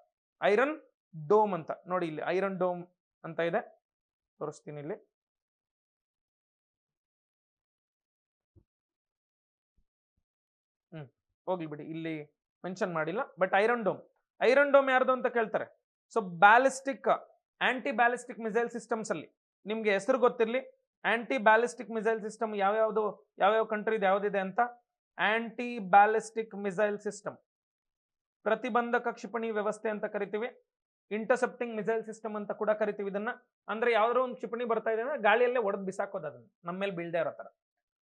ಐರನ್ ಡೋಮ್ ಅಂತ ನೋಡಿ, ಇಲ್ಲಿ ಐರನ್ ಡೋಮ್ ಅಂತ ಇದೆ, ತೋರಿಸ್ತೀನಿ ಇಲ್ಲಿ. ಹೋಗ್ಲಿ ಬಿಡಿ, ಇಲ್ಲಿ ಮೆನ್ಷನ್ ಮಾಡಿಲ್ಲ. ಬಟ್ ಐರನ್ ಡೋಮ್ ಯಾರ್ದು ಅಂತ ಕೇಳ್ತಾರೆ. So ballistic, anti ballistic missile systems ಅಲ್ಲಿ ನಿಮ್ಗೆ ಹೆಸರು ಗೊತ್ತಿರಲಿ. ಆಂಟಿ ಬ್ಯಾಲಿಸ್ಟಿಕ್ ಮಿಸೈಲ್ ಸಿಸ್ಟಮ್ ಯಾವ್ಯಾವ ಕಂಟ್ರಿದು ಯಾವ್ದಿದೆ ಅಂತ. ಆಂಟಿ ಬ್ಯಾಲಿಸ್ಟಿಕ್ ಮಿಸೈಲ್ ಸಿಸ್ಟಮ್, ಪ್ರತಿಬಂಧಕ ಕ್ಷಿಪಣಿ ವ್ಯವಸ್ಥೆ ಅಂತ ಕರಿತೀವಿ. ಇಂಟರ್ಸೆಪ್ಟಿಂಗ್ ಮಿಸೈಲ್ ಸಿಸ್ಟಮ್ ಅಂತ ಕೂಡ ಕರಿತೀವಿ ಇದನ್ನ. ಅಂದ್ರೆ ಯಾವ್ದಾದ್ರು ಒಂದು ಕ್ಷಿಪಣಿ ಬರ್ತಾ ಇದೆ ಅಂದ್ರೆ ಗಾಳಿಯಲ್ಲೇ ಒಡೆದು ಬಿಸಾಕೋದು, ಅದನ್ನ ನಮ್ಮ ಮೇಲೆ ಬೀಳದೇ ಇರೋ ತರ.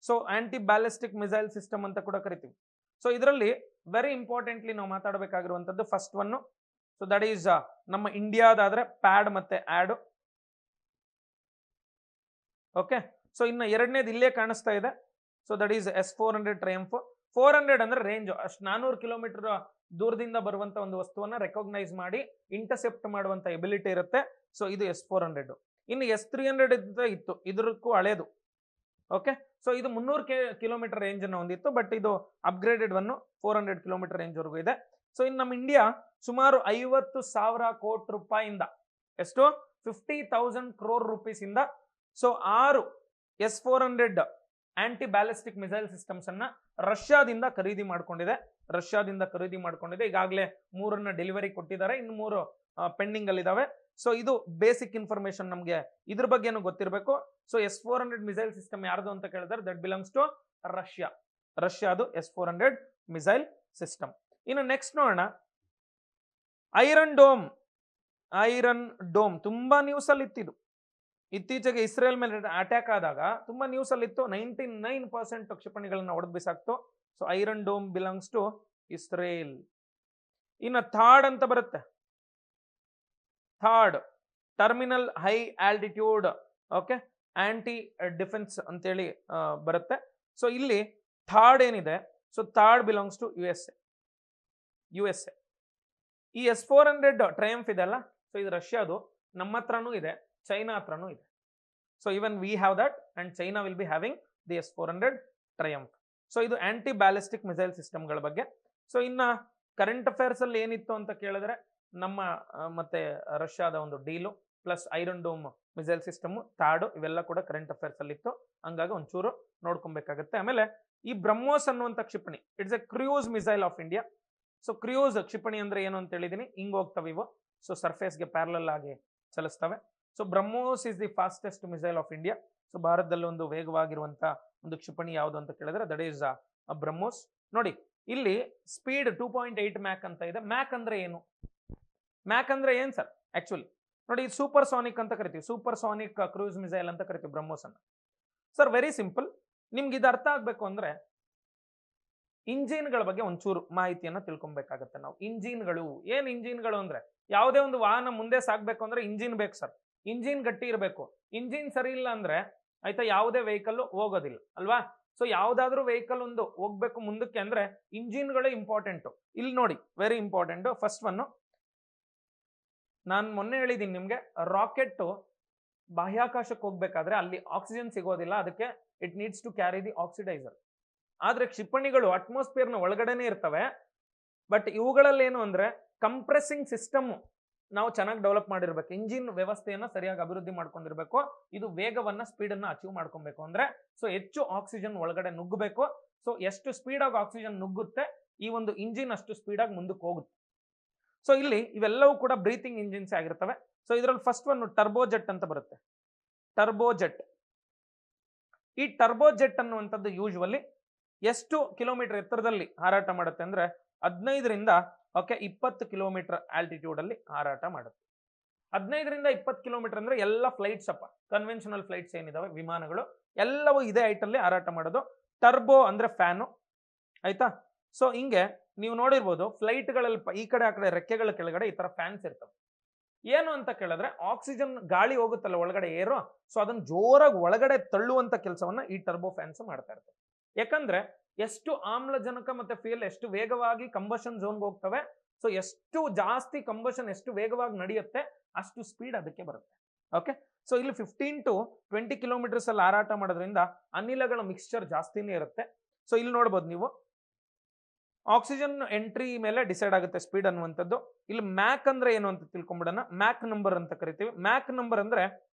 So anti ballistic missile system ಅಂತ ಕೂಡ ಕರಿತೀವಿ. ಸೊ ಇದರಲ್ಲಿ ವೆರಿ ಇಂಪಾರ್ಟೆಂಟ್ಲಿ ನಾವು ಮಾತಾಡಬೇಕಾಗಿರುವಂತದ್ದು first one, so that is ನಮ್ಮ ಇಂಡಿಯಾದಾದ್ರೆ ಪ್ಯಾಡ್ ಮತ್ತೆ ಆಡ್. ಓಕೆ, ಸೊ ಇನ್ನು ಎರಡನೇದು ಇಲ್ಲೇ ಕಾಣಿಸ್ತಾ ಇದೆ. So that is S-400 triumph. 400 ಅಂದ್ರೆ ರೇಂಜ್, ಅಷ್ಟು 400 ಕಿಲೋಮೀಟರ್ ದೂರದಿಂದ ಬರುವಂತ ಒಂದು ವಸ್ತುವನ್ನ ರೆಕಾಗ್ನೈಸ್ ಮಾಡಿ ಇಂಟರ್ಸೆಪ್ಟ್ ಮಾಡುವಂತ ಎಬಿಲಿಟಿ ಇರುತ್ತೆ. ಸೊ ಇದು S-400. ಇನ್ನು S-300 ಇತ್ತು, ಇದಕ್ಕೂ ಹಳೇದು. ಓಕೆ, ಸೊ ಇದು 300 ಕಿಲೋಮೀಟರ್ ರೇಂಜ್ ಅನ್ನು ಹೊಂದಿತ್ತು. ಬಟ್ ಇದು ಅಪ್ಗ್ರೇಡೆಡ್ 400 ಕಿಲೋಮೀಟರ್ ರೇಂಜ್ ವರೆಗೂ ಇದೆ. ಸೊ ಇನ್ನು ನಮ್ಮ ಇಂಡಿಯಾ ಸುಮಾರು 50,000 ಕೋಟಿ ರೂಪಾಯಿಂದ ಎಷ್ಟು 50,000 crore rupees ಇಂದ so 6 S-400 anti ballistic missile systems ಅನ್ನ ರಷ್ಯಾದಿಂದ ಖರೀದಿ ಮಾಡ್ಕೊಂಡಿದೆ. ಈಗಾಗಲೇ 3 ಡೆಲಿವರಿ ಕೊಟ್ಟಿದ್ದಾರೆ, ಇನ್ನು 3 ಪೆಂಡಿಂಗ್ ಅಲ್ಲಿ ಇದಾವೆ. ಸೊ ಇದು ಬೇಸಿಕ್ ಇನ್ಫಾರ್ಮೇಶನ್, ನಮಗೆ ಇದ್ರ ಬಗ್ಗೆನೂ ಗೊತ್ತಿರಬೇಕು. ಸೊ S-400 ಮಿಸೈಲ್ ಸಿಸ್ಟಮ್ ಯಾರ್ದು ಅಂತ ಕೇಳಿದ್ರೆ ದಟ್ ಬಿಲಾಂಗ್ಸ್ ಟು ರಷ್ಯಾದು S-400 ಮಿಸೈಲ್ ಸಿಸ್ಟಮ್. ಇನ್ನು ನೆಕ್ಸ್ಟ್ ನೋಡೋಣ, ಐರನ್ ಡೋಮ್ ತುಂಬಾ ನ್ಯೂಸ್ ಅಲ್ಲಿ ಇತ್ತಿದು. ಇತ್ತೀಚೆಗೆ ಇಸ್ರೇಲ್ ಮೇಲೆ ಅಟ್ಯಾಕ್ ಆದಾಗ ತುಂಬಾ ನ್ಯೂಸ್ ಅಲ್ಲಿ ಇತ್ತು. 99% ಕ್ಷಿಪಣಿಗಳನ್ನ ಹೊಡೆದು ಬಿಸಾಕ್ತು. So iron dome belongs to Israel. ಇನ್ನು ಥರ್ಡ್ ಅಂತ ಬರುತ್ತೆ, third terminal high altitude okay anti defence ಅಂತೇಳಿ ಬರುತ್ತೆ. ಸೊ ಇಲ್ಲಿ ಥರ್ಡ್ ಏನಿದೆ, so third belongs to U S A. ಈ S-400 ಟ್ರಯಂಫ್ ಇದೆ ಅಲ್ಲ, ಸೊ ಇದು ರಷ್ಯಾದು, ನಮ್ಮ ಹತ್ರನೂ ಇದೆ, ಚೈನಾ ಹತ್ರನೂ ಇದೆ. So even we have that and China will be having the S-400 triumph. So ಇದು ಆಂಟಿ ಬ್ಯಾಲಿಸ್ಟಿಕ್ ಮಿಸೈಲ್ ಸಿಸ್ಟಮ್ಗಳ ಬಗ್ಗೆ. ಸೊ ಇನ್ನ ಕರೆಂಟ್ ಅಫೇರ್ಸ್ ಅಲ್ಲಿ ಏನಿತ್ತು ಅಂತ ಕೇಳಿದ್ರೆ, ನಮ್ಮ ಮತ್ತೆ ರಷ್ಯಾದ ಒಂದು deal plus iron dome missile system third, ಇವೆಲ್ಲ ಕೂಡ ಕರೆಂಟ್ ಅಫೇರ್ಸ್ ಅಲ್ಲಿ ಇತ್ತು. ಹಂಗಾಗಿ ಒಂಚೂರು ನೋಡ್ಕೊಬೇಕಾಗುತ್ತೆ. ಆಮೇಲೆ ಈ ಬ್ರಹ್ಮೋಸ್ ಅನ್ನುವಂಥ ಕ್ಷಿಪಣಿ, it's A cruise missile of India. So cruise ಕ್ಷಿಪಣಿ ಅಂದ್ರೆ ಏನು ಅಂತ ಹೇಳಿದೀನಿ, ಹಿಂಗ್ ಹೋಗ್ತವೆ ಇವು. ಸೊ ಸರ್ಫೇಸ್ಗೆ ಪ್ಯಾರಲಲ್ ಆಗಿ ಚಲಿಸ್ತವೆ. So BrahMos is the fastest missile of India. So ಭಾರತದಲ್ಲಿ ಒಂದು ವೇಗವಾಗಿರುವಂತ ಒಂದು ಕ್ಷಿಪಣಿ ಯಾವುದು ಅಂತ ಕೇಳಿದ್ರೆ ದಟ್ ಈಸ್ ಬ್ರಹ್ಮೋಸ್. ನೋಡಿ ಇಲ್ಲಿ ಸ್ಪೀಡ್ 2.8 ಮ್ಯಾಕ್ ಅಂತ ಇದೆ. ಮ್ಯಾಕ್ ಅಂದ್ರೆ ಏನ್ ಸರ್? ಆಕ್ಚುಲಿ ನೋಡಿ, ಸೂಪರ್ ಸಾನಿಕ್ ಅಂತ ಕರಿತೀವಿ, ಸೂಪರ್ ಸಾನಿಕ್ ಕ್ರೂಸ್ ಮಿಸೈಲ್ ಅಂತ ಕರಿತೀವಿ ಬ್ರಹ್ಮೋಸ್ ಅನ್ನ. ಸರ್ ವೆರಿ ಸಿಂಪಲ್, ನಿಮ್ಗೆ ಇದು ಅರ್ಥ ಆಗ್ಬೇಕು ಅಂದ್ರೆ ಇಂಜಿನ್ಗಳ ಬಗ್ಗೆ ಒಂಚೂರು ಮಾಹಿತಿಯನ್ನ ತಿಳ್ಕೊಬೇಕಾಗತ್ತೆ ನಾವು. ಇಂಜಿನ್ಗಳು ಅಂದ್ರೆ ಯಾವುದೇ ಒಂದು ವಾಹನ ಮುಂದೆ ಸಾಗ್ಬೇಕು ಅಂದ್ರೆ ಇಂಜಿನ್ ಬೇಕು ಸರ್. ಇಂಜಿನ್ ಗಟ್ಟಿ ಇರಬೇಕು. ಇಂಜಿನ್ ಸರಿ ಇಲ್ಲ ಅಂದ್ರೆ ಆಯ್ತಾ ಯಾವುದೇ ವೆಹಿಕಲ್ ಹೋಗೋದಿಲ್ಲ ಅಲ್ವಾ. ಸೊ ಯಾವ್ದಾದ್ರು ವೆಹಿಕಲ್ ಒಂದು ಹೋಗ್ಬೇಕು ಮುಂದಕ್ಕೆ ಅಂದ್ರೆ ಇಂಜಿನ್ಗಳೇ ಇಂಪಾರ್ಟೆಂಟ್. ಇಲ್ಲಿ ನೋಡಿ ವೆರಿ ಇಂಪಾರ್ಟೆಂಟ್. ಫಸ್ಟ್ ಒನ್, ನಾನು ಮೊನ್ನೆ ಹೇಳಿದ್ದೀನಿ ನಿಮ್ಗೆ, ರಾಕೆಟ್ ಬಾಹ್ಯಾಕಾಶಕ್ಕೆ ಹೋಗ್ಬೇಕಾದ್ರೆ ಅಲ್ಲಿ ಆಕ್ಸಿಜನ್ ಸಿಗೋದಿಲ್ಲ, ಅದಕ್ಕೆ it needs to carry the oxidiser. ಆದ್ರೆ ಕ್ಷಿಪಣಿಗಳು ಅಟ್ಮಾಸ್ಫಿಯರ್ನ ಒಳಗಡೆನೆ ಇರ್ತವೆ. ಬಟ್ ಇವುಗಳಲ್ಲಿ ಏನು ಅಂದ್ರೆ ಕಂಪ್ರೆಸಿಂಗ್ ಸಿಸ್ಟಮ್ ನಾವು ಚೆನ್ನಾಗಿ ಡೆವಲಪ್ ಮಾಡಿರ್ಬೇಕು, ಇಂಜಿನ್ ವ್ಯವಸ್ಥೆಯನ್ನ ಸರಿಯಾಗಿ ಅಭಿವೃದ್ಧಿ ಮಾಡ್ಕೊಂಡಿರ್ಬೇಕು. ಇದು ವೇಗವನ್ನ ಸ್ಪೀಡ್ ಅನ್ನ ಅಚೀವ್ ಮಾಡ್ಕೊಬೇಕು ಅಂದ್ರೆ ಸೊ ಹೆಚ್ಚು ಆಕ್ಸಿಜನ್ ಒಳಗಡೆ ನುಗ್ಗಬೇಕು. ಸೊ ಎಷ್ಟು ಸ್ಪೀಡ್ ಆಗಿ ಆಕ್ಸಿಜನ್ ನುಗ್ಗುತ್ತೆ ಈ ಒಂದು ಇಂಜಿನ್ ಅಷ್ಟು ಸ್ಪೀಡ್ ಆಗಿ ಮುಂದಕ್ಕೆ ಹೋಗುತ್ತೆ. ಸೊ ಇಲ್ಲಿ ಇವೆಲ್ಲವೂ ಕೂಡ ಬ್ರೀತಿಂಗ್ ಇಂಜಿನ್ಸ್ ಆಗಿರ್ತವೆ. ಸೊ ಇದರಲ್ಲಿ ಫಸ್ಟ್ ಒನ್ ಟರ್ಬೋಜೆಟ್ ಅಂತ ಬರುತ್ತೆ. ಟರ್ಬೋಜೆಟ್, ಈ ಟರ್ಬೋಜೆಟ್ ಅನ್ನುವಂಥದ್ದು ಯೂಶುವಲಿ ಎಷ್ಟು ಕಿಲೋಮೀಟರ್ ಎತ್ತರದಲ್ಲಿ ಹಾರಾಟ ಮಾಡುತ್ತೆ ಅಂದ್ರೆ 15ರಿಂದ 20 ಕಿಲೋಮೀಟರ್ ಆಲ್ಟಿಟ್ಯೂಡ್ ಅಲ್ಲಿ ಹಾರಾಟ ಮಾಡುತ್ತೆ. 15ರಿಂದ 20 ಕಿಲೋಮೀಟರ್ ಅಂದ್ರೆ ಎಲ್ಲ ಫ್ಲೈಟ್ಸ್ ಕನ್ವೆನ್ಷನಲ್ ಫ್ಲೈಟ್ಸ್ ಏನಿದಾವೆ, ವಿಮಾನಗಳು ಎಲ್ಲವೂ ಇದೇ ಹೈಟ್ ಅಲ್ಲಿ ಹಾರಾಟ ಮಾಡೋದು. ಟರ್ಬೋ ಅಂದ್ರೆ ಫ್ಯಾನು, ಆಯ್ತಾ. ಸೊ ಹಿಂಗೆ ನೀವು ನೋಡಿರ್ಬೋದು ಫ್ಲೈಟ್ಗಳಲ್ಲಿ ಈ ಕಡೆ ಆ ಕಡೆ ರೆಕ್ಕೆಗಳ ಕೆಳಗಡೆ ಈ ತರ ಫ್ಯಾನ್ಸ್ ಇರ್ತವೆ. ಏನು ಅಂತ ಕೇಳಿದ್ರೆ ಆಕ್ಸಿಜನ್ ಗಾಳಿ ಹೋಗುತ್ತಲ್ಲ ಒಳಗಡೆ ಏರೋ, ಸೊ ಅದನ್ನ ಜೋರಾಗಿ ಒಳಗಡೆ ತಳ್ಳುವಂತ ಕೆಲಸವನ್ನ ಈ ಟರ್ಬೋ ಫ್ಯಾನ್ಸ್ ಮಾಡ್ತಾ ಇರ್ತವೆ. ಯಾಕಂದ್ರೆ ಎಷ್ಟು ಆಮ್ಲಜನಕ ಮತ್ತೆ ಫ್ಯೂಯಲ್ ಎಷ್ಟು ವೇಗವಾಗಿ ಕಂಬಷನ್ ಝೋನ್ಗೆ ಹೋಗ್ತವೆ, ಸೊ ಎಷ್ಟು ಜಾಸ್ತಿ ಕಂಬಷನ್ ಎಷ್ಟು ವೇಗವಾಗಿ ನಡೆಯುತ್ತೆ ಅಷ್ಟು ಸ್ಪೀಡ್ ಅದಕ್ಕೆ ಬರುತ್ತೆ. ಓಕೆ, ಸೊ ಇಲ್ಲಿ 15 to 20 ಕಿಲೋಮೀಟರ್ಸ್ ಅಲ್ಲಿ ಹಾರಾಟ ಮಾಡೋದ್ರಿಂದ ಅನಿಲಗಳ ಮಿಕ್ಸ್ಚರ್ ಜಾಸ್ತಿನೇ ಇರುತ್ತೆ. ಸೊ ಇಲ್ಲಿ ನೋಡ್ಬೋದು ನೀವು, ಆಕ್ಸಿಜನ್ ಎಂಟ್ರಿ ಮೇಲೆ ಡಿಸೈಡ್ ಆಗುತ್ತೆ ಸ್ಪೀಡ್ ಅನ್ನುವಂಥದ್ದು. ಇಲ್ಲಿ ಮ್ಯಾಕ್ ಅಂದ್ರೆ ಏನು ಅಂತ ತಿಳ್ಕೊಂಡ್ಬಿಡೋಣ. ಮ್ಯಾಕ್ ನಂಬರ್ ಅಂತ ಕರಿತೀವಿ. ಮ್ಯಾಕ್ ನಂಬರ್ ಅಂದ್ರೆ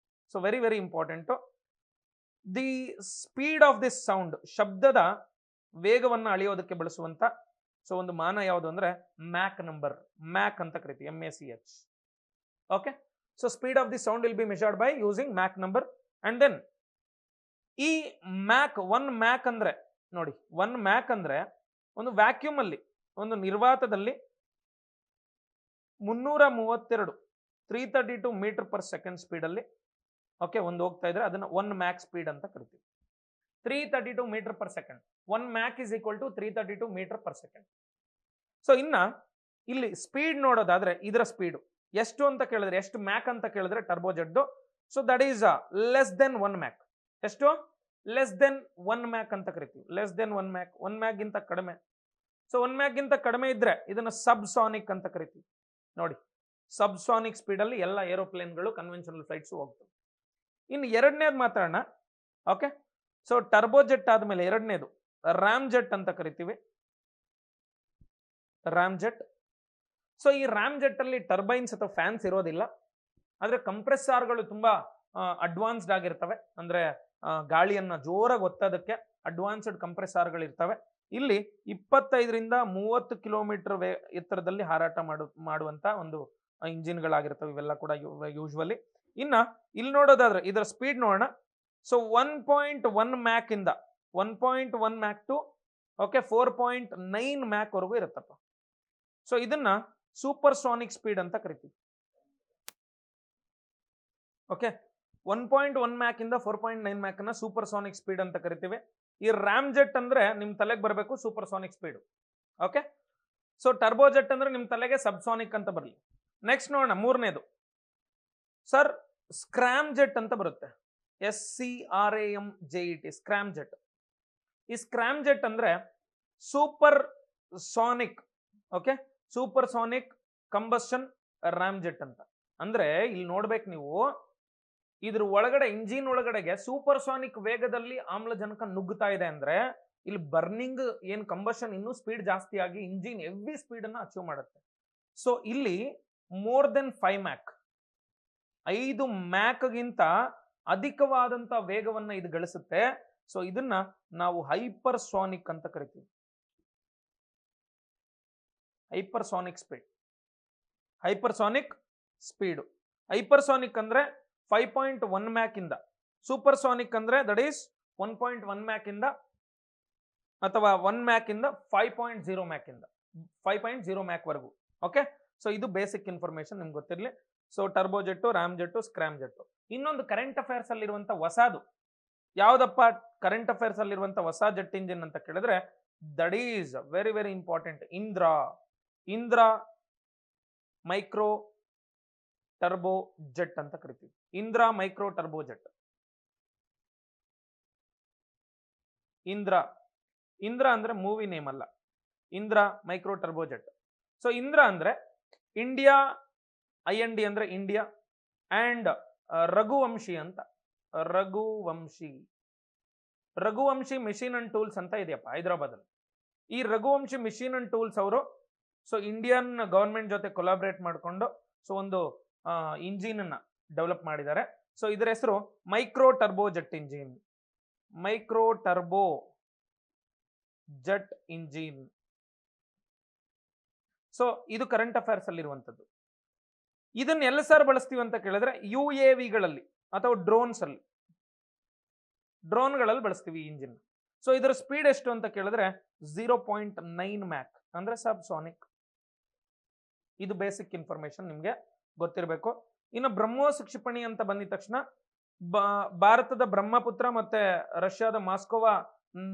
so very very important, the speed of this sound, ಶಬ್ದದ ವೇಗವನ್ನು ಅಳೆಯೋದಕ್ಕೆ ಬಳಸುವಂತ ಸೊ ಒಂದು ಮಾನ ಯಾವುದು ಅಂದ್ರೆ ಮ್ಯಾಕ್ ನಂಬರ್, ಮ್ಯಾಕ್ ಅಂತ ಕರಿತೀವಿ, MACH. Okay, so speed of the sound will be measured by using mach number. And then ಈ ಮ್ಯಾಕ್, 1 ಮ್ಯಾಕ್ ಅಂದ್ರೆ ನೋಡಿ, 1 ಮ್ಯಾಕ್ ಅಂದ್ರೆ ಒಂದು ವ್ಯಾಕ್ಯೂಮ್ ಅಲ್ಲಿ, ಒಂದು ನಿರ್ವಾತದಲ್ಲಿ 332 332 ಮೀಟರ್ ಪರ್ ಸೆಕೆಂಡ್ ಸ್ಪೀಡ್ ಅಲ್ಲಿ ಓಕೆ ಒಂದು ಹೋಗ್ತಾ ಇದ್ರೆ ಅದನ್ನ 1 ಮ್ಯಾಕ್ ಸ್ಪೀಡ್ ಅಂತ ಕರಿತೀವಿ. 332 metre per second, 1 mach is equal to 332 metre per second. So ಇನ್ನ ಇಲ್ಲಿ ಸ್ಪೀಡ್ ನೋಡೋದಾದ್ರೆ ಇದರ ಸ್ಪೀಡ್ ಎಷ್ಟು ಅಂತ ಕೇಳಿದ್ರೆ, ಎಷ್ಟು ಮ್ಯಾಕ್ ಅಂತ ಕೇಳಿದ್ರೆ ಟರ್ಬೋಜೆಟ್ದು, so that is less than 1 mach. ಎಷ್ಟು? ಲೆಸ್ ದೆನ್ 1 ಮ್ಯಾಕ್ ಅಂತ ಕರಿತೀವಿ. ಲೆಸ್ ದೆನ್ 1 ಮ್ಯಾಕ್, 1 ಮ್ಯಾಕ್ ಗಿಂತ ಕಡಿಮೆ. ಸೊ 1 ಮ್ಯಾಕ್ ಗಿಂತ ಕಡಿಮೆ ಇದ್ರೆ ಇದನ್ನ ಸಬ್ಸಾನಿಕ್ ಅಂತ ಕರಿತೀವಿ. ನೋಡಿ, ಸಬ್ಸಾನಿಕ್ ಸ್ಪೀಡ್ ಅಲ್ಲಿ ಎಲ್ಲ ಏರೋಪ್ಲೇನ್ಗಳು ಕನ್ವೆನ್ಷನಲ್ ಫ್ಲೈಟ್ಸ್ ಹೋಗ್ತವೆ. ಇನ್ನು ಎರಡನೇದು ಮಾತಾಡೋಣ. ಓಕೆ, ಸೊ ಟರ್ಬೋಜೆಟ್ ಆದ್ಮೇಲೆ ಎರಡನೇದು ರಾಮ್ ಜೆಟ್ ಅಂತ ಕರಿತೀವಿ. ರಾಮ್ ಜೆಟ್. ಸೊ ಈ ರಾಮ್ ಜೆಟ್ ಅಲ್ಲಿ ಟರ್ಬೈನ್ಸ್ ಅಥವಾ ಫ್ಯಾನ್ಸ್ ಇರೋದಿಲ್ಲ. ಆದ್ರೆ ಕಂಪ್ರೆಸಾರ್ಗಳು ತುಂಬಾ ಅಡ್ವಾನ್ಸ್ಡ್ ಆಗಿರ್ತವೆ, ಅಂದ್ರೆ ಗಾಳಿಯನ್ನ ಜೋರಾಗಿ ಒತ್ತೋದಕ್ಕೆ ಅಡ್ವಾನ್ಸ್ಡ್ ಕಂಪ್ರೆಸಾರ್ಗಳು ಇರ್ತವೆ. ಇಲ್ಲಿ 25ರಿಂದ 30 ಕಿಲೋಮೀಟರ್ ಎತ್ತರದಲ್ಲಿ ಹಾರಾಟ ಮಾಡುವಂತ ಒಂದು ಇಂಜಿನ್ಗಳಾಗಿರ್ತವೆ ಇವೆಲ್ಲ ಕೂಡ ಯೂಶ್ವಲಿ. ಇನ್ನ ಇಲ್ಲಿ ನೋಡೋದಾದ್ರೆ ಇದರ ಸ್ಪೀಡ್ ನೋಡೋಣ. ಸೊ 1.1 ಮ್ಯಾಕ್ ಇಂದ 1.1 ಮ್ಯಾಕ್ ಟು 4.9 ಮ್ಯಾಕ್ ವರೆಗೂ ಇರುತ್ತಪ್ಪ. ಸೊ ಇದನ್ನ ಸೂಪರ್ ಸಾನಿಕ್ ಸ್ಪೀಡ್ ಅಂತ ಕರಿತೀವಿ. ಓಕೆ, 1.1 ಮ್ಯಾಕ್ ಇಂದ 4.9 ಮ್ಯಾಕ್ ಅನ್ನ ಸೂಪರ್ ಸಾನಿಕ್ ಸ್ಪೀಡ್ ಅಂತ ಕರಿತೀವಿ. ಈ ರಾಮ್ ಜೆಟ್ ಅಂದ್ರೆ ನಿಮ್ ತಲೆಗೆ ಬರಬೇಕು super sonic speed. Okay, so turbo jet ಅಂದ್ರೆ ನಿಮ್ ತಲೆಗೆ ಸಬ್ಸಾನಿಕ್ ಅಂತ ಬರಲಿ. ನೆಕ್ಸ್ಟ್ ನೋಡೋಣ ಮೂರನೇದು ಸರ್, ಸ್ಕ್ರಾಮ್ ಜೆಟ್ ಅಂತ ಬರುತ್ತೆ. SCRAMJET, scramjet. ಈ ಸ್ಕ್ರಾಮ್ ಜೆಟ್ ಅಂದ್ರೆ supersonic, okay, supersonic combustion ramjet ಅಂತ. ಅಂದ್ರೆ ಇಲ್ಲಿ ನೋಡ್ಬೇಕು ನೀವು, ಇದ್ರ ಒಳಗಡೆ ಇಂಜಿನ್ ಒಳಗಡೆಗೆ ಸೂಪರ್ ಸಾನಿಕ್ ವೇಗದಲ್ಲಿ ಆಮ್ಲಜನಕ ನುಗ್ಗುತ್ತಾ ಇದೆ ಅಂದ್ರೆ ಇಲ್ಲಿ ಬರ್ನಿಂಗ್ ಏನ್ ಕಂಬಷನ್ ಇನ್ನೂ ಸ್ಪೀಡ್ ಜಾಸ್ತಿ ಆಗಿ ಇಂಜಿನ್ ಹೆವಿ ಸ್ಪೀಡ್ ಅನ್ನ ಅಚೀವ್ ಮಾಡುತ್ತೆ. ಸೊ ಇಲ್ಲಿ ಮೋರ್ ದೆನ್ 5 ಮ್ಯಾಕ್, 5 ಮ್ಯಾಕ್ ಗಿಂತ ಅಧಿಕವಾದಂತ ವೇಗವನ್ನ ಇದು ಗಳಿಸುತ್ತೆ. ಸೊ ಇದನ್ನ ನಾವು ಹೈಪರ್ ಸಾನಿಕ್ ಅಂತ ಕರಿತೀವಿ. Hypersonic speed, hypersonic speed. Hypersonic ಅಂದ್ರೆ 5.1 ಮ್ಯಾಕ್ ಇಂದ, ಸೂಪರ್ ಸಾನಿಕ್ ಅಂದ್ರೆ ದಟ್ ಈಸ್ 1.1 ಮ್ಯಾಕ್ ಇಂದ ಅಥವಾ 1 ಮ್ಯಾಕ್ ಇಂದ 5.0 ಮ್ಯಾಕ್ ಇಂದ 5.0 ಮ್ಯಾಕ್ ವರೆಗೂ. ಓಕೆ, ಸೊ ಇದು ಬೇಸಿಕ್ ಇನ್ಫಾರ್ಮೇಶನ್ ನಿಮ್ಗೆ ಗೊತ್ತಿರಲಿ. So turbo jet, Ram jet, scram jet. ಇನ್ನೊಂದು ಕರೆಂಟ್ ಅಫೇರ್ಸ್ ಅಲ್ಲಿರುವಂತ ಹೊಸದು ಯಾವ್ದಪ್ಪ? ಕರೆಂಟ್ ಅಫೇರ್ಸ್ ಅಲ್ಲಿರುವಂತ ಹೊಸ ಜೆಟ್ ಇಂಜಿನ್ ಅಂತ ಕೇಳಿದ್ರೆ that is very very important. Indra micro turbo jet ಅಂತ ಕರಿತೀವಿ. Indra micro turbo jet. Indra ಅಂದ್ರೆ ಮೂವಿ ನೇಮ್ ಅಲ್ಲ, Indra micro turbo jet. So Indra ಅಂದ್ರೆ ಇಂಡಿಯಾ, IND ಅಂದ್ರೆ ಇಂಡಿಯಾ, ಅಂಡ್ ರಘುವಂಶಿ ಅಂತ. ರಘುವಂಶಿ ಮಿಷಿನ್ ಅಂಡ್ ಟೂಲ್ಸ್ ಅಂತ ಇದೆಯಪ್ಪ ಹೈದರಾಬಾದ್ ಅಲ್ಲಿ. ಈ ರಘುವಂಶಿ ಮಿಷಿನ್ ಅಂಡ್ ಟೂಲ್ಸ್ ಅವರು ಸೊ ಇಂಡಿಯನ್ ಗವರ್ಮೆಂಟ್ ಜೊತೆ ಕೊಲಾಬ್ರೇಟ್ ಮಾಡಿಕೊಂಡು ಸೊ ಒಂದು ಇಂಜಿನ್ ಅನ್ನ ಡೆವಲಪ್ ಮಾಡಿದ್ದಾರೆ. ಸೊ ಇದರ ಹೆಸರು micro turbo jet engine. Micro turbo jet engine. So ಇದು ಕರೆಂಟ್ ಅಫೇರ್ಸ್ ಅಲ್ಲಿರುವಂತದ್ದು. ಇದನ್ನ ಎಲ್ಲ ಸಾರ್ ಬಳಸ್ತೀವಿ ಅಂತ ಕೇಳಿದ್ರೆ UAVಗಳಲ್ಲಿ ಅಥವಾ ಡ್ರೋನ್ಗಳಲ್ಲಿ ಬಳಸ್ತೀವಿ ಈ ಇಂಜಿನ್. ಸೊ ಇದರ ಸ್ಪೀಡ್ ಎಷ್ಟು ಅಂತ ಕೇಳಿದ್ರೆ 0.9 ಮ್ಯಾಕ್ ಅಂದ್ರೆ ಸಬ್ ಸಾನಿಕ್. ಇದು ಬೇಸಿಕ್ ಇನ್ಫಾರ್ಮೇಶನ್ ನಿಮ್ಗೆ ಗೊತ್ತಿರಬೇಕು. ಇನ್ನು ಬ್ರಹ್ಮೋಸ್ ಕ್ಷಿಪಣಿ ಅಂತ ಬಂದಿದ ತಕ್ಷಣ ಭಾರತದ ಬ್ರಹ್ಮಪುತ್ರ ಮತ್ತೆ ರಷ್ಯಾದ ಮಾಸ್ಕೋವಾ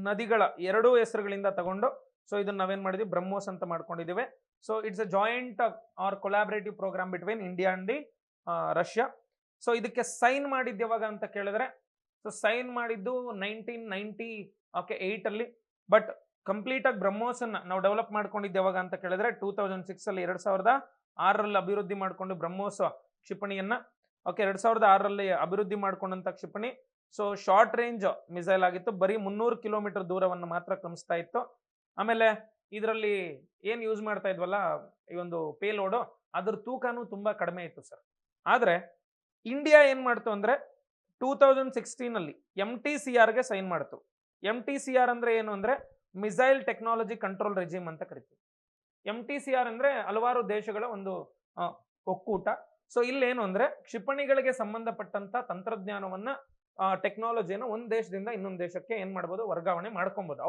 ನದಿಗಳ ಎರಡೂ ಹೆಸರುಗಳಿಂದ ತಗೊಂಡು ಸೊ ಇದನ್ನ ನಾವೇನ್ ಮಾಡಿದ್ವಿ, ಬ್ರಹ್ಮೋಸ್ ಅಂತ ಮಾಡ್ಕೊಂಡಿದ್ದೇವೆ. So it's a joint or collaborative programme between India and the Russia. So ಇದಕ್ಕೆ ಸೈನ್ ಮಾಡಿದ್ದು ಯಾವಾಗ ಅಂತ ಕೇಳಿದ್ರೆ ಸೊ ಸೈನ್ ಮಾಡಿದ್ದು 1998 ಅಲ್ಲಿ. ಬಟ್ ಕಂಪ್ಲೀಟ್ ಆಗಿ ಬ್ರಹ್ಮೋಸ್ ಅನ್ನ ನಾವು ಡೆವಲಪ್ ಮಾಡ್ಕೊಂಡಿದ್ದು ಯಾವಾಗ ಅಂತ ಕೇಳಿದ್ರೆ 2006 ಅಲ್ಲಿ, 2006ರಲ್ಲಿ ಅಭಿವೃದ್ಧಿ ಮಾಡಿಕೊಂಡು ಬ್ರಹ್ಮೋಸ್ ಕ್ಷಿಪಣಿಯನ್ನ. 2006ರಲ್ಲಿ ಅಭಿವೃದ್ಧಿ ಮಾಡ್ಕೊಂಡಂತ ಕ್ಷಿಪಣಿ ಸೊ ಶಾರ್ಟ್ ರೇಂಜ್ ಮಿಸೈಲ್ ಆಗಿತ್ತು. ಬರೀ 300 ಕಿಲೋಮೀಟರ್ ದೂರವನ್ನು ಮಾತ್ರ ಕ್ರಮಿಸ್ತಾ ಇತ್ತು. ಆಮೇಲೆ ಇದರಲ್ಲಿ ಏನ್ ಯೂಸ್ ಮಾಡ್ತಾ ಇದ್ವಲ್ಲ ಈ ಒಂದು ಪೇಲೋಡು, ಅದ್ರ ತೂಕನೂ ತುಂಬಾ ಕಡಿಮೆ ಇತ್ತು ಸರ್. ಆದ್ರೆ ಇಂಡಿಯಾ ಏನ್ ಮಾಡ್ತು ಅಂದ್ರೆ 2016 ಅಲ್ಲಿ MTCRಗೆ ಸೈನ್ ಮಾಡ್ತು. MTCR ಅಂದ್ರೆ ಏನು ಅಂದ್ರೆ ಮಿಸೈಲ್ ಟೆಕ್ನಾಲಜಿ ಕಂಟ್ರೋಲ್ ರೆಜಿಮ್ ಅಂತ ಕರಿತೀವಿ. MTCR ಅಂದ್ರೆ ಹಲವಾರು ದೇಶಗಳ ಒಂದು ಒಕ್ಕೂಟ. ಸೊ ಇಲ್ಲೇನು ಅಂದ್ರೆ ಕ್ಷಿಪಣಿಗಳಿಗೆ ಸಂಬಂಧಪಟ್ಟಂತ ತಂತ್ರಜ್ಞಾನವನ್ನ ಟೆಕ್ನಾಲಜಿಯನ್ನು ಒಂದ್ ದೇಶದಿಂದ ಇನ್ನೊಂದು ದೇಶಕ್ಕೆ ಏನ್ ಮಾಡಬಹುದು, ವರ್ಗಾವಣೆ ಮಾಡ್ಕೊಬಹುದು.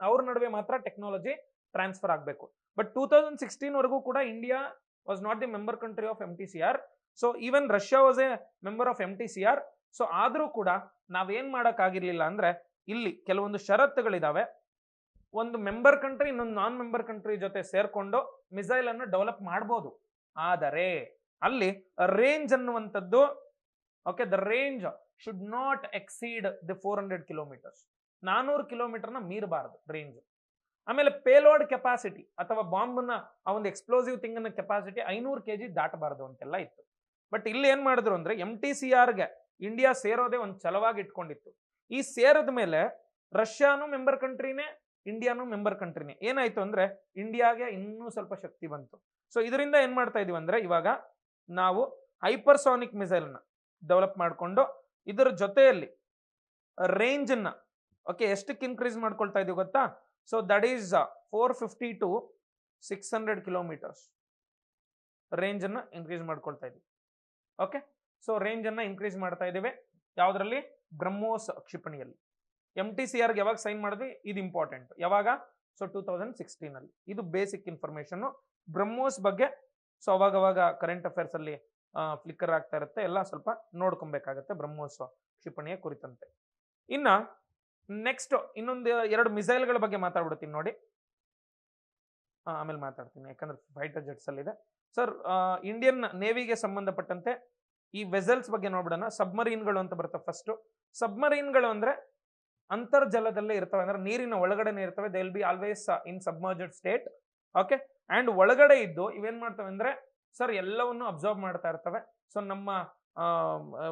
ಅವ್ರ ನಡುವೆ ಮಾತ್ರ ಟೆಕ್ನಾಲಜಿ ಟ್ರಾನ್ಸ್ಫರ್ ಆಗಬೇಕು. ಬಟ್ 2016 ವರೆಗೂ ಕೂಡ India was not the member country of MTCR. So even Russia was A member of MTCR. So ಆದ್ರೂ ಕೂಡ ನಾವೇನ್ ಮಾಡಕ್ ಆಗಿರ್ಲಿಲ್ಲ ಅಂದ್ರೆ ಇಲ್ಲಿ ಕೆಲವೊಂದು ಷರತ್ತುಗಳಿದಾವೆ. ಒಂದು ಮೆಂಬರ್ ಕಂಟ್ರಿ ಇನ್ನೊಂದು ನಾನ್ ಮೆಂಬರ್ ಕಂಟ್ರಿ ಜೊತೆ ಸೇರ್ಕೊಂಡು ಮಿಸೈಲ್ ಅನ್ನು ಡೆವಲಪ್ ಮಾಡಬಹುದು. ಆದರೆ ಅಲ್ಲಿ ರೇಂಜ್ ಅನ್ನುವಂಥದ್ದು the range should not exceed the 400 kilometres. 400 ಕಿಲೋಮೀಟರ್ನ ಮೀರಬಾರದು ರೇಂಜ್. ಆಮೇಲೆ ಪೇಲೋಡ್ ಕೆಪಾಸಿಟಿ ಅಥವಾ ಬಾಂಬ್ನ ಆ ಒಂದು ಎಕ್ಸ್ಪ್ಲೋಸಿವ್ ಥಿಂಗ್ ನ ಕೆಪಾಸಿಟಿ 500 kg ದಾಟಬಾರದು ಅಂತೆಲ್ಲ ಇತ್ತು. ಬಟ್ ಇಲ್ಲಿ ಏನ್ ಮಾಡಿದ್ರು ಅಂದ್ರೆ MTCRಗೆ ಇಂಡಿಯಾ ಸೇರೋದೇ ಒಂದು ಛಲವಾಗಿ ಇಟ್ಕೊಂಡಿತ್ತು. ಈ ಸೇರದ ಮೇಲೆ ರಷ್ಯಾನು ಮೆಂಬರ್ ಕಂಟ್ರಿನೇ, ಇಂಡಿಯಾನು ಮೆಂಬರ್ ಕಂಟ್ರಿನೇ. ಏನಾಯ್ತು ಅಂದ್ರೆ ಇಂಡಿಯಾಗೆ ಇನ್ನೂ ಸ್ವಲ್ಪ ಶಕ್ತಿ ಬಂತು. ಸೊ ಇದರಿಂದ ಏನ್ ಮಾಡ್ತಾ ಇದೀವಿ ಅಂದ್ರೆ ಇವಾಗ ನಾವು ಹೈಪರ್ಸಾನಿಕ್ ಮಿಸೈಲ್ ನ ಡೆವಲಪ್ ಮಾಡಿಕೊಂಡು ಇದರ ಜೊತೆಯಲ್ಲಿ ರೇಂಜ್ ಅನ್ನ ಓಕೆ ಎಷ್ಟಕ್ಕೆ ಇನ್ಕ್ರೀಸ್ ಮಾಡ್ಕೊಳ್ತಾ ಇದೀವಿ ಗೊತ್ತಾ? So that is 450 to 600 kilometres range ಅನ್ನ ಇನ್ಕ್ರೀಸ್ ಮಾಡ್ಕೊಳ್ತಾ ಇದೀವಿ. ಓಕೆ, ಸೊ ರೇಂಜ್ ಅನ್ನ ಇನ್ಕ್ರೀಸ್ ಮಾಡ್ತಾ ಇದ್ದೇವೆ ಯಾವ್ದ್ರಲ್ಲಿ? ಬ್ರಹ್ಮೋಸ್ ಕ್ಷಿಪಣಿಯಲ್ಲಿ. MTCR ಗೆ ಯಾವಾಗ ಸೈನ್ ಮಾಡಿದ್ವಿ? ಇದು ಇಂಪಾರ್ಟೆಂಟ್. ಯಾವಾಗ? ಸೊ 2016 ಅಲ್ಲಿ. ಇದು ಬೇಸಿಕ್ ಇನ್ಫಾರ್ಮೇಶನ್ ಬ್ರಹ್ಮೋಸ್ ಬಗ್ಗೆ. ಸೊ ಅವಾಗ ಕರೆಂಟ್ ಅಫೇರ್ಸ್ ಅಲ್ಲಿ ಫ್ಲಿಕ್ಕರ್ ಆಗ್ತಾ ಇರುತ್ತೆ, ಎಲ್ಲ ಸ್ವಲ್ಪ ನೋಡ್ಕೊಬೇಕಾಗತ್ತೆ ಬ್ರಹ್ಮೋಸ್ ಕ್ಷಿಪಣಿಯ ಕುರಿತಂತೆ. ಇನ್ನ ನೆಕ್ಸ್ಟ್ ಇನ್ನೊಂದು 2 ಮಿಸೈಲ್ಗಳ ಬಗ್ಗೆ ಮಾತಾಡ್ಬಿಡ್ತೀನಿ ನೋಡಿ, ಆಮೇಲೆ ಮಾತಾಡ್ತೀನಿ ಯಾಕಂದ್ರೆ ಫೈಟರ್ ಜೆಟ್ಸ್ ಅಲ್ಲಿ ಇದೆ. ಸರ್, ಇಂಡಿಯನ್ ನೇವಿಗೆ ಸಂಬಂಧಪಟ್ಟಂತೆ ಈ ವೆಸಲ್ಸ್ ಬಗ್ಗೆ ನೋಡ್ಬಿಡೋಣ. ಸಬ್ಮರೀನ್ಗಳು ಅಂತ ಬರುತ್ತೆ. ಫಸ್ಟ್ ಸಬ್ಮರೀನ್ಗಳು ಅಂದ್ರೆ ಅಂತರ್ಜಲದಲ್ಲೇ ಇರ್ತವೆ, ಅಂದ್ರೆ ನೀರಿನ ಒಳಗಡೆನೆ ಇರ್ತವೆ. They will B always in submerged state. Okay, and ಒಳಗಡೆ ಇದ್ದು ಇವೇನ್ ಮಾಡ್ತವೆ ಅಂದ್ರೆ ಸರ್ ಎಲ್ಲವನ್ನು ಅಬ್ಸರ್ವ್ ಮಾಡ್ತಾ ಇರ್ತವೆ. ಸೊ ನಮ್ಮ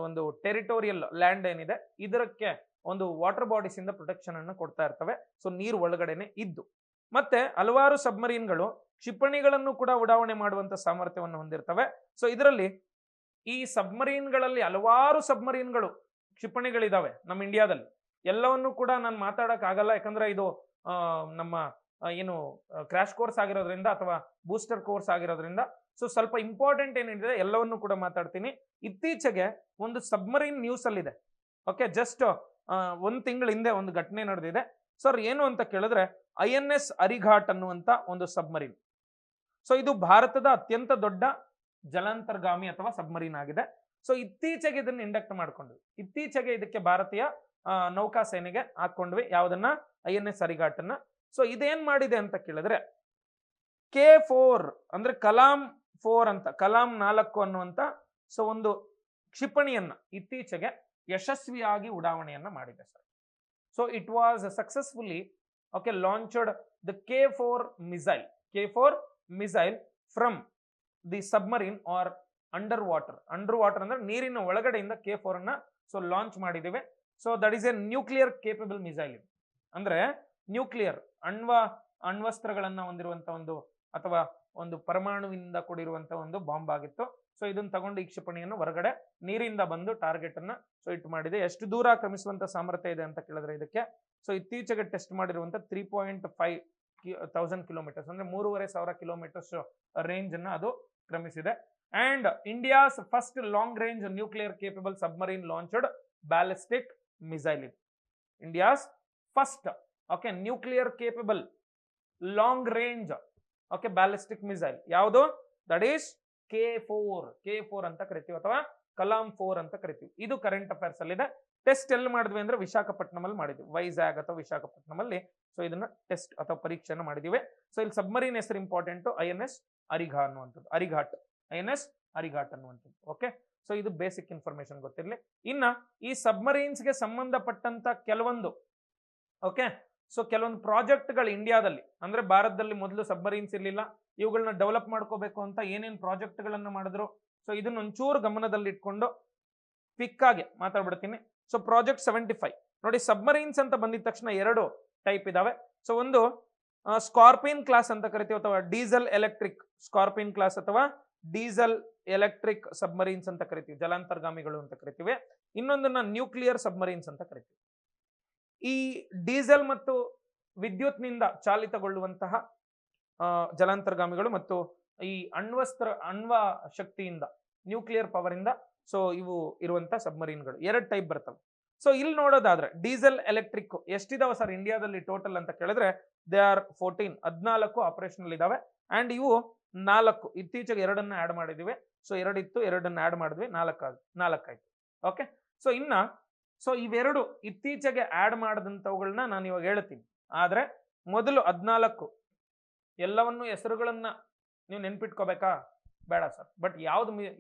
ಒಂದು ಟೆರಿಟೋರಿಯಲ್ ಲ್ಯಾಂಡ್ ಏನಿದೆ ಇದಕ್ಕೆ ಒಂದು ವಾಟರ್ ಬಾಡೀಸ್ ಇಂದ ಪ್ರೊಟೆಕ್ಷನ್ ಅನ್ನು ಕೊಡ್ತಾ ಇರ್ತವೆ. ಸೊ ನೀರು ಒಳಗಡೆನೆ ಇದ್ದು. ಮತ್ತೆ ಹಲವಾರು ಸಬ್ಮರೀನ್ಗಳು ಕ್ಷಿಪಣಿಗಳನ್ನು ಕೂಡ ಉಡಾವಣೆ ಮಾಡುವಂತ ಸಾಮರ್ಥ್ಯವನ್ನು ಹೊಂದಿರ್ತವೆ. ಸೊ ಇದರಲ್ಲಿ ಈ ಸಬ್ಮರೀನ್ಗಳಲ್ಲಿ ಹಲವಾರು ಸಬ್ಮರೀನ್ಗಳು ಕ್ಷಿಪಣಿಗಳಿದಾವೆ ನಮ್ಮ ಇಂಡಿಯಾದಲ್ಲಿ. ಎಲ್ಲವನ್ನು ಕೂಡ ನಾನು ಮಾತಾಡಕ್ ಆಗಲ್ಲ, ಯಾಕಂದ್ರೆ ಇದು ನಮ್ಮ ಏನು ಕ್ರಾಶ್ ಕೋರ್ಸ್ ಆಗಿರೋದ್ರಿಂದ ಅಥವಾ ಬೂಸ್ಟರ್ ಕೋರ್ಸ್ ಆಗಿರೋದ್ರಿಂದ. ಸೊ ಸ್ವಲ್ಪ ಇಂಪಾರ್ಟೆಂಟ್ ಏನಿದೆ ಎಲ್ಲವನ್ನು ಕೂಡ ಮಾತಾಡ್ತೀನಿ. ಇತ್ತೀಚೆಗೆ ಒಂದು ಸಬ್ಮರೀನ್ ನ್ಯೂಸ್ ಅಲ್ಲಿ ಇದೆ. ಓಕೆ, ಜಸ್ಟ್ 1 ತಿಂಗಳ ಹಿಂದೆ ಒಂದು ಘಟನೆ ನಡೆದಿದೆ. ಸರ್ ಏನು ಅಂತ ಕೇಳಿದ್ರೆ INS ಅರಿಘಾಟ್ ಅನ್ನುವಂತ ಒಂದು ಸಬ್ಮರೀನ್. ಸೊ ಇದು ಭಾರತದ ಅತ್ಯಂತ ದೊಡ್ಡ ಜಲಾಂತರ್ಗಾಮಿ ಅಥವಾ ಸಬ್ಮರೀನ್ ಆಗಿದೆ. ಸೊ ಇತ್ತೀಚೆಗೆ ಇದನ್ನು ಇಂಡಕ್ಟ್ ಮಾಡ್ಕೊಂಡ್ವಿ. ಇತ್ತೀಚೆಗೆ ಇದಕ್ಕೆ ಭಾರತೀಯ ನೌಕಾ ಸೇನೆಗೆ ಹಾಕೊಂಡ್ವಿ. ಯಾವ್ದನ್ನ? INS ಅರಿಘಾಟ್ ಅನ್ನ. ಸೊ ಇದೇನ್ ಮಾಡಿದೆ ಅಂತ ಕೇಳಿದ್ರೆ K4 ಅಂದ್ರೆ ಕಲಾಂ 4 ಅಂತ, ಕಲಾಂ 4 ಅನ್ನುವಂತ ಸೊ ಒಂದು ಕ್ಷಿಪಣಿಯನ್ನ ಇತ್ತೀಚೆಗೆ ಯಶಸ್ವಿಯಾಗಿ ಉಡಾವಣೆಯನ್ನ ಮಾಡಿದೆ sir. So it was successfully okay launched the K4 missile from the submarine R under water ಅಂದ್ರೆ ನೀರಿನ ಒಳಗಡೆಯಿಂದ K4 ಅನ್ನ ಸೊ ಲಾಂಚ್ ಮಾಡಿದ್ದೇವೆ. So that is A nuclear capable missile. ಅಂದ್ರೆ ನ್ಯೂಕ್ಲಿಯರ್ ಅಣ್ವಸ್ತ್ರಗಳನ್ನ ಹೊಂದಿರುವಂತ ಒಂದು ಅಥವಾ ಒಂದು ಪರಮಾಣುವಿನಿಂದ ಕೂಡಿರುವಂತ ಒಂದು ಬಾಂಬ್ ಆಗಿತ್ತು. ಸೊ ಇದನ್ನ ತಗೊಂಡು ಈ ಕ್ಷಿಪಣಿಯನ್ನು ಹೊರಗಡೆ ನೀರಿಂದ ಬಂದು ಟಾರ್ಗೆಟ್ ಅನ್ನ ಸೊ ಇಟ್ ಮಾಡಿದೆ. ಎಷ್ಟು ದೂರ ಕ್ರಮಿಸುವಂತ ಸಾಮರ್ಥ್ಯ ಇದೆ ಅಂತ ಕೇಳಿದ್ರೆ ಇದಕ್ಕೆ ಸೊ ಇತ್ತೀಚೆಗೆ ಟೆಸ್ಟ್ ಮಾಡಿರುವಂತ 3,500 ಕಿಲೋಮೀಟರ್ಸ್ ಅಂದ್ರೆ 3,500 ಕಿಲೋಮೀಟರ್ಸ್ ರೇಂಜ್ ಅನ್ನ ಅದು ಕ್ರಮಿಸಿದೆ. And India's first long range nuclear capable submarine launched ballistic missile. ಇದು India's first okay nuclear capable long range okay ballistic missile. ಯಾವುದು? ದಟ್ ಈಸ್ K4 ಅಂತ ಕರಿತೀವಿ ಅಥವಾ ಕಲಾಂ 4 ಅಂತ ಕರಿತೀವಿ. ಇದು ಕರೆಂಟ್ ಅಫೇರ್ಸ್ ಅಲ್ಲಿ ಇದೆ. ಟೆಸ್ಟ್ ಎಲ್ಲಿ ಮಾಡಿದ್ವಿ ಅಂದ್ರೆ ವಿಶಾಖಪಟ್ಟಣಂ ಅಲ್ಲಿ ಮಾಡಿದ್ವಿ, ವೈಜಾಗ್ ಅಥವಾ ವಿಶಾಖಪಟ್ಟಣಂ ಅಲ್ಲಿ. ಸೊ ಇದನ್ನ ಟೆಸ್ಟ್ ಅಥವಾ ಪರೀಕ್ಷೆಯನ್ನು ಮಾಡಿದೀವಿ. ಸೊ ಇಲ್ಲಿ ಸಬ್ಮರೀನ್ ಹೆಸರು ಇಂಪಾರ್ಟೆಂಟ್, INS ಅರಿಘಾಟ್ ಅನ್ನುವಂಥದ್ದು. ಓಕೆ, ಸೊ ಇದು ಬೇಸಿಕ್ ಇನ್ಫಾರ್ಮೇಶನ್ ಗೊತ್ತಿರಲಿ. ಇನ್ನ ಈ ಸಬ್ಮರೀನ್ಸ್ಗೆ ಸಂಬಂಧಪಟ್ಟಂತ ಕೆಲವೊಂದು ಓಕೆ ಸೊ ಕೆಲವೊಂದು ಪ್ರಾಜೆಕ್ಟ್ಗಳು ಇಂಡಿಯಾದಲ್ಲಿ ಅಂದ್ರೆ ಭಾರತದಲ್ಲಿ ಮೊದಲು ಸಬ್ಮರೀನ್ಸ್ ಇರಲಿಲ್ಲ, ಇವುಗಳನ್ನ ಡೆವಲಪ್ ಮಾಡ್ಕೋಬೇಕು ಅಂತ ಏನೇನು ಪ್ರಾಜೆಕ್ಟ್ಗಳನ್ನ ಮಾಡಿದ್ರು. ಸೊ ಇದನ್ನ ಒಂಚೂರು ಗಮನದಲ್ಲಿ ಇಟ್ಕೊಂಡು ಕ್ವಿಕ್ ಆಗಿ ಮಾತಾಡ್ಬಿಡ್ತೀನಿ. ಸೊ ಪ್ರಾಜೆಕ್ಟ್ 75 ನೋಡಿ, ಸಬ್ಮರೀನ್ಸ್ ಅಂತ ಬಂದಿದ ತಕ್ಷಣ 2 ಟೈಪ್ ಇದಾವೆ. ಸೊ ಒಂದು ಸ್ಕಾರ್ಪಿಯನ್ ಕ್ಲಾಸ್ ಅಂತ ಕರಿತೀವಿ ಅಥವಾ ಡೀಸೆಲ್ ಎಲೆಕ್ಟ್ರಿಕ್ ಸ್ಕಾರ್ಪಿಯನ್ ಕ್ಲಾಸ್ ಅಥವಾ ಡೀಸೆಲ್ ಎಲೆಕ್ಟ್ರಿಕ್ ಸಬ್ಮರೀನ್ಸ್ ಅಂತ ಕರಿತೀವಿ, ಜಲಾಂತರ್ಗಾಮಿಗಳು ಅಂತ ಕರಿತೀವಿ. ಇನ್ನೊಂದನ್ನ ನ್ಯೂಕ್ಲಿಯರ್ ಸಬ್ಮರೀನ್ಸ್ ಅಂತ ಕರಿತೀವಿ. ಈ ಡೀಸೆಲ್ ಮತ್ತು ವಿದ್ಯುತ್ನಿಂದ ಚಾಲಿತಗೊಳ್ಳುವಂತಹ ಜಲಾಂತರ್ಗಾಮಿಗಳು ಮತ್ತು ಈ ಅಣ್ವ ಶಕ್ತಿಯಿಂದ ನ್ಯೂಕ್ಲಿಯರ್ ಪವರ್ ಇಂದ ಸೊ ಇವು ಇರುವಂತಹ ಸಬ್ಮರೀನ್ಗಳು 2 ಟೈಪ್ ಬರ್ತವೆ. ಸೊ ಇಲ್ಲಿ ನೋಡೋದಾದ್ರೆ ಡೀಸೆಲ್ ಎಲೆಕ್ಟ್ರಿಕ್ ಎಷ್ಟಿದಾವೆ ಸರ್ ಇಂಡಿಯಾದಲ್ಲಿ ಟೋಟಲ್ ಅಂತ ಕೇಳಿದ್ರೆ ದೇ ಆರ್ 14 ಆಪರೇಷನಲ್ ಇದಾವೆ. ಅಂಡ್ ಇವು 4 ಇತ್ತೀಚೆಗೆ 2 ಆಡ್ ಮಾಡಿದಿವಿ. ಸೊ 2 ಇತ್ತು, 2 ಆಡ್ ಮಾಡಿದ್ವಿ, 4 ಆಯ್ತು. ಓಕೆ, ಸೊ ಇನ್ನ ಸೊ ಇವೆರಡು ಇತ್ತೀಚೆಗೆ ಆಡ್ ಮಾಡಿದಂಥವುಗಳನ್ನ ನಾನು ಇವಾಗ ಹೇಳ್ತೀನಿ. ಆದ್ರೆ ಮೊದಲು 14 ಎಲ್ಲವನ್ನು ಹೆಸರುಗಳನ್ನ ನೀವು ನೆನ್ಪಿಟ್ಕೋಬೇಕಾ? ಬೇಡ ಸರ್. ಬಟ್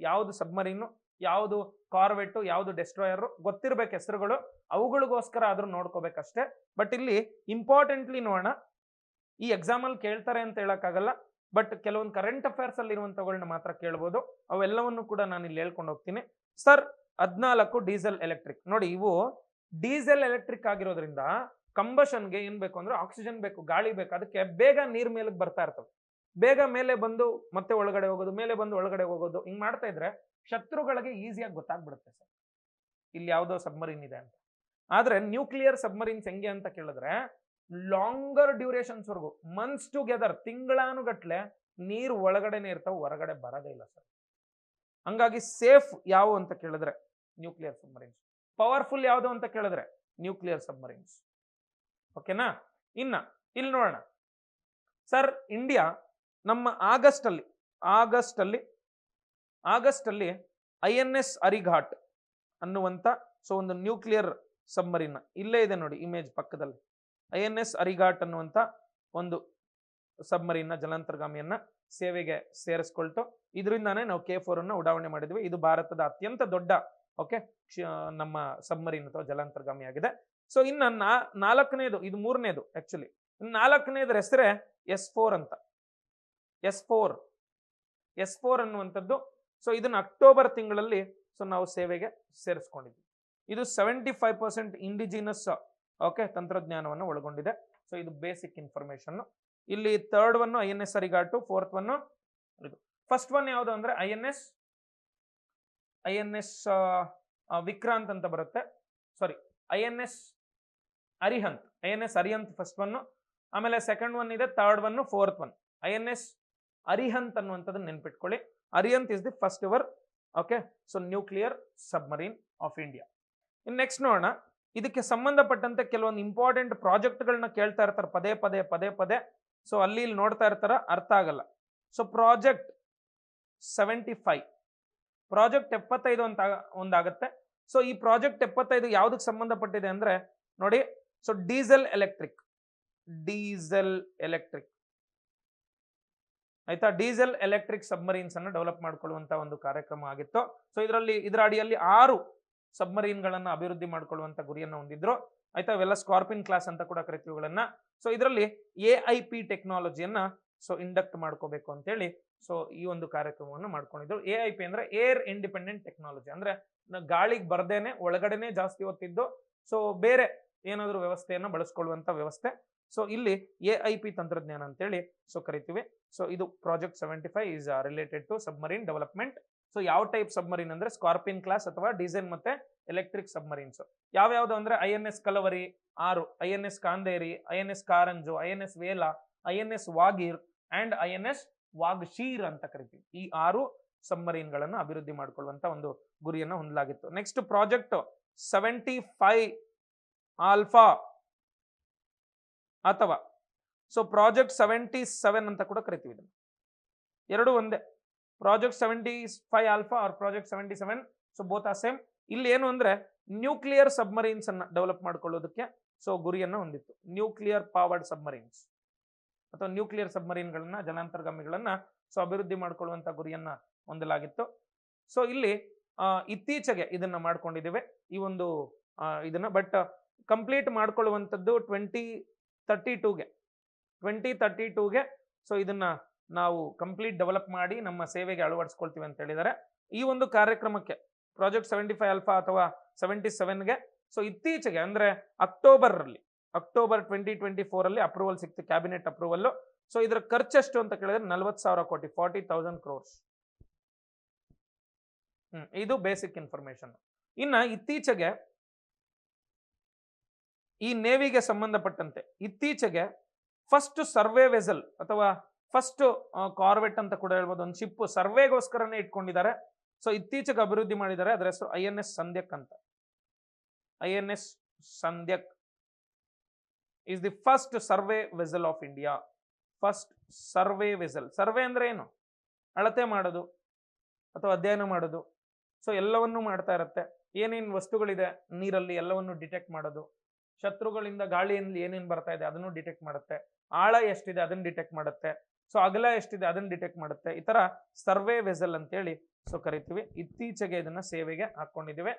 ಯಾವ್ದು ಸಬ್ಮರೀನು, ಯಾವುದು ಕಾರ್ವೆಟ್, ಯಾವುದು ಡೆಸ್ಟ್ರಾಯರ್ ಗೊತ್ತಿರ್ಬೇಕು ಹೆಸರುಗಳು, ಅವುಗಳಿಗೋಸ್ಕರ ಆದ್ರೂ ನೋಡ್ಕೋಬೇಕಷ್ಟೇ. ಬಟ್ ಇಲ್ಲಿ ಇಂಪಾರ್ಟೆಂಟ್ಲಿ ನೋಡೋಣ, ಈ ಎಕ್ಸಾಮ್ ಅಲ್ಲಿ ಕೇಳ್ತಾರೆ ಅಂತ ಹೇಳಕ್ಕಾಗಲ್ಲ, ಬಟ್ ಕೆಲವೊಂದು ಕರೆಂಟ್ ಅಫೇರ್ಸ್ ಅಲ್ಲಿ ಇರುವಂತವುಗಳನ್ನ ಮಾತ್ರ ಕೇಳ್ಬೋದು. ಅವೆಲ್ಲವನ್ನು ಕೂಡ ನಾನು ಇಲ್ಲಿ ಹೇಳ್ಕೊಂಡು ಹೋಗ್ತೀನಿ. ಸರ್ 14 ಡೀಸೆಲ್ ಎಲೆಕ್ಟ್ರಿಕ್ ನೋಡಿ, ಇವು ಡೀಸೆಲ್ ಎಲೆಕ್ಟ್ರಿಕ್ ಆಗಿರೋದ್ರಿಂದ ಕಂಬಷನ್ಗೆ ಏನ್ ಬೇಕು ಅಂದ್ರೆ ಆಕ್ಸಿಜನ್ ಬೇಕು, ಗಾಳಿ ಬೇಕು. ಅದಕ್ಕೆ ಬೇಗ ನೀರ್ ಮೇಲೆ ಬರ್ತಾ ಇರ್ತವೆ, ಬೇಗ ಮೇಲೆ ಬಂದು ಮತ್ತೆ ಒಳಗಡೆ ಹೋಗೋದು, ಮೇಲೆ ಬಂದು ಒಳಗಡೆ ಹೋಗೋದು, ಹಿಂಗ್ ಮಾಡ್ತಾ ಇದ್ರೆ ಶತ್ರುಗಳಿಗೆ ಈಸಿಯಾಗಿ ಗೊತ್ತಾಗ್ಬಿಡುತ್ತೆ ಸರ್ ಇಲ್ಲಿ ಯಾವುದೋ ಸಬ್ಮರೀನ್ ಇದೆ ಅಂತ. ಆದ್ರೆ ನ್ಯೂಕ್ಲಿಯರ್ ಸಬ್ಮರೀನ್ಸ್ ಹೆಂಗೆ ಅಂತ ಕೇಳಿದ್ರೆ ಲಾಂಗರ್ ಡ್ಯೂರೇಷನ್ಸ್ ವರೆಗೂ ಮಂತ್ಸ್ ಟುಗೆದರ್ ತಿಂಗಳಾನುಗಟ್ಲೆ ನೀರು ಒಳಗಡೆನೆ ಇರ್ತಾವೆ, ಹೊರಗಡೆ ಬರೋದೇ ಇಲ್ಲ ಸರ್. ಹಂಗಾಗಿ ಸೇಫ್ ಯಾವ ಅಂತ ಕೇಳಿದ್ರೆ ನ್ಯೂಕ್ಲಿಯರ್ ಸಬ್ಮರೀನ್ಸ್. ಪವರ್ಫುಲ್ ಯಾವುದು ಅಂತ ಕೇಳಿದ್ರೆ ನ್ಯೂಕ್ಲಿಯರ್ ಸಬ್ಮರೀನ್ಸ್. ಓಕೆನಾ? ಇನ್ನ ಇಲ್ಲಿ ನೋಡೋಣ ಸರ್, ಇಂಡಿಯಾ ನಮ್ಮ ಆಗಸ್ಟ್ ಅಲ್ಲಿ INS ಅರಿಘಾಟ್ ಅನ್ನುವಂತ ಒಂದು ನ್ಯೂಕ್ಲಿಯರ್ ಸಬ್ಮರೀನ್ ಇಲ್ಲೇ ಇದೆ ನೋಡಿ ಇಮೇಜ್ ಪಕ್ಕದಲ್ಲಿ. INS ಅರಿಘಾಟ್ ಅನ್ನುವಂತ ಒಂದು ಸಬ್ಮರೀನ್ ಜಲಾಂತರ್ಗಾಮಿಯನ್ನ ಸೇವೆಗೆ ಸೇರಿಸ್ಕೊಳ್ತು. ಇದರಿಂದಾನೇ ನಾವು K4 ಅನ್ನ ಉಡಾವಣೆ ಮಾಡಿದ್ವಿ. ಇದು ಭಾರತದ ಅತ್ಯಂತ ದೊಡ್ಡ ನಮ್ಮ ಸಬ್ಮರೀನ್ ಅಥವಾ ಜಲಾಂತರ್ಗಾಮಿ ಆಗಿದೆ. ಸೊ ಇನ್ನ ನಾಲ್ಕನೇದು, ಇದು ಮೂರನೇದು ಆಕ್ಚುಲಿ, ನಾಲ್ಕನೇದ್ರ ಹೆಸರೇ S4 ಅಂತ. S4 ಅನ್ನುವಂಥದ್ದು. ಸೊ ಇದನ್ನ ಅಕ್ಟೋಬರ್ ತಿಂಗಳಲ್ಲಿ ನಾವು ಸೇವೆಗೆ ಸೇರಿಸ್ಕೊಂಡಿದ್ವಿ. ಇದು 75% ಇಂಡಿಜಿನಸ್ ತಂತ್ರಜ್ಞಾನವನ್ನು ಒಳಗೊಂಡಿದೆ. ಸೊ ಇದು ಬೇಸಿಕ್ ಇನ್ಫಾರ್ಮೇಶನ್. ಇಲ್ಲಿ third one INS Arighat, fourth one ಇದು. ಫಸ್ಟ್ ಒನ್ ಯಾವುದು ಅಂದ್ರೆ INS ವಿಕ್ರಾಂತ್ ಅಂತ ಬರುತ್ತೆ. Sorry, INS Arihant first one. ಆಮೇಲೆ ಸೆಕೆಂಡ್ ಒನ್ ಇದೆ, third one, fourth one. INS Arihant ಅನ್ನುವಂಥದ್ದನ್ನ ನೆನ್ಪಿಟ್ಕೊಳ್ಳಿ. Arihant is the first ever so nuclear submarine of India. ಇನ್ನು ನೆಕ್ಸ್ಟ್ ನೋಡೋಣ, ಇದಕ್ಕೆ ಸಂಬಂಧಪಟ್ಟಂತೆ ಕೆಲವೊಂದು ಇಂಪಾರ್ಟೆಂಟ್ ಪ್ರಾಜೆಕ್ಟ್ಗಳನ್ನ ಕೇಳ್ತಾ ಇರ್ತಾರೆ ಪದೇ. ಸೊ ಅಲ್ಲಿ ಇಲ್ಲಿ ನೋಡ್ತಾ ಇರ್ತಾರ, ಅರ್ಥ ಆಗಲ್ಲ. ಸೊ ಪ್ರಾಜೆಕ್ಟ್ 75 ಅಂತ ಒಂದಾಗತ್ತೆ. ಸೊ ಈ ಪ್ರಾಜೆಕ್ಟ್ 75 ಯಾವ್ದಕ್ಕೆ ಸಂಬಂಧಪಟ್ಟಿದೆ ಅಂದ್ರೆ ನೋಡಿ, ಸೊ ಡೀಸೆಲ್ ಎಲೆಕ್ಟ್ರಿಕ್ ಆಯ್ತಾ, ಡೀಸೆಲ್ ಎಲೆಕ್ಟ್ರಿಕ್ ಸಬ್ಮರೀನ್ಸ್ ಅನ್ನು ಡೆವಲಪ್ ಮಾಡ್ಕೊಳ್ಳುವಂತ ಒಂದು ಕಾರ್ಯಕ್ರಮ ಆಗಿತ್ತು. ಸೊ ಇದರ ಅಡಿಯಲ್ಲಿ 6 ಸಬ್ಮರೀನ್ ಗಳನ್ನ ಅಭಿವೃದ್ಧಿ ಮಾಡ್ಕೊಳ್ಳುವಂತ ಗುರಿಯನ್ನು ಹೊಂದಿದ್ರು. ಆಯ್ತಾ, ಇವೆಲ್ಲ ಸ್ಕಾರ್ಪಿನ್ ಕ್ಲಾಸ್ ಅಂತ ಕೂಡ ಕರಿತೀವಿಗಳನ್ನ. ಸೊ ಇದರಲ್ಲಿ AIP ಟೆಕ್ನಾಲಜಿಯನ್ನ ಇಂಡಕ್ಟ್ ಮಾಡ್ಕೋಬೇಕು ಅಂತ ಹೇಳಿ ಈ ಒಂದು ಕಾರ್ಯಕ್ರಮವನ್ನು ಮಾಡ್ಕೊಂಡಿದ್ರು. AIP ಅಂದ್ರೆ ಏರ್ ಇಂಡಿಪೆಂಡೆಂಟ್ ಟೆಕ್ನಾಲಜಿ, ಅಂದ್ರೆ ಗಾಳಿಗೆ ಬರ್ದೇನೆ ಒಳಗಡೆನೆ ಜಾಸ್ತಿ ಹೊತ್ತಿದ್ದು ಬೇರೆ ಏನಾದ್ರು ವ್ಯವಸ್ಥೆಯನ್ನ ಬಳಸ್ಕೊಳ್ಳುವಂತ ವ್ಯವಸ್ಥೆ. ಸೊ ಇಲ್ಲಿ AIP ತಂತ್ರಜ್ಞಾನ ಅಂತೇಳಿ ಕರಿತೀವಿ. ಸೊ ಇದು project 75 is related to submarine development. So ಯಾವ ಟೈಪ್ ಸಬ್ಮರೀನ್ ಅಂದ್ರೆ ಸ್ಕಾರ್ಪಿನ್ ಕ್ಲಾಸ್ ಅಥವಾ ಡೀಸೆಲ್ ಮತ್ತೆ ಎಲೆಕ್ಟ್ರಿಕ್ ಸಬ್ಮರೀನ್ಸ್. ಯಾವ್ಯಾವ್ದು ಅಂದ್ರೆ INS Kalvari 6, INS Khanderi, INS Karanj, INS Vela, INS Vagir and INS Vagsheer ಅಂತ ಕರಿತೀವಿ. ಈ 6 ಸಬ್ಮರೀನ್ ಗಳನ್ನು ಅಭಿವೃದ್ಧಿ ಮಾಡಿಕೊಳ್ಳುವಂತ ಒಂದು ಗುರಿಯನ್ನು ಹೊಂದಲಾಗಿತ್ತು. ನೆಕ್ಸ್ಟ್ ಪ್ರಾಜೆಕ್ಟ್ 75 ಆಲ್ಫಾ ಅಥವಾ ಪ್ರಾಜೆಕ್ಟ್ 77 ಅಂತ ಕೂಡ ಕರಿತೀವಿ. ಇದನ್ನು ಎರಡು ಒಂದೇ, project 75 alpha or project 77. Both are same. ಇಲ್ಲಿ ಏನು ಅಂದ್ರೆ ನ್ಯೂಕ್ಲಿಯರ್ ಸಬ್ಮರೀನ್ಸ್ ಅನ್ನ ಡೆವಲಪ್ ಮಾಡ್ಕೊಳ್ಳೋದಕ್ಕೆ ಗುರಿಯನ್ನು ಹೊಂದಿತ್ತು. ನ್ಯೂಕ್ಲಿಯರ್ ಪವರ್ಡ್ ಸಬ್ಮರೀನ್ಸ್ ಅಥವಾ ನ್ಯೂಕ್ಲಿಯರ್ ಸಬ್ಮರೀನ್ ಗಳನ್ನ ಜಲಾಂತರ್ಗಾಮಿಗಳನ್ನ ಅಭಿವೃದ್ಧಿ ಮಾಡ್ಕೊಳ್ಳುವಂತ ಗುರಿಯನ್ನ ಹೊಂದಲಾಗಿತ್ತು. ಸೊ ಇಲ್ಲಿ ಇತ್ತೀಚೆಗೆ ಇದನ್ನ ಮಾಡ್ಕೊಂಡಿದ್ದೇವೆ ಈ ಒಂದು ಇದನ್ನ. ಬಟ್ ಕಂಪ್ಲೀಟ್ ಮಾಡ್ಕೊಳ್ಳುವಂಥದ್ದು 2032ಗೆ ಇದನ್ನ ನಾವು ಕಂಪ್ಲೀಟ್ ಡೆವಲಪ್ ಮಾಡಿ ನಮ್ಮ ಸೇವೆಗೆ ಅಳವಡಿಸ್ಕೊಳ್ತೀವಿ ಅಂತ ಹೇಳಿದ್ದಾರೆ. ಈ ಒಂದು ಕಾರ್ಯಕ್ರಮಕ್ಕೆ ಪ್ರಾಜೆಕ್ಟ್ 75 ಆಲ್ಫಾ ಅಥವಾ 77ಗೆ ಇತ್ತೀಚೆಗೆ ಅಂದ್ರೆ ಅಕ್ಟೋಬರ್ 2024 ಅಲ್ಲಿ ಅಪ್ರೂವಲ್ ಸಿಕ್ತು, ಕ್ಯಾಬಿನೆಟ್ ಅಪ್ರೂವಲ್. ಇದರ ಖರ್ಚು ಎಷ್ಟು ಅಂತ ಕೇಳಿದ್ರೆ 40,000 ಕೋಟಿ, 40,000 crores. ಇದು ಬೇಸಿಕ್ ಇನ್ಫಾರ್ಮೇಶನ್. ಇನ್ನ ಇತ್ತೀಚೆಗೆ ಈ ನೇವಿಗೆ ಸಂಬಂಧಪಟ್ಟಂತೆ ಇತ್ತೀಚೆಗೆ ಫಸ್ಟ್ ಸರ್ವೆ ವೆಸಲ್ ಅಥವಾ ಫಸ್ಟ್ ಕಾರ್ವೆಟ್ ಅಂತ ಕೂಡ ಹೇಳ್ಬೋದು, ಒಂದು ಶಿಪ್ ಸರ್ವೆಗೋಸ್ಕರನೇ ಇಟ್ಕೊಂಡಿದ್ದಾರೆ. ಇತ್ತೀಚೆಗೆ ಅಭಿವೃದ್ಧಿ ಮಾಡಿದ್ದಾರೆ. ಅದರ ಹೆಸರು INS ಸಂಧ್ಯಕ್ ಅಂತ. INS ಸಂಧ್ಯಕ್ is the first survey vessel of India. First survey vessel. Survey ಅಂದ್ರೆ ಏನು? ಅಳತೆ ಮಾಡೋದು ಅಥವಾ ಅಧ್ಯಯನ ಮಾಡೋದು. ಎಲ್ಲವನ್ನೂ ಮಾಡ್ತಾ ಇರುತ್ತೆ. ಏನೇನು ವಸ್ತುಗಳಿದೆ ನೀರಲ್ಲಿ ಎಲ್ಲವನ್ನು ಡಿಟೆಕ್ಟ್ ಮಾಡೋದು. ಶತ್ರುಗಳಿಂದ ಗಾಳಿಯಲ್ಲಿ ಏನೇನು ಬರ್ತಾ ಇದೆ ಅದನ್ನು ಡಿಟೆಕ್ಟ್ ಮಾಡುತ್ತೆ. ಆಳ ಎಷ್ಟಿದೆ ಅದನ್ನ ಡಿಟೆಕ್ಟ್ ಮಾಡುತ್ತೆ. ಅಗಲ ಎಷ್ಟಿದೆ ಅದನ್ನ ಡಿಟೆಕ್ಟ್ ಮಾಡುತ್ತೆ. ಈ ತರ ಸರ್ವೆ ವೆಸಲ್ ಅಂತೇಳಿ ಕರಿತೀವಿ. ಇತ್ತೀಚೆಗೆ ಇದನ್ನ ಸೇವೆಗೆ ಹಾಕೊಂಡಿದ್ದೇವೆ.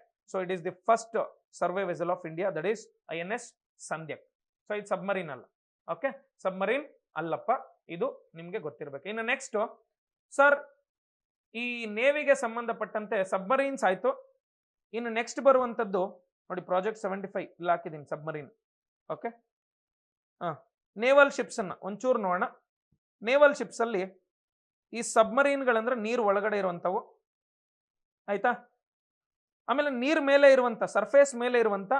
It is the first survey vessel of India, that is INS Sandhayak. ಇದು ಸಬ್ಮರೀನ್ ಅಲ್ಲ. ಓಕೆ, ಸಬ್ಮರೀನ್ ಅಲ್ಲಪ್ಪ, ಇದು ನಿಮ್ಗೆ ಗೊತ್ತಿರ್ಬೇಕು. ಇನ್ನು ನೆಕ್ಸ್ಟ್ ಸರ್, ಈ ನೇವಿಗೆ ಸಂಬಂಧಪಟ್ಟಂತೆ ಸಬ್ಮರೀನ್ಸ್ ಆಯ್ತು. ಇನ್ನು ನೆಕ್ಸ್ಟ್ ಬರುವಂತದ್ದು ನೋಡಿ, ಪ್ರಾಜೆಕ್ಟ್ 75 ಇಲ್ಲಿ ಹಾಕಿದ್ದೀನಿ ಸಬ್ಮರೀನ್. ಓಕೆ, ನೇವಲ್ ಶಿಪ್ಸ್ ಅನ್ನ ಒಂಚೂರು ನೋಡೋಣ. ನೇವಲ್ ಶಿಪ್ಸ್ ಅಲ್ಲಿ ಈ ಸಬ್ಮರೀನ್ಗಳಂದ್ರೆ ನೀರು ಒಳಗಡೆ ಇರುವಂತವು. ಆಯ್ತಾ. ಆಮೇಲೆ ನೀರ್ ಮೇಲೆ ಇರುವಂತ ಸರ್ಫೇಸ್ ಮೇಲೆ ಇರುವಂತ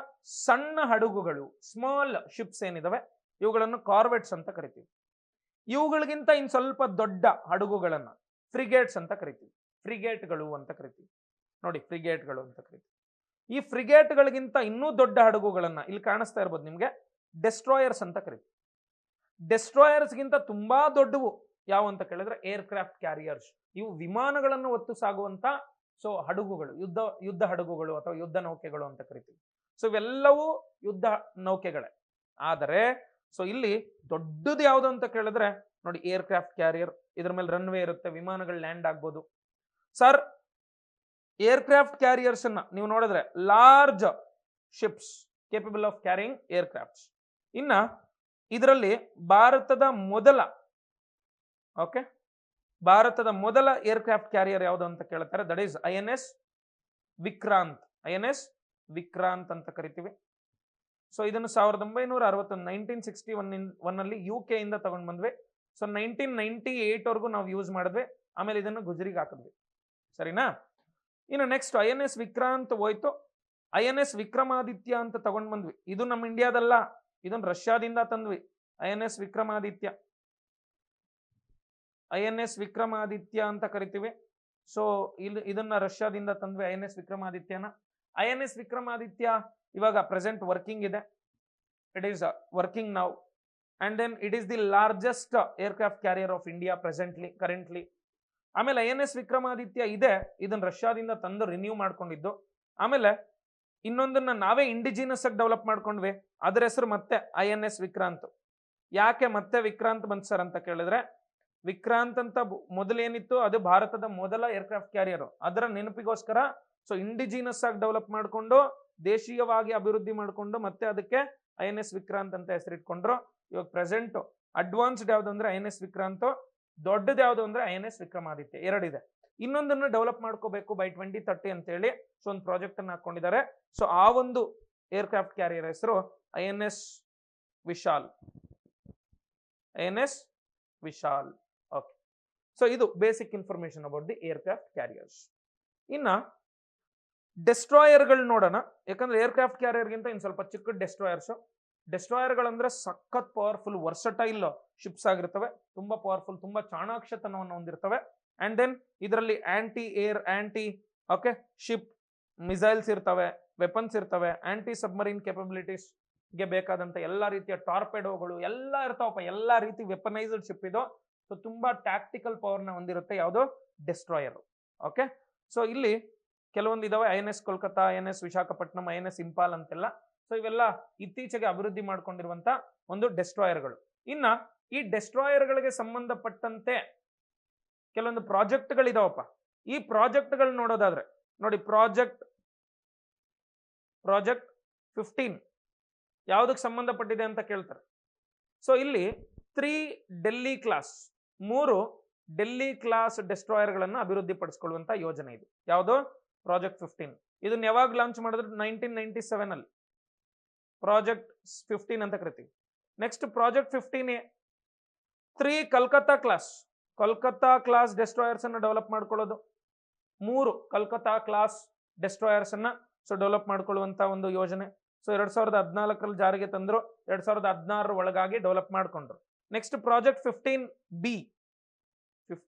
ಸಣ್ಣ ಹಡಗುಗಳು, ಸ್ಮಾಲ್ ಶಿಪ್ಸ್ ಏನಿದಾವೆ ಇವುಗಳನ್ನು ಕಾರ್ವೆಟ್ಸ್ ಅಂತ ಕರಿತೀವಿ. ಇವುಗಳಿಗಿಂತ ಇನ್ ಸ್ವಲ್ಪ ದೊಡ್ಡ ಹಡಗುಗಳನ್ನ ಫ್ರಿಗೇಟ್ಸ್ ಅಂತ ಕರಿತೀವಿ. ಫ್ರಿಗೇಟ್ಗಳು ಅಂತ ಕರಿತೀವಿ ನೋಡಿ, ಫ್ರಿಗೇಟ್ಗಳು ಅಂತ ಕರಿತೀವಿ. ಈ ಫ್ರಿಗೇಟ್ಗಳಿಗಿಂತ ಇನ್ನೂ ದೊಡ್ಡ ಹಡಗುಗಳನ್ನ ಇಲ್ಲಿ ಕಾಣಿಸ್ತಾ ಇರ್ಬೋದು ನಿಮ್ಗೆ, ಡೆಸ್ಟ್ರಾಯರ್ಸ್ ಅಂತ ಕರಿತೀವಿ. ಡೆಸ್ಟ್ರಾಯರ್ಸ್ಗಿಂತ ತುಂಬಾ ದೊಡ್ಡವು ಯಾವ ಅಂತ ಕೇಳಿದ್ರೆ ಏರ್ಕ್ರಾಫ್ಟ್ ಕ್ಯಾರಿಯರ್ಸ್. ಇವು ವಿಮಾನಗಳನ್ನು ಹೊತ್ತು ಸಾಗುವಂತ ಸೊ ಹಡಗುಗಳು, ಯುದ್ಧ ಹಡಗುಗಳು ಅಥವಾ ಯುದ್ಧ ನೌಕೆಗಳು ಅಂತ ಕರಿತೀವಿ. ಸೊ ಇವೆಲ್ಲವೂ ಯುದ್ಧ ನೌಕೆಗಳೇ. ಆದರೆ ಸೊ ಇಲ್ಲಿ ದೊಡ್ಡದು ಯಾವುದು ಅಂತ ಕೇಳಿದ್ರೆ ನೋಡಿ ಏರ್ಕ್ರಾಫ್ಟ್ ಕ್ಯಾರಿಯರ್, ಇದ್ರ ಮೇಲೆ ರನ್ವೇ ಇರುತ್ತೆ, ವಿಮಾನಗಳು ಲ್ಯಾಂಡ್ ಆಗ್ಬೋದು. ಸರ್ ಏರ್ಕ್ರಾಫ್ಟ್ ಕ್ಯಾರಿಯರ್ಸ್ ಅನ್ನ ನೀವು ನೋಡಿದ್ರೆ large ships capable of carrying aircrafts. ಇನ್ನ ಇದರಲ್ಲಿ ಭಾರತದ ಮೊದಲ ಏರ್ಕ್ರಾಫ್ಟ್ ಕ್ಯಾರಿಯರ್ ಯಾವುದು ಅಂತ ಕೇಳ್ತಾರೆ, that is INS Vikrant. INS Vikrant ಅಂತ ಕರಿತೀವಿ. ಸೊ ಇದನ್ನು 1961 1961 ಅಲ್ಲಿ UK ಇಂದ ತಗೊಂಡ್ ಬಂದ್ವಿ. ಸೊ 1998 ವರೆಗೂ ನಾವು ಯೂಸ್ ಮಾಡಿದ್ವಿ. ಆಮೇಲೆ ಇದನ್ನು ಗುಜರಿಗೆ ಹಾಕಿದ್ವಿ, ಸರಿನಾ. ಇನ್ನು ನೆಕ್ಸ್ಟ್ INS ವಿಕ್ರಾಂತ್ ಹೋಯ್ತು. INS ವಿಕ್ರಮಾದಿತ್ಯ ಅಂತ ತಗೊಂಡ್ ಬಂದ್ವಿ. ಇದು ನಮ್ಮ ಇಂಡಿಯಾದಲ್ಲ, ಇದನ್ನು ರಷ್ಯಾದಿಂದ ತಂದ್ವಿ. INS ವಿಕ್ರಮಾದಿತ್ಯ, INS ವಿಕ್ರಮಾದಿತ್ಯ ಅಂತ ಕರಿತೀವಿ. ಸೊ ಇದನ್ನ ರಷ್ಯಾದಿಂದ ತಂದ್ವಿ INS ವಿಕ್ರಮಾದಿತ್ಯನ. INS ವಿಕ್ರಮಾದಿತ್ಯ ಇವಾಗ ಪ್ರೆಸೆಂಟ್ ವರ್ಕಿಂಗ್ ಇದೆ. It is working now and then it is the largest aircraft carrier of India currently. ಆಮೇಲೆ INS ವಿಕ್ರಮಾದಿತ್ಯ ಇದೆ, ಇದನ್ನ ರಷ್ಯಾದಿಂದ ತಂದು ರಿನ್ಯೂ ಮಾಡ್ಕೊಂಡಿದ್ದು. ಆಮೇಲೆ ಇನ್ನೊಂದನ್ನ ನಾವೇ ಇಂಡಿಜಿನಸ್ ಆಗಿ ಡೆವಲಪ್ ಮಾಡ್ಕೊಂಡ್ವಿ, ಅದರ ಹೆಸರು ಮತ್ತೆ INS ವಿಕ್ರಾಂತ್. ಯಾಕೆ ಮತ್ತೆ ವಿಕ್ರಾಂತ್ ಬಂತ್ ಸರ್ ಅಂತ ಕೇಳಿದ್ರೆ, ವಿಕ್ರಾಂತ್ ಅಂತ ಮೊದಲೇನಿತ್ತು ಅದು ಭಾರತದ ಮೊದಲ ಏರ್ಕ್ರಾಫ್ಟ್ ಕ್ಯಾರಿಯರ್, ಅದರ ನೆನಪಿಗೋಸ್ಕರ ಸೊ ಇಂಡಿಜಿನಸ್ ಆಗಿ ಡೆವಲಪ್ ಮಾಡಿಕೊಂಡು ದೇಶೀಯವಾಗಿ ಅಭಿವೃದ್ಧಿ ಮಾಡಿಕೊಂಡು ಮತ್ತೆ ಅದಕ್ಕೆ INS ವಿಕ್ರಾಂತ್ ಅಂತ ಹೆಸರಿಟ್ಕೊಂಡ್ರು. ಇವಾಗ ಪ್ರೆಸೆಂಟ್ ಅಡ್ವಾನ್ಸ್ಡ್ ಯಾವ್ದು ಅಂದ್ರೆ INS ವಿಕ್ರಾಂತ್, ದೊಡ್ಡದು ಯಾವುದು ಅಂದ್ರೆ INS ವಿಕ್ರಮಾದಿತ್ಯ, ಎರಡಿದೆ. ಇನ್ನೊಂದನ್ನು ಡೆವಲಪ್ ಮಾಡ್ಕೋಬೇಕು ಬೈ 2030 ಅಂತ ಹೇಳಿ ಸೊ ಒಂದು ಪ್ರಾಜೆಕ್ಟ್ ಅನ್ನು ಹಾಕೊಂಡಿದ್ದಾರೆ. ಸೊ ಆ ಒಂದು ಏರ್ಕ್ರಾಫ್ಟ್ ಕ್ಯಾರಿಯರ್ ಹೆಸರು INS Vishal. INS Vishal. Okay, so ಇದು basic information about the aircraft carriers. ಇನ್ನ ಡೆಸ್ಟ್ರಾಯರ್ಗಳು ನೋಡೋಣ, ಯಾಕಂದ್ರೆ ಏರ್ಕ್ರಾಫ್ಟ್ ಕ್ಯಾರಿಯರ್ಗಿಂತ ಇನ್ನು ಸ್ವಲ್ಪ ಚಿಕ್ಕ ಡೆಸ್ಟ್ರಾಯರ್ಸ್. ಡೆಸ್ಟ್ರಾಯರ್ಗಳಂದ್ರೆ ಸಖತ್ ಪವರ್ಫುಲ್ ವರ್ಸಟೈಲ್ ಶಿಪ್ಸ್ ಆಗಿರ್ತವೆ, ತುಂಬಾ ಪವರ್ಫುಲ್, ತುಂಬಾ ಚಾಣಾಕ್ಷತನವನ್ನು ಹೊಂದಿರ್ತವೆ. ಅಂಡ್ ದೆನ್ ಇದರಲ್ಲಿ anti air, okay ship missiles ಇರ್ತವೆ, ವೆಪನ್ಸ್ ಇರ್ತವೆ, ಆಂಟಿ ಸಬ್ಮರೀನ್ ಕೇಪಬಿಲಿಟೀಸ್ ಗೆ ಬೇಕಾದಂತ ಎಲ್ಲಾ ರೀತಿಯ ಟಾರ್ಪೆಡೋಗಳು ಎಲ್ಲ ಇರ್ತಾವಪ್ಪ, ಎಲ್ಲಾ ರೀತಿ ವೆಪನೈಸ್ಡ್ ಶಿಪ್ ಇದು. ಸೊ ತುಂಬಾ ಟ್ಯಾಕ್ಟಿಕಲ್ ಪವರ್ ನ ಹೊಂದಿರುತ್ತೆ ಯಾವುದು ಡೆಸ್ಟ್ರಾಯರ್. ಓಕೆ, ಸೊ ಇಲ್ಲಿ ಕೆಲವೊಂದು ಇದಾವೆ, INS Kolkata, INS Visakhapatnam, INS Imphal ಅಂತೆಲ್ಲ. ಸೊ ಇವೆಲ್ಲ ಇತ್ತೀಚೆಗೆ ಅಭಿವೃದ್ಧಿ ಮಾಡ್ಕೊಂಡಿರುವಂತ ಒಂದು ಡೆಸ್ಟ್ರಾಯರ್ಗಳು. ಇನ್ನ ಈ ಡೆಸ್ಟ್ರಾಯರ್ಗಳಿಗೆ ಸಂಬಂಧಪಟ್ಟಂತೆ ಕೆಲವೊಂದು ಪ್ರಾಜೆಕ್ಟ್ಗಳಿದಾವಪ್ಪ. ಈ ಪ್ರಾಜೆಕ್ಟ್ಗಳು ನೋಡೋದಾದ್ರೆ ನೋಡಿ, ಪ್ರಾಜೆಕ್ಟ್ 15 ಯಾವುದಕ್ಕೆ ಸಂಬಂಧಪಟ್ಟಿದೆ ಅಂತ ಕೇಳ್ತಾರೆ. ಸೊ ಇಲ್ಲಿ 3 ಡೆಲ್ಲಿ ಕ್ಲಾಸ್ ಡೆಸ್ಟ್ರಾಯರ್ಗಳನ್ನು ಅಭಿವೃದ್ಧಿ ಪಡಿಸಿಕೊಳ್ಳುವಂತ ಯೋಜನೆ ಇದು. ಯಾವುದು? ಪ್ರಾಜೆಕ್ಟ್ 15. ಇದನ್ನ ಯಾವಾಗ ಲಾಂಚ್ ಮಾಡಿದ್ರೆ 1997 ಅಲ್ಲಿ ಪ್ರಾಜೆಕ್ಟ್ 15 ಅಂತ ಕರಿತೀವಿ. Next project 15A 3 Kolkata class destroyers ಅನ್ನ ಡೆವಲಪ್ ಮಾಡ್ಕೊಳ್ಳೋದು. 3 ಕಲ್ಕತ್ತಾ ಕ್ಲಾಸ್ ಡೆಸ್ಟ್ರಾಯರ್ಸ್ ಅನ್ನ ಸೊ ಡೆವಲಪ್ ಮಾಡ್ಕೊಳ್ಳುವಂತ ಒಂದು ಯೋಜನೆ. ಸೊ 2014 ಜಾರಿಗೆ ತಂದ್ರು, 2016 ಒಳಗಾಗಿ ಡೆವಲಪ್ ಮಾಡ್ಕೊಂಡ್ರು. ನೆಕ್ಸ್ಟ್ ಪ್ರಾಜೆಕ್ಟ್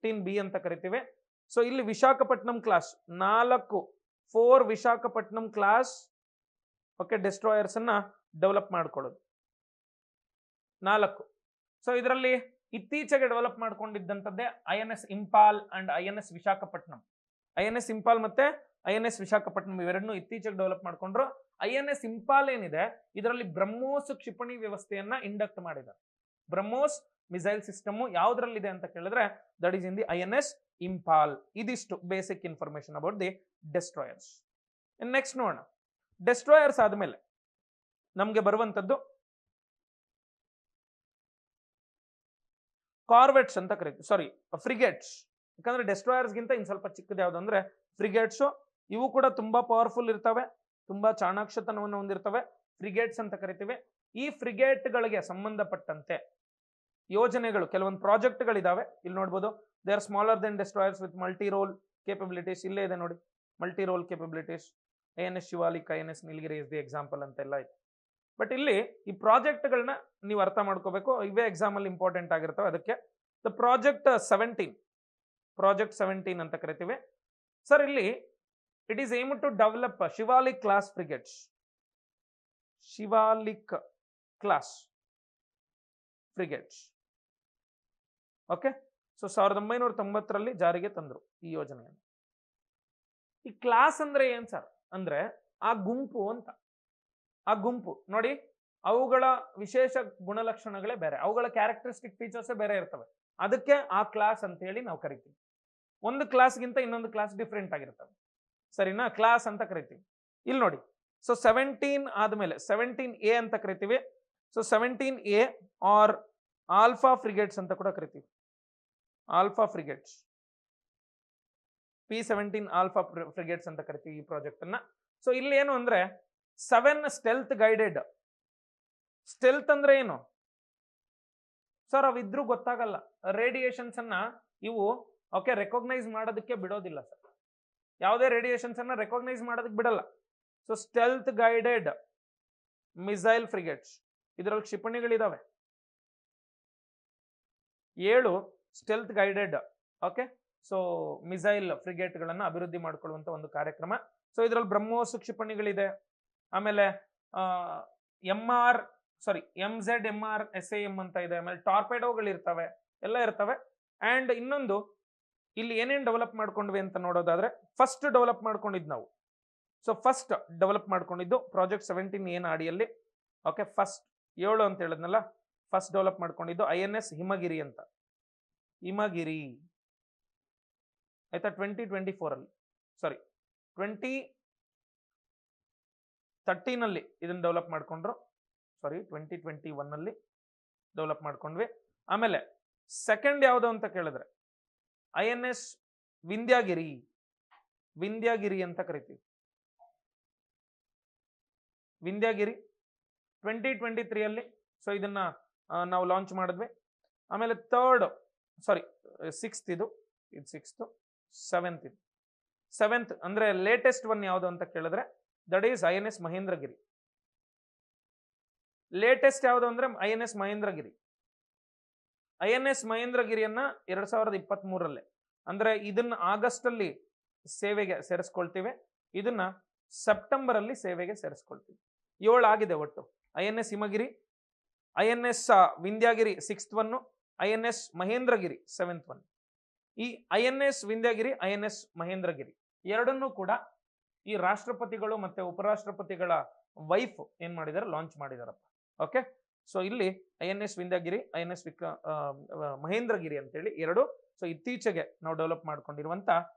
15B ಅಂತ ಕರಿತೀವಿ. ಸೊ ಇಲ್ಲಿ Visakhapatnam class 4 Visakhapatnam class okay destroyers ಅನ್ನ ಡೆವಲಪ್ ಮಾಡ್ಕೊಳ್ಳೋದು 4. ಸೊ ಇದರಲ್ಲಿ ಇತ್ತೀಚೆಗೆ ಡೆವಲಪ್ ಮಾಡ್ಕೊಂಡಿದ್ದಂಥದ್ದೇ INS Imphal and INS Visakhapatnam. INS Imphal ಮತ್ತೆ INS ವಿಶಾಖಪಟ್ಟಣಂ ಇವೆರಡನ್ನು ಇತ್ತೀಚೆಗೆ ಡೆವಲಪ್ ಮಾಡ್ಕೊಂಡ್ರು. INS ಇಂಪಾಲ್ ಏನಿದೆ ಇದರಲ್ಲಿ ಬ್ರಹ್ಮೋಸ್ ಕ್ಷಿಪಣಿ ವ್ಯವಸ್ಥೆಯನ್ನ ಇಂಡಕ್ಟ್ ಮಾಡಿದ್ದಾರೆ. ಬ್ರಹ್ಮೋಸ್ ಮಿಸೈಲ್ ಸಿಸ್ಟಮ್ ಯಾವ್ದ್ರಲ್ಲಿದೆ ಅಂತ ಕೇಳಿದ್ರೆ that is in the INS Imphal. ಇದಿಷ್ಟು basic information about the destroyers. Next ನೋಡೋಣ, ಡೆಸ್ಟ್ರಾಯರ್ಸ್ ಆದ್ಮೇಲೆ ನಮ್ಗೆ ಬರುವಂತದ್ದು ಕಾರ್ವೆಟ್ಸ್ ಅಂತ ಕರೀತೀವಿ, ಸಾರಿ ಫ್ರಿಗೇಟ್ಸ್. ಯಾಕಂದ್ರೆ ಡೆಸ್ಟ್ರಾಯರ್ಸ್ ಗಿಂತ ಇನ್ ಸ್ವಲ್ಪ ಚಿಕ್ಕದು ಯಾವ್ದು ಅಂದ್ರೆ ಫ್ರಿಗೇಟ್ಸ್. ಇವು ಕೂಡ ತುಂಬಾ ಪವರ್ಫುಲ್ ಇರ್ತವೆ, ತುಂಬಾ ಚಾಣಾಕ್ಷತನವನ್ನು ಹೊಂದಿರ್ತವೆ, ಫ್ರಿಗೇಟ್ಸ್ ಅಂತ ಕರಿತೀವಿ. ಈ ಫ್ರಿಗೇಟ್ಗಳಿಗೆ ಸಂಬಂಧಪಟ್ಟಂತೆ ಯೋಜನೆಗಳು ಕೆಲವೊಂದು ಪ್ರಾಜೆಕ್ಟ್ಗಳಿದಾವೆ. ಇಲ್ಲಿ ನೋಡ್ಬೋದು, they are smaller than destroyers with multi role capabilities. ಇಲ್ಲೇ ಇದೆ ನೋಡಿ, multi role capabilities, ANS Shivalik, INS Nilgiri is the example ಅಂತೆಲ್ಲ ಆಯ್ತು. ಬಟ್ ಇಲ್ಲಿ ಈ ಪ್ರಾಜೆಕ್ಟ್ಗಳನ್ನ ನೀವು ಅರ್ಥ ಮಾಡ್ಕೋಬೇಕು, ಇವೇ ಎಕ್ಸಾಮ್ ಅಲ್ಲಿ ಇಂಪಾರ್ಟೆಂಟ್ ಆಗಿರ್ತವೆ. ಅದಕ್ಕೆ ದ ಪ್ರಾಜೆಕ್ಟ್ 17 ಅಂತ ಕರಿತೀವಿ ಸರ್. ಇಲ್ಲಿ it is aim to develop Shivalik class frigates, Shivalik class frigates. Okay, so 1990ರಲ್ಲಿ ಜಾರಿಗೆ ತಂದ್ರು ಈ ಯೋಜನೆಯನ್ನು. ಈ ಕ್ಲಾಸ್ ಅಂದ್ರೆ ಏನ್ ಸರ್ ಅಂದ್ರೆ ಆ ಗುಂಪು ಅಂತ. ಆ ಗುಂಪು ನೋಡಿ, ಅವುಗಳ ವಿಶೇಷ ಗುಣಲಕ್ಷಣಗಳೇ ಬೇರೆ, ಅವುಗಳ ಕ್ಯಾರೆಕ್ಟರಿಸ್ಟಿಕ್ ಫೀಚರ್ಸ್ ಬೇರೆ ಇರ್ತವೆ. ಅದಕ್ಕೆ ಆ ಕ್ಲಾಸ್ ಅಂತ ಹೇಳಿ ನಾವು ಕರಿತೀವಿ. ಒಂದು ಕ್ಲಾಸ್ಗಿಂತ ಇನ್ನೊಂದು ಕ್ಲಾಸ್ ಡಿಫ್ರೆಂಟ್ ಆಗಿರ್ತವೆ, ಸರಿನಾ? ಕ್ಲಾಸ್ ಅಂತ ಕರಿತೀವಿ. ಇಲ್ಲಿ ನೋಡಿ, ಸೊ 17 ಆದ್ಮೇಲೆ 17A ಅಂತ ಕರಿತೀವಿ. So 17A R alpha frigates ಅಂತ ಕೂಡ ಕರಿತೀವಿ. Alpha frigates, P17 alpha frigates ಅಂತ ಕರಿತೀವಿ ಈ ಪ್ರಾಜೆಕ್ಟ್ ಅನ್ನ. ಸೊ ಇಲ್ಲಿ ಏನು ಅಂದ್ರೆ 7 ಸ್ಟೆಲ್ತ್ ಗೈಡೆಡ್. ಸ್ಟೆಲ್ತ್ ಅಂದ್ರೆ ಏನು ಸರ್? ಅವಿದ್ರೂ ಗೊತ್ತಾಗಲ್ಲ. ರೇಡಿಯೇಷನ್ಸ್ ಅನ್ನ ಇವು ಓಕೆ ರೆಕಾಗ್ನೈಸ್ ಮಾಡೋದಕ್ಕೆ ಬಿಡೋದಿಲ್ಲ ಸರ್. ಯಾವುದೇ ರೇಡಿಯೇಷನ್ಸ್ ಅನ್ನ ರೆಕಾಗ್ನೈಸ್ ಮಾಡೋದಕ್ಕೆ ಬಿಡಲ್ಲ. So stealth guided missile frigates, ಇದರಲ್ಲಿ ಕ್ಷಿಪಣಿಗಳಿದಾವೆ 7 stealth guided. Okay, so missile ಫ್ರಿಗೇಟ್ಗಳನ್ನು ಅಭಿವೃದ್ಧಿ ಮಾಡಿಕೊಳ್ಳುವಂತ ಒಂದು ಕಾರ್ಯಕ್ರಮ. ಸೊ ಇದರಲ್ಲಿ ಬ್ರಹ್ಮೋಸ್ ಕ್ಷಿಪಣಿಗಳಿದೆ, ಆಮೇಲೆ MZMR SAM ಅಂತ ಇದೆ, ಆಮೇಲೆ ಟಾರ್ಪೆಡೋಗಳು ಇರ್ತವೆ, ಎಲ್ಲ ಇರ್ತವೆ. ಅಂಡ್ ಇನ್ನೊಂದು ಇಲ್ಲಿ ಏನೇನು ಡೆವಲಪ್ ಮಾಡ್ಕೊಂಡ್ವಿ ಅಂತ ನೋಡೋದಾದ್ರೆ, ಫಸ್ಟ್ ಡೆವಲಪ್ ಮಾಡ್ಕೊಂಡಿದ್ದು ನಾವು. ಸೊ ಫಸ್ಟ್ ಡೆವಲಪ್ ಮಾಡ್ಕೊಂಡಿದ್ದು ಪ್ರಾಜೆಕ್ಟ್ 17 ಏನು ಅಡಿಯಲ್ಲಿ. ಓಕೆ, ಫಸ್ಟ್ 7 ಅಂತ ಹೇಳಿದ್ನಲ್ಲ, ಫಸ್ಟ್ ಡೆವಲಪ್ ಮಾಡ್ಕೊಂಡಿದ್ದು INS ಹಿಮಗಿರಿ ಅಂತ. ಹಿಮಗಿರಿ ಆಯ್ತಾ, 2024 ಅಲ್ಲಿ, ಸಾರಿ 2013 ಅಲ್ಲಿ ಇದನ್ನ ಡೆವಲಪ್ ಮಾಡ್ಕೊಂಡ್ರು. ಸಾರಿ 2021 ಅಲ್ಲಿ ಡೆವಲಪ್ ಮಾಡ್ಕೊಂಡ್ವಿ. ಆಮೇಲೆ ಸೆಕೆಂಡ್ ಯಾವುದು ಅಂತ ಕೇಳಿದ್ರೆ INS ವಿಂಧ್ಯಗಿರಿ, ವಿಂಧ್ಯಗಿರಿ ಅಂತ ಕರಿತೀವಿ. ವಿಂಧ್ಯಗಿರಿ 2023 ಅಲ್ಲಿ ಸೊ ಇದನ್ನ ನಾವು ಲಾಂಚ್ ಮಾಡಿದ್ವಿ. ಆಮೇಲೆ ಸಿಕ್ಸ್ತ್ ಇದು 7th ಅಂದ್ರೆ ಲೇಟೆಸ್ಟ್ ಒನ್ ಯಾವುದು ಅಂತ ಕೇಳಿದ್ರೆ that is INS Mahendragiri. Latest ಯಾವುದು ಅಂದ್ರೆ INS ಮಹೇಂದ್ರಗಿರಿ. INS ಮಹೇಂದ್ರಗಿರಿಯನ್ನ 2023 ಅಂದ್ರೆ ಇದನ್ನ ಆಗಸ್ಟ್ ಅಲ್ಲಿ ಸೇವೆಗೆ ಸೇರಿಸ್ಕೊಳ್ತೀವಿ, ಇದನ್ನ ಸೆಪ್ಟೆಂಬರ್ ಅಲ್ಲಿ ಸೇವೆಗೆ ಸೇರಿಸ್ಕೊಳ್ತೀವಿ. 7 ಆಗಿದೆ ಒಟ್ಟು. INS Himagiri, INS Vindhyagiri 6th one, INS Mahendragiri 7th one. ಈ INS ವಿಂಧ್ಯಗಿರಿ, INS ಮಹೇಂದ್ರಗಿರಿ ಎರಡನ್ನೂ ಕೂಡ ಈ ರಾಷ್ಟ್ರಪತಿಗಳು ಮತ್ತೆ ಉಪರಾಷ್ಟ್ರಪತಿಗಳ ವೈಫ್ ಏನ್ ಮಾಡಿದಾರೆ, ಲಾಂಚ್ ಮಾಡಿದಾರಪ್ಪ. ಓಕೆ, ಸೊ ಇಲ್ಲಿ INS ವಿಂಧ್ಯಗಿರಿ, INS ಮಹೇಂದ್ರಗಿರಿ ಅಂತೇಳಿ ಎರಡು ಸೊ ಇತ್ತೀಚೆಗೆ ನಾವು ಡೆವಲಪ್ ಮಾಡ್ಕೊಂಡಿರುವಂತ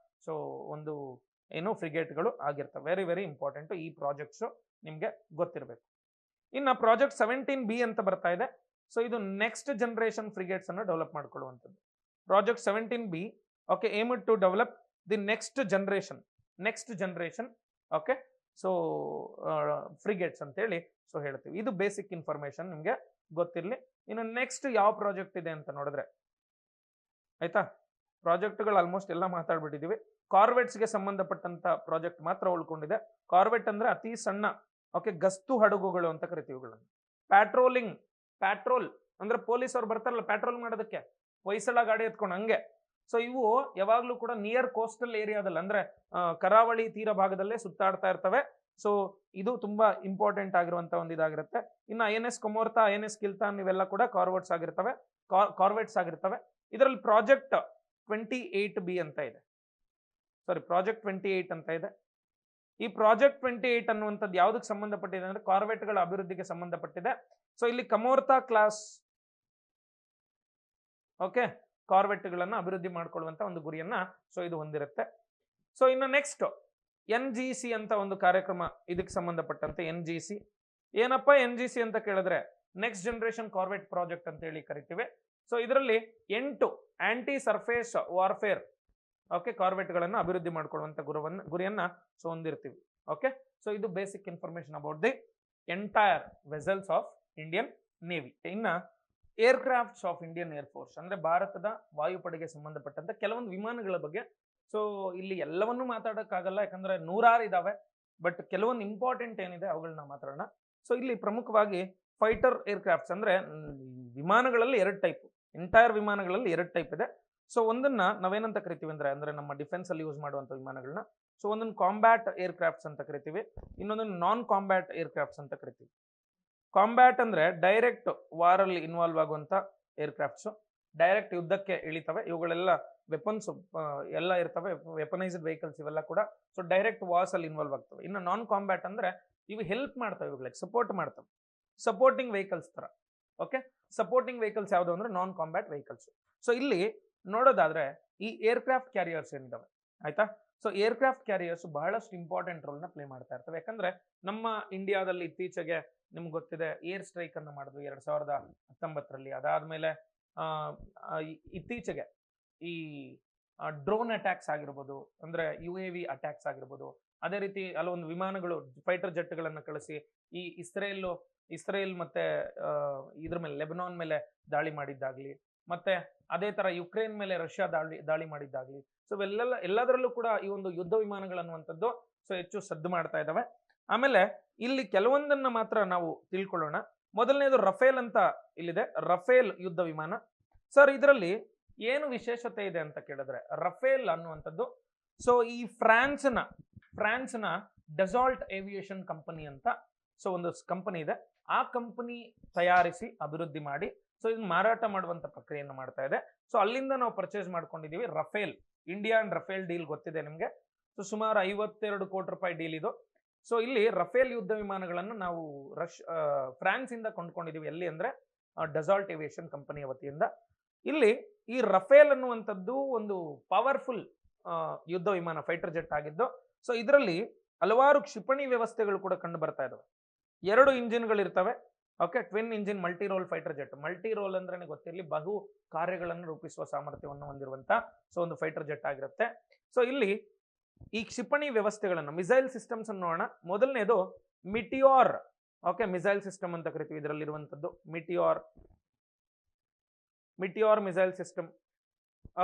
ಸೊ ಒಂದು ಏನು ಫ್ರಿಗೇಟ್ಗಳು ಆಗಿರ್ತವೆ. Very very important. ಈ ಪ್ರಾಜೆಕ್ಟ್ಸ್ ನಿಮ್ಗೆ ಗೊತ್ತಿರಬೇಕು. ಇನ್ನ ಪ್ರಾಜೆಕ್ಟ್ 17B ಅಂತ ಬರ್ತಾ ಇದೆ. ಸೊ ಇದು ನೆಕ್ಸ್ಟ್ ಜನರೇಷನ್ ಫ್ರಿಗೇಟ್ಸ್ ಅನ್ನು ಡೆವಲಪ್ ಮಾಡ್ಕೊಳ್ಳುವಂಥದ್ದು. Project 17B okay aim to develop the next generation okay so frigates ಅಂತೇಳಿ ಸೊ ಹೇಳ್ತೀವಿ. ಇದು ಬೇಸಿಕ್ ಇನ್ಫಾರ್ಮೇಶನ್ ನಿಮ್ಗೆ ಗೊತ್ತಿರಲಿ. ಇನ್ನು ನೆಕ್ಸ್ಟ್ ಯಾವ ಪ್ರಾಜೆಕ್ಟ್ ಇದೆ ಅಂತ ನೋಡಿದ್ರೆ ಆಯ್ತಾ, ಪ್ರಾಜೆಕ್ಟ್ಗಳು ಆಲ್ಮೋಸ್ಟ್ ಎಲ್ಲ ಮಾತಾಡ್ಬಿಟ್ಟಿದೀವಿ. ಕಾರ್ವೆಟ್ಸ್ಗೆ ಸಂಬಂಧಪಟ್ಟಂತ ಪ್ರಾಜೆಕ್ಟ್ ಮಾತ್ರ ಉಳ್ಕೊಂಡಿದೆ. ಕಾರ್ವೆಟ್ ಅಂದ್ರೆ ಅತಿ ಸಣ್ಣ ಓಕೆ ಗಸ್ತು ಹಡಗುಗಳು ಅಂತ ಕರಿತೀವಿ ಇವುಗಳನ್ನು. ಪ್ಯಾಟ್ರೋಲ್ ಅಂದ್ರೆ ಪೊಲೀಸ್ ಅವ್ರು ಬರ್ತಾರಲ್ಲ ಪ್ಯಾಟ್ರೋಲ್ ಮಾಡೋದಕ್ಕೆ, ಹೊಯ್ಸಳ ಗಾಡಿ ಎತ್ಕೊಂಡು ಹಂಗೆ. ಸೊ ಇವು ಯಾವಾಗ್ಲೂ ಕೂಡ ನಿಯರ್ ಕೋಸ್ಟಲ್ ಏರಿಯಾದಲ್ಲಿ ಅಂದ್ರೆ ಕರಾವಳಿ ತೀರ ಭಾಗದಲ್ಲೇ ಸುತ್ತಾಡ್ತಾ ಇರ್ತವೆ. ಸೊ ಇದು ತುಂಬಾ ಇಂಪಾರ್ಟೆಂಟ್ ಆಗಿರುವಂತ ಒಂದು ಇದಾಗಿರುತ್ತೆ. ಇನ್ನು INS ಕೊಮೋರ್ತಾ, INS ಕಿಲ್ತಾನ್ ಇವೆಲ್ಲ ಕೂಡ ಕಾರ್ವೆಟ್ಸ್ ಆಗಿರ್ತವೆ. ಇದರಲ್ಲಿ ಪ್ರಾಜೆಕ್ಟ್ 28B ಅಂತ ಇದೆ. ಸಾರಿ ಪ್ರಾಜೆಕ್ಟ್ 28 ಅಂತ ಇದೆ. ಈ ಪ್ರಾಜೆಕ್ಟ್ 28 ಅನ್ನುವಂಥದ್ದು ಯಾವುದಕ್ಕೆ ಸಂಬಂಧಪಟ್ಟಿದೆ ಅಂದ್ರೆ ಕಾರ್ವೆಟ್ಗಳ ಅಭಿವೃದ್ಧಿಗೆ ಸಂಬಂಧಪಟ್ಟಿದೆ. ಸೊ ಇಲ್ಲಿ ಕಮೋರ್ತಾ ಕ್ಲಾಸ್ ಓಕೆ ಕಾರ್ವೆಟ್ಗಳನ್ನ ಅಭಿವೃದ್ಧಿ ಮಾಡ್ಕೊಳ್ಳುವಂತ ಒಂದು ಗುರಿಯನ್ನ ಸೊ ಇದು ಹೊಂದಿರುತ್ತೆ. ಸೊ ಇನ್ನು ನೆಕ್ಸ್ಟ್ NGC ಅಂತ ಒಂದು ಕಾರ್ಯಕ್ರಮ, ಇದಕ್ಕೆ ಸಂಬಂಧಪಟ್ಟಂತೆ NGC ಏನಪ್ಪ NGC ಅಂತ ಕೇಳಿದ್ರೆ ನೆಕ್ಸ್ಟ್ ಜನರೇಷನ್ ಕಾರ್ವೆಟ್ ಪ್ರಾಜೆಕ್ಟ್ ಅಂತ ಹೇಳಿ ಕರಿತೀವಿ. ಸೊ ಇದರಲ್ಲಿ 8 ಆಂಟಿ ಸರ್ಫೇಸ್ ವಾರ್ಫೇರ್ ಓಕೆ ಕಾರ್ವೆಟ್ಗಳನ್ನು ಅಭಿವೃದ್ಧಿ ಮಾಡ್ಕೊಳ್ಳುವಂತ ಗುರಿಯನ್ನ ಸೊ ಹೊಂದಿರ್ತೀವಿ. ಓಕೆ, ಸೊ ಇದು basic information about the entire vessels of Indian navy. ಇನ್ನ aircrafts of Indian air force ಅಂದ್ರೆ ಭಾರತದ ವಾಯುಪಡೆಗೆ ಸಂಬಂಧಪಟ್ಟಂತ ಕೆಲವೊಂದು ವಿಮಾನಗಳ ಬಗ್ಗೆ ಸೊ ಇಲ್ಲಿ ಎಲ್ಲವನ್ನೂ ಮಾತಾಡೋಕ್ಕಾಗಲ್ಲ, ಯಾಕಂದ್ರೆ ನೂರಾರು ಇದಾವೆ. ಬಟ್ ಕೆಲವೊಂದು ಇಂಪಾರ್ಟೆಂಟ್ ಏನಿದೆ ಅವುಗಳನ್ನ ಮಾತಾಡೋಣ. ಸೊ ಇಲ್ಲಿ ಪ್ರಮುಖವಾಗಿ ಫೈಟರ್ ಏರ್ಕ್ರಾಫ್ಟ್ಸ್ ಅಂದ್ರೆ ವಿಮಾನಗಳಲ್ಲಿ 2 ಟೈಪ್, ಎಂಟೈರ್ ವಿಮಾನಗಳಲ್ಲಿ 2 ಟೈಪ್ ಇದೆ. ಸೊ ಒಂದನ್ನ ನಾವೇನಂತ ಕರಿತೀವಿ ಅಂದ್ರೆ ನಮ್ಮ ಡಿಫೆನ್ಸ್ ಅಲ್ಲಿ ಯೂಸ್ ಮಾಡುವಂತ ವಿಮಾನಗಳನ್ನ. ಸೊ ಒಂದನ್ನು ಕಾಂಬ್ಯಾಟ್ ಏರ್ಕ್ರಾಫ್ಟ್ಸ್ ಅಂತ ಕರಿತೀವಿ, ಇನ್ನೊಂದನ್ನು ನಾನ್ ಕಾಂಬ್ಯಾಟ್ ಏರ್ಕ್ರಾಫ್ಟ್ಸ್ ಅಂತ ಕರಿತೀವಿ. ಕಾಂಬ್ಯಾಟ್ ಅಂದ್ರೆ ಡೈರೆಕ್ಟ್ ವಾರ್ ಅಲ್ಲಿ ಇನ್ವಾಲ್ವ್ ಆಗುವಂತ ಏರ್ಕ್ರಾಫ್ಟ್ಸ್, ಡೈರೆಕ್ಟ್ ಯುದ್ಧಕ್ಕೆ ಇಳಿತವೆ. ಇವುಗಳೆಲ್ಲ ವೆಪನ್ಸ್ ಎಲ್ಲ ಇರ್ತವೆ, ವೆಪನೈಸ್ಡ್ ವೆಹಿಕಲ್ಸ್ ಇವೆಲ್ಲ ಕೂಡ. ಸೊ ಡೈರೆಕ್ಟ್ ವಾರ್ಸ್ ಅಲ್ಲಿ ಇನ್ವಾಲ್ವ್ ಆಗ್ತವೆ. ಇನ್ನು ನಾನ್ ಕಾಂಬ್ಯಾಟ್ ಅಂದ್ರೆ ಇವು ಹೆಲ್ಪ್ ಮಾಡ್ತವೆ, ಇವುಗಳಿಗೆ ಸಪೋರ್ಟ್ ಮಾಡ್ತವೆ, ಸಪೋರ್ಟಿಂಗ್ ವೆಹಿಕಲ್ಸ್ ತರ. ಓಕೆ, ಸಪೋರ್ಟಿಂಗ್ ವೆಹಿಕಲ್ಸ್ ಯಾವುದು ಅಂದ್ರೆ ನಾನ್ ಕಾಂಬ್ಯಾಟ್ ವೆಹಿಕಲ್ಸ್. ಸೊ ಇಲ್ಲಿ ನೋಡೋದಾದ್ರೆ ಈ ಏರ್ಕ್ರಾಫ್ಟ್ ಕ್ಯಾರಿಯರ್ಸ್ ಏನಿದಾವೆ, ಆಯ್ತಾ. ಸೊ ಏರ್ಕ್ರಾಫ್ಟ್ ಕ್ಯಾರಿಯರ್ಸ್ ಬಹಳಷ್ಟು ಇಂಪಾರ್ಟೆಂಟ್ ರೋಲ್ ನ ಪ್ಲೇ ಮಾಡ್ತಾ ಇರ್ತವೆ. ಯಾಕಂದ್ರೆ ನಮ್ಮ ಇಂಡಿಯಾದಲ್ಲಿ ಇತ್ತೀಚೆಗೆ ನಿಮ್ಗೆ ಗೊತ್ತಿದೆ ಏರ್ ಸ್ಟ್ರೈಕ್ ಅನ್ನು ಮಾಡಿದ್ವಿ 2019ರಲ್ಲಿ. ಅದಾದ್ಮೇಲೆ ಇತ್ತೀಚೆಗೆ ಈ ಡ್ರೋನ್ ಅಟ್ಯಾಕ್ಸ್ ಆಗಿರ್ಬೋದು, ಅಂದ್ರೆ UAV ಅಟ್ಯಾಕ್ಸ್ ಆಗಿರ್ಬೋದು, ಅದೇ ರೀತಿ ಅಲ್ಲೊಂದು ವಿಮಾನಗಳು ಫೈಟರ್ ಜೆಟ್ಗಳನ್ನು ಕಳಿಸಿ ಈ ಇಸ್ರೇಲ್ ಮತ್ತೆ ಇದ್ರ ಮೇಲೆ ಲೆಬನಾನ್ ಮೇಲೆ ದಾಳಿ ಮಾಡಿದ್ದಾಗ್ಲಿ, ಮತ್ತೆ ಅದೇ ತರ ಯುಕ್ರೇನ್ ಮೇಲೆ ರಷ್ಯಾ ದಾಳಿ ಮಾಡಿದ್ದಾಗ್ಲಿ. ಸೊ ಎಲ್ಲದರಲ್ಲೂ ಕೂಡ ಈ ಒಂದು ಯುದ್ಧ ವಿಮಾನಗಳನ್ನುವಂಥದ್ದು ಸೊ ಹೆಚ್ಚು ಸದ್ದು ಮಾಡ್ತಾ ಇದ್ದಾವೆ. ಆಮೇಲೆ ಇಲ್ಲಿ ಕೆಲವೊಂದನ್ನ ಮಾತ್ರ ನಾವು ತಿಳ್ಕೊಳ್ಳೋಣ. ಮೊದಲನೇದು ರಫೇಲ್ ಅಂತ ಇಲ್ಲಿದೆ, ರಫೇಲ್ ಯುದ್ಧ ವಿಮಾನ. ಸರ್ ಇದರಲ್ಲಿ ಏನು ವಿಶೇಷತೆ ಇದೆ ಅಂತ ಕೇಳಿದ್ರೆ, ರಫೇಲ್ ಅನ್ನುವಂಥದ್ದು ಸೊ ಈ ಫ್ರಾನ್ಸ್ನ ಡೆಸಾಲ್ಟ್ ಏವಿಯೇಷನ್ ಕಂಪನಿ ಅಂತ ಸೊ ಒಂದು ಕಂಪನಿ ಇದೆ. ಆ ಕಂಪನಿ ತಯಾರಿಸಿ ಅಭಿವೃದ್ಧಿ ಮಾಡಿ ಸೊ ಇದನ್ನ ಮಾರಾಟ ಮಾಡುವಂತ ಪ್ರಕ್ರಿಯೆಯನ್ನು ಮಾಡ್ತಾ ಇದೆ. ಸೊ ಅಲ್ಲಿಂದ ನಾವು ಪರ್ಚೇಸ್ ಮಾಡ್ಕೊಂಡಿದೀವಿ Rafale. India and Rafale deal ಗೊತ್ತಿದೆ ನಿಮ್ಗೆ. ಸೊ ಸುಮಾರು 52 ಕೋಟಿ ರೂಪಾಯಿ ಡೀಲ್ ಇದು. ಸೊ ಇಲ್ಲಿ ರಫೇಲ್ ಯುದ್ಧ ವಿಮಾನಗಳನ್ನು ನಾವು ಫ್ರಾನ್ಸ್ ಇಂದ ಕೊಂಡ್ಕೊಂಡಿದೀವಿ. ಎಲ್ಲಿ ಅಂದ್ರೆ ಡೆಸಾಲ್ಟ್ ಏವಿಯೇಷನ್ ಕಂಪನಿಯ ವತಿಯಿಂದ. ಇಲ್ಲಿ ಈ ರಫೇಲ್ ಅನ್ನುವಂಥದ್ದು ಒಂದು ಪವರ್ಫುಲ್ ಯುದ್ಧ ವಿಮಾನ, ಫೈಟರ್ ಜೆಟ್ ಆಗಿದ್ದು. ಸೊ ಇದರಲ್ಲಿ ಹಲವಾರು ಕ್ಷಿಪಣಿ ವ್ಯವಸ್ಥೆಗಳು ಕೂಡ ಕಂಡು ಬರ್ತಾ ಇದಾವೆ. 2 ಇಂಜಿನ್ಗಳು ಇರ್ತವೆ. Okay, twin engine multi role fighter jet. Multi role ಅಂದ್ರೆ ಗೊತ್ತಿರಲಿ, ಬಹು ಕಾರ್ಯಗಳನ್ನು ರೂಪಿಸುವ ಸಾಮರ್ಥ್ಯವನ್ನು ಹೊಂದಿರುವಂತ ಸೊ ಒಂದು ಫೈಟರ್ ಜೆಟ್ ಆಗಿರುತ್ತೆ. ಸೊ ಇಲ್ಲಿ ಈ ಕ್ಷಿಪಣಿ ವ್ಯವಸ್ಥೆಗಳನ್ನು, ಮಿಸೈಲ್ ಸಿಸ್ಟಮ್ಸ್ ಅನ್ನು ನೋಡೋಣ. ಮೊದಲನೇದು ಮಿಟಿಯಾರ್. ಓಕೆ, ಮಿಸೈಲ್ ಸಿಸ್ಟಮ್ ಅಂತ ಕರಿತೀವಿ ಇದರಲ್ಲಿರುವಂಥದ್ದು, Meteor missile system.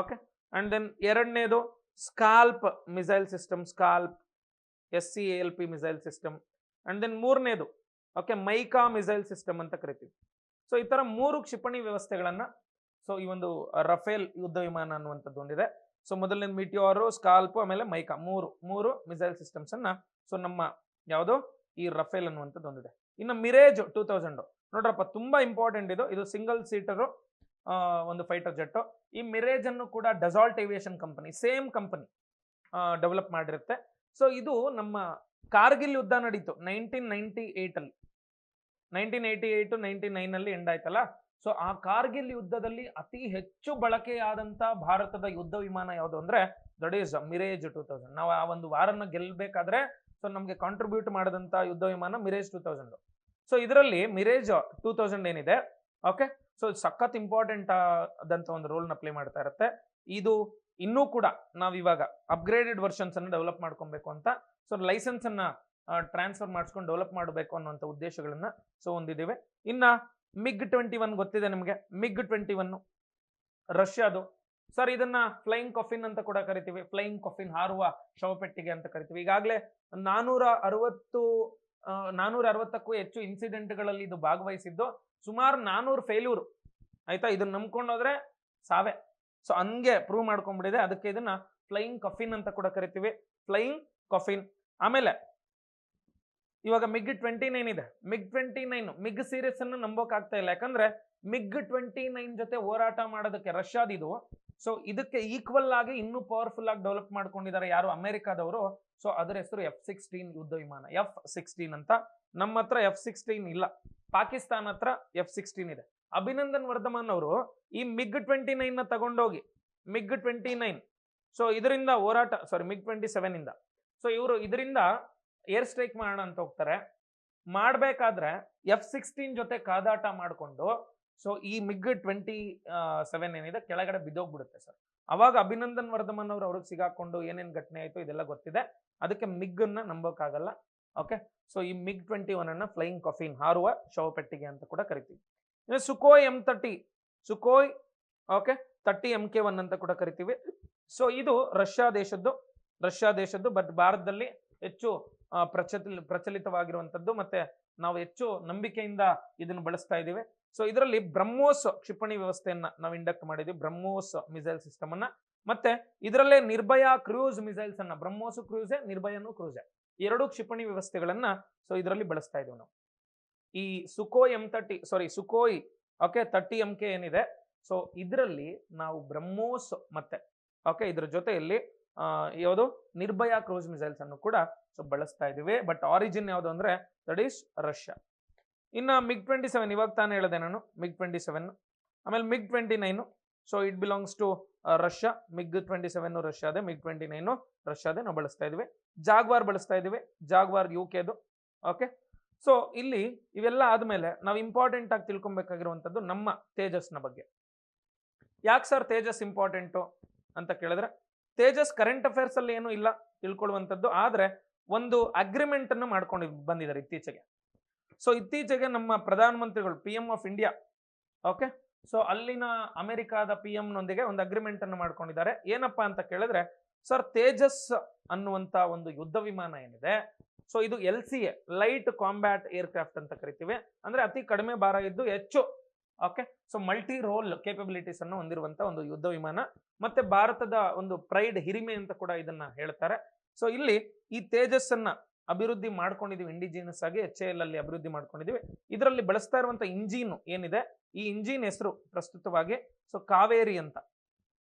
Okay, and then ಎರಡನೇದು SCALP missile system, SCALP missile system. And then ಮೂರನೇದು ಓಕೆ ಮೈಕಾ ಮಿಸೈಲ್ ಸಿಸ್ಟಮ್ ಅಂತ ಕರಿತೀವಿ. ಸೊ ಈ ತರ 3 ಕ್ಷಿಪಣಿ ವ್ಯವಸ್ಥೆಗಳನ್ನ ಸೊ ಈ ಒಂದು ರಫೇಲ್ ಯುದ್ಧ ವಿಮಾನ ಅನ್ನುವಂಥದ್ದು ಹೊಂದಿದೆ. ಸೊ ಮೊದಲನೇದು ಮಿಟಿಯಾರ್, ಸ್ಕಾಲ್ಪ್, ಆಮೇಲೆ ಮೈಕಾ, ಮೂರು ಮಿಸೈಲ್ ಸಿಸ್ಟಮ್ಸ್ ಅನ್ನ ಸೊ ನಮ್ಮ ಯಾವುದು ಈ ರಫೇಲ್ ಅನ್ನುವಂಥದ್ದು ಹೊಂದಿದೆ. ಇನ್ನು ಮಿರೇಜ್ 2000 ನೋಡ್ರಪ್ಪ, ತುಂಬಾ ಇಂಪಾರ್ಟೆಂಟ್ ಇದು ಸಿಂಗಲ್ ಸೀಟರ್ ಒಂದು ಫೈಟರ್ ಜೆಟ್. ಈ ಮಿರೇಜ್ ಅನ್ನು ಕೂಡ Dassault Aviation company, same company develop ಮಾಡಿರುತ್ತೆ. ಸೊ ಇದು ನಮ್ಮ ಕಾರ್ಗಿಲ್ ಯುದ್ಧ ನಡೀತು 1998 99 ಅಲ್ಲಿ ಎಂಡ್ ಆಯ್ತಲ್ಲ. ಸೊ ಆ ಕಾರ್ಗಿಲ್ ಯುದ್ಧದಲ್ಲಿ ಅತಿ ಹೆಚ್ಚು ಬಳಕೆಯಾದಂತ ಭಾರತದ ಯುದ್ಧ ವಿಮಾನ ಯಾವುದು ಅಂದ್ರೆ ದಟ್ ಈಸ್ ಮಿರೇಜ್ 2000. ನಾವು ಆ ಒಂದು ವಾರನ್ನ ಗೆಲ್ಲಬೇಕಾದ್ರೆ ಸೊ ನಮ್ಗೆ ಕಾಂಟ್ರಿಬ್ಯೂಟ್ ಮಾಡಿದಂತ ಯುದ್ಧ ವಿಮಾನ ಮಿರೇಜ್ 2000. ಸೊ ಇದರಲ್ಲಿ ಮಿರೇಜ್ 2000 ಏನಿದೆ, ಓಕೆ, ಸೊ ಸಖತ್ ಇಂಪಾರ್ಟೆಂಟ್ ಆದಂತ ಒಂದು ರೋಲ್ ನ ಪ್ಲೇ ಮಾಡ್ತಾ ಇರುತ್ತೆ. ಇದು ಇನ್ನೂ ಕೂಡ ನಾವು ಇವಾಗ ಅಪ್ಗ್ರೇಡೆಡ್ ವರ್ಷನ್ಸ್ ಅನ್ನು ಡೆವಲಪ್ ಮಾಡ್ಕೊಬೇಕು ಅಂತ ಸೊ ಲೈಸೆನ್ಸ್ ಅನ್ನ ಟ್ರಾನ್ಸ್ಫರ್ ಮಾಡಿಸ್ಕೊಂಡು ಡೆವಲಪ್ ಮಾಡಬೇಕು ಅನ್ನುವಂಥ ಉದ್ದೇಶಗಳನ್ನ ಸೊ ಹೊಂದಿದ್ದೇವೆ. ಇನ್ನ MiG-21 ಗೊತ್ತಿದೆ ನಿಮಗೆ, MiG-21 ರಷ್ಯಾದು. ಸರ್ ಇದನ್ನ ಫ್ಲೈಯಿಂಗ್ ಕಾಫಿನ್ ಅಂತ ಕೂಡ ಕರಿತೀವಿ, ಫ್ಲೈಯಿಂಗ್ ಕಾಫಿನ್, ಹಾರುವ ಶವಪೆಟ್ಟಿಗೆ ಅಂತ ಕರಿತೀವಿ. ಈಗಾಗಲೇ 460ಕ್ಕೂ ಹೆಚ್ಚು ಇನ್ಸಿಡೆಂಟ್ಗಳಲ್ಲಿ ಇದು ಭಾಗವಹಿಸಿದ್ದು, ಸುಮಾರು 400 ಫೇಲ್ಯೂರ್ ಆಯ್ತಾ. ಇದನ್ನ ನಂಬ್ಕೊಂಡೋದ್ರೆ ಸಾವೆ. ಸೊ ಹಂಗೆ ಪ್ರೂವ್ ಮಾಡ್ಕೊಂಡ್ಬಿಟ್ಟಿದೆ. ಅದಕ್ಕೆ ಇದನ್ನ ಫ್ಲೈಯಿಂಗ್ ಕಾಫಿನ್ ಅಂತ ಕೂಡ ಕರಿತೀವಿ, ಫ್ಲೈಯಿಂಗ್ ಕಾಫಿನ್. ಆಮೇಲೆ ಇವಾಗ MiG-29 ಇದೆ. MiG ಸೀರೀಸ್ ಅನ್ನು ನಂಬೋಕ್ ಆಗ್ತಾ ಇಲ್ಲ, ಯಾಕಂದ್ರೆ MiG-29 ಜೊತೆ ಹೋರಾಟ ಮಾಡೋದಕ್ಕೆ ರಷ್ಯಾದಿದು. ಸೊ ಇದಕ್ಕೆ ಈಕ್ವಲ್ ಆಗಿ ಇನ್ನೂ ಪವರ್ಫುಲ್ ಆಗಿ ಡೆವಲಪ್ ಮಾಡ್ಕೊಂಡಿದ್ದಾರೆ ಯಾರು, ಅಮೆರಿಕಾದವರು. ಸೊ ಅದರ ಹೆಸರು F-16 ಯುದ್ಧ ವಿಮಾನ, F-16 ಅಂತ. ನಮ್ಮ ಹತ್ರ F-16 ಇಲ್ಲ, ಪಾಕಿಸ್ತಾನ ಹತ್ರ F-16 ಇದೆ. ಅಭಿನಂದನ್ ವರ್ಧಮಾನ್ ಅವರು ಈ MiG-29 ನ ತಗೊಂಡೋಗಿ MiG-29 ಸೊ ಇದರಿಂದ ಹೋರಾಟ, MiG-27 ಇಂದ ಸೊ ಇವರು ಇದರಿಂದ ಏರ್ ಸ್ಟ್ರೈಕ್ ಮಾಡೋಣ ಅಂತ ಹೋಗ್ತಾರೆ. ಮಾಡ್ಬೇಕಾದ್ರೆ F-16 ಜೊತೆ ಕಾದಾಟ ಮಾಡಿಕೊಂಡು ಸೊ ಈ MiG-27 ಏನಿದೆ ಕೆಳಗಡೆ ಬಿದ್ದೋಗ್ಬಿಡುತ್ತೆ ಸರ್. ಅವಾಗ ಅಭಿನಂದನ್ ವರ್ಧಮಾನ್ ಅವರು ಅವ್ರಿಗೆ ಸಿಗಾಕೊಂಡು ಏನೇನ್ ಘಟನೆ ಆಯ್ತು ಇದೆಲ್ಲ ಗೊತ್ತಿದೆ. ಅದಕ್ಕೆ MiG ಅನ್ನ ನಂಬೋಕ್ಕಾಗಲ್ಲ. ಓಕೆ, ಸೊ ಈ MiG-21 ಅನ್ನ ಫ್ಲೈಯಿಂಗ್ ಕಾಫಿನ್, ಹಾರುವ ಶವಪೆಟ್ಟಿಗೆ ಅಂತ ಕೂಡ ಕರಿತೀವಿ. Sukhoi M30, Sukhoi okay 30 MK1 ಅಂತ ಕೂಡ ಕರಿತೀವಿ. ಸೊ ಇದು ರಷ್ಯಾ ದೇಶದ್ದು ಬಟ್ ಭಾರತದಲ್ಲಿ ಹೆಚ್ಚು ಪ್ರಚಲಿತವಾಗಿರುವಂತದ್ದು ಮತ್ತೆ ನಾವು ಹೆಚ್ಚು ನಂಬಿಕೆಯಿಂದ ಇದನ್ನು ಬಳಸ್ತಾ ಇದ್ದೀವಿ. ಸೊ ಇದರಲ್ಲಿ ಬ್ರಹ್ಮೋಸ್ ಕ್ಷಿಪಣಿ ವ್ಯವಸ್ಥೆಯನ್ನ ನಾವು ಇಂಡಕ್ಟ್ ಮಾಡಿದ್ವಿ, ಬ್ರಹ್ಮೋಸ್ ಮಿಸೈಲ್ ಸಿಸ್ಟಮ್ ಅನ್ನ. ಮತ್ತೆ ಇದರಲ್ಲೇ ನಿರ್ಭಯ ಕ್ರೂಸ್ ಮಿಸೈಲ್ಸ್ ಅನ್ನ, ಬ್ರಹ್ಮೋಸ್ ಕ್ರೂಸೆ, ನಿರ್ಭಯನು ಕ್ರೂಸೆ, ಎರಡು ಕ್ಷಿಪಣಿ ವ್ಯವಸ್ಥೆಗಳನ್ನ ಸೊ ಇದರಲ್ಲಿ ಬಳಸ್ತಾ ಇದೀವಿ ನಾವು. ಈ ಸುಕೋಯ್ ಓಕೆ 30MK ಏನಿದೆ, ಸೊ ಇದರಲ್ಲಿ ನಾವು ಬ್ರಹ್ಮೋಸ್ ಮತ್ತೆ ಓಕೆ ಇದ್ರ ಜೊತೆಯಲ್ಲಿ ಯಾವುದು ನಿರ್ಭಯ ಕ್ರೂಸ್ ಮಿಸೈಲ್ಸ್ ಅನ್ನು ಕೂಡ ಸೊ ಬಳಸ್ತಾ ಇದೀವಿ. ಬಟ್ ಆರಿಜಿನ್ ಯಾವುದು ಅಂದ್ರೆ ದಟ್ ಈಸ್ ರಷ್ಯಾ. ಇನ್ನ MiG-27 ಇವಾಗ ತಾನೇ ಹೇಳಿದೆ ನಾನು, MiG-27 ಆಮೇಲೆ MiG-29 so it belongs to Russia. MiG-27 ರಷ್ಯಾದೆ, MiG-29 ರಷ್ಯಾದೆ ನಾವು ಬಳಸ್ತಾ ಇದೀವಿ. ಜಾಗ್ವಾರ್ ಬಳಸ್ತಾ ಇದೀವಿ, ಜಾಗ್ವಾರ್ UKದು. ಓಕೆ, ಸೊ ಇಲ್ಲಿ ಇವೆಲ್ಲ ಆದ್ಮೇಲೆ ನಾವು ಇಂಪಾರ್ಟೆಂಟ್ ಆಗಿ ತಿಳ್ಕೊಬೇಕಾಗಿರುವಂತದ್ದು ನಮ್ಮ ತೇಜಸ್ನ ಬಗ್ಗೆ. ಯಾಕೆ ಸರ್ ತೇಜಸ್ ಇಂಪಾರ್ಟೆಂಟು ಅಂತ ಕೇಳಿದ್ರೆ, ತೇಜಸ್ ಕರೆಂಟ್ ಅಫೇರ್ಸ್ ಅಲ್ಲಿ ಏನು ಇಲ್ಲ ತಿಳ್ಕೊಳ್ಳುವಂಥದ್ದು, ಆದ್ರೆ ಒಂದು ಅಗ್ರಿಮೆಂಟ್ ಅನ್ನು ಮಾಡ್ಕೊಂಡು ಬಂದಿದ್ದಾರೆ ಇತ್ತೀಚೆಗೆ. ಸೊ ಇತ್ತೀಚೆಗೆ ನಮ್ಮ ಪ್ರಧಾನಮಂತ್ರಿಗಳು PM of India okay so ಅಲ್ಲಿನ ಅಮೆರಿಕಾದ PM ನೊಂದಿಗೆ ಒಂದು ಅಗ್ರಿಮೆಂಟ್ ಅನ್ನು ಮಾಡ್ಕೊಂಡಿದ್ದಾರೆ. ಏನಪ್ಪಾ ಅಂತ ಕೇಳಿದ್ರೆ, ಸರ್ ತೇಜಸ್ ಅನ್ನುವಂತ ಒಂದು ಯುದ್ಧ ವಿಮಾನ ಏನಿದೆ, ಸೊ ಇದು LCA ಲೈಟ್ ಕಾಂಬ್ಯಾಟ್ ಏರ್ಕ್ರಾಫ್ಟ್ ಅಂತ ಕರಿತೀವಿ. ಅಂದ್ರೆ ಅತಿ ಕಡಿಮೆ ಭಾರ ಇದ್ದು ಹೆಚ್ಚು okay so multi role capabilities ಅನ್ನು ಹೊಂದಿರುವಂತ ಒಂದು ಯುದ್ಧ ವಿಮಾನ. ಮತ್ತೆ ಭಾರತದ ಒಂದು ಪ್ರೈಡ್, ಹಿರಿಮೆ ಅಂತ ಕೂಡ ಇದನ್ನ ಹೇಳ್ತಾರೆ. ಸೊ ಇಲ್ಲಿ ಈ ತೇಜಸ್ ಅನ್ನ ಅಭಿವೃದ್ಧಿ ಮಾಡ್ಕೊಂಡಿದೀವಿ, ಇಂಡಿಜಿನಸ್ ಆಗಿ HAL ಅಲ್ಲಿ ಅಭಿವೃದ್ಧಿ ಮಾಡ್ಕೊಂಡಿದೀವಿ. ಇದರಲ್ಲಿ ಬಳಸ್ತಾ ಇರುವಂತ ಇಂಜಿನ್ ಏನಿದೆ, ಈ ಇಂಜಿನ್ ಹೆಸರು ಪ್ರಸ್ತುತವಾಗಿ ಸೊ ಕಾವೇರಿ ಅಂತ.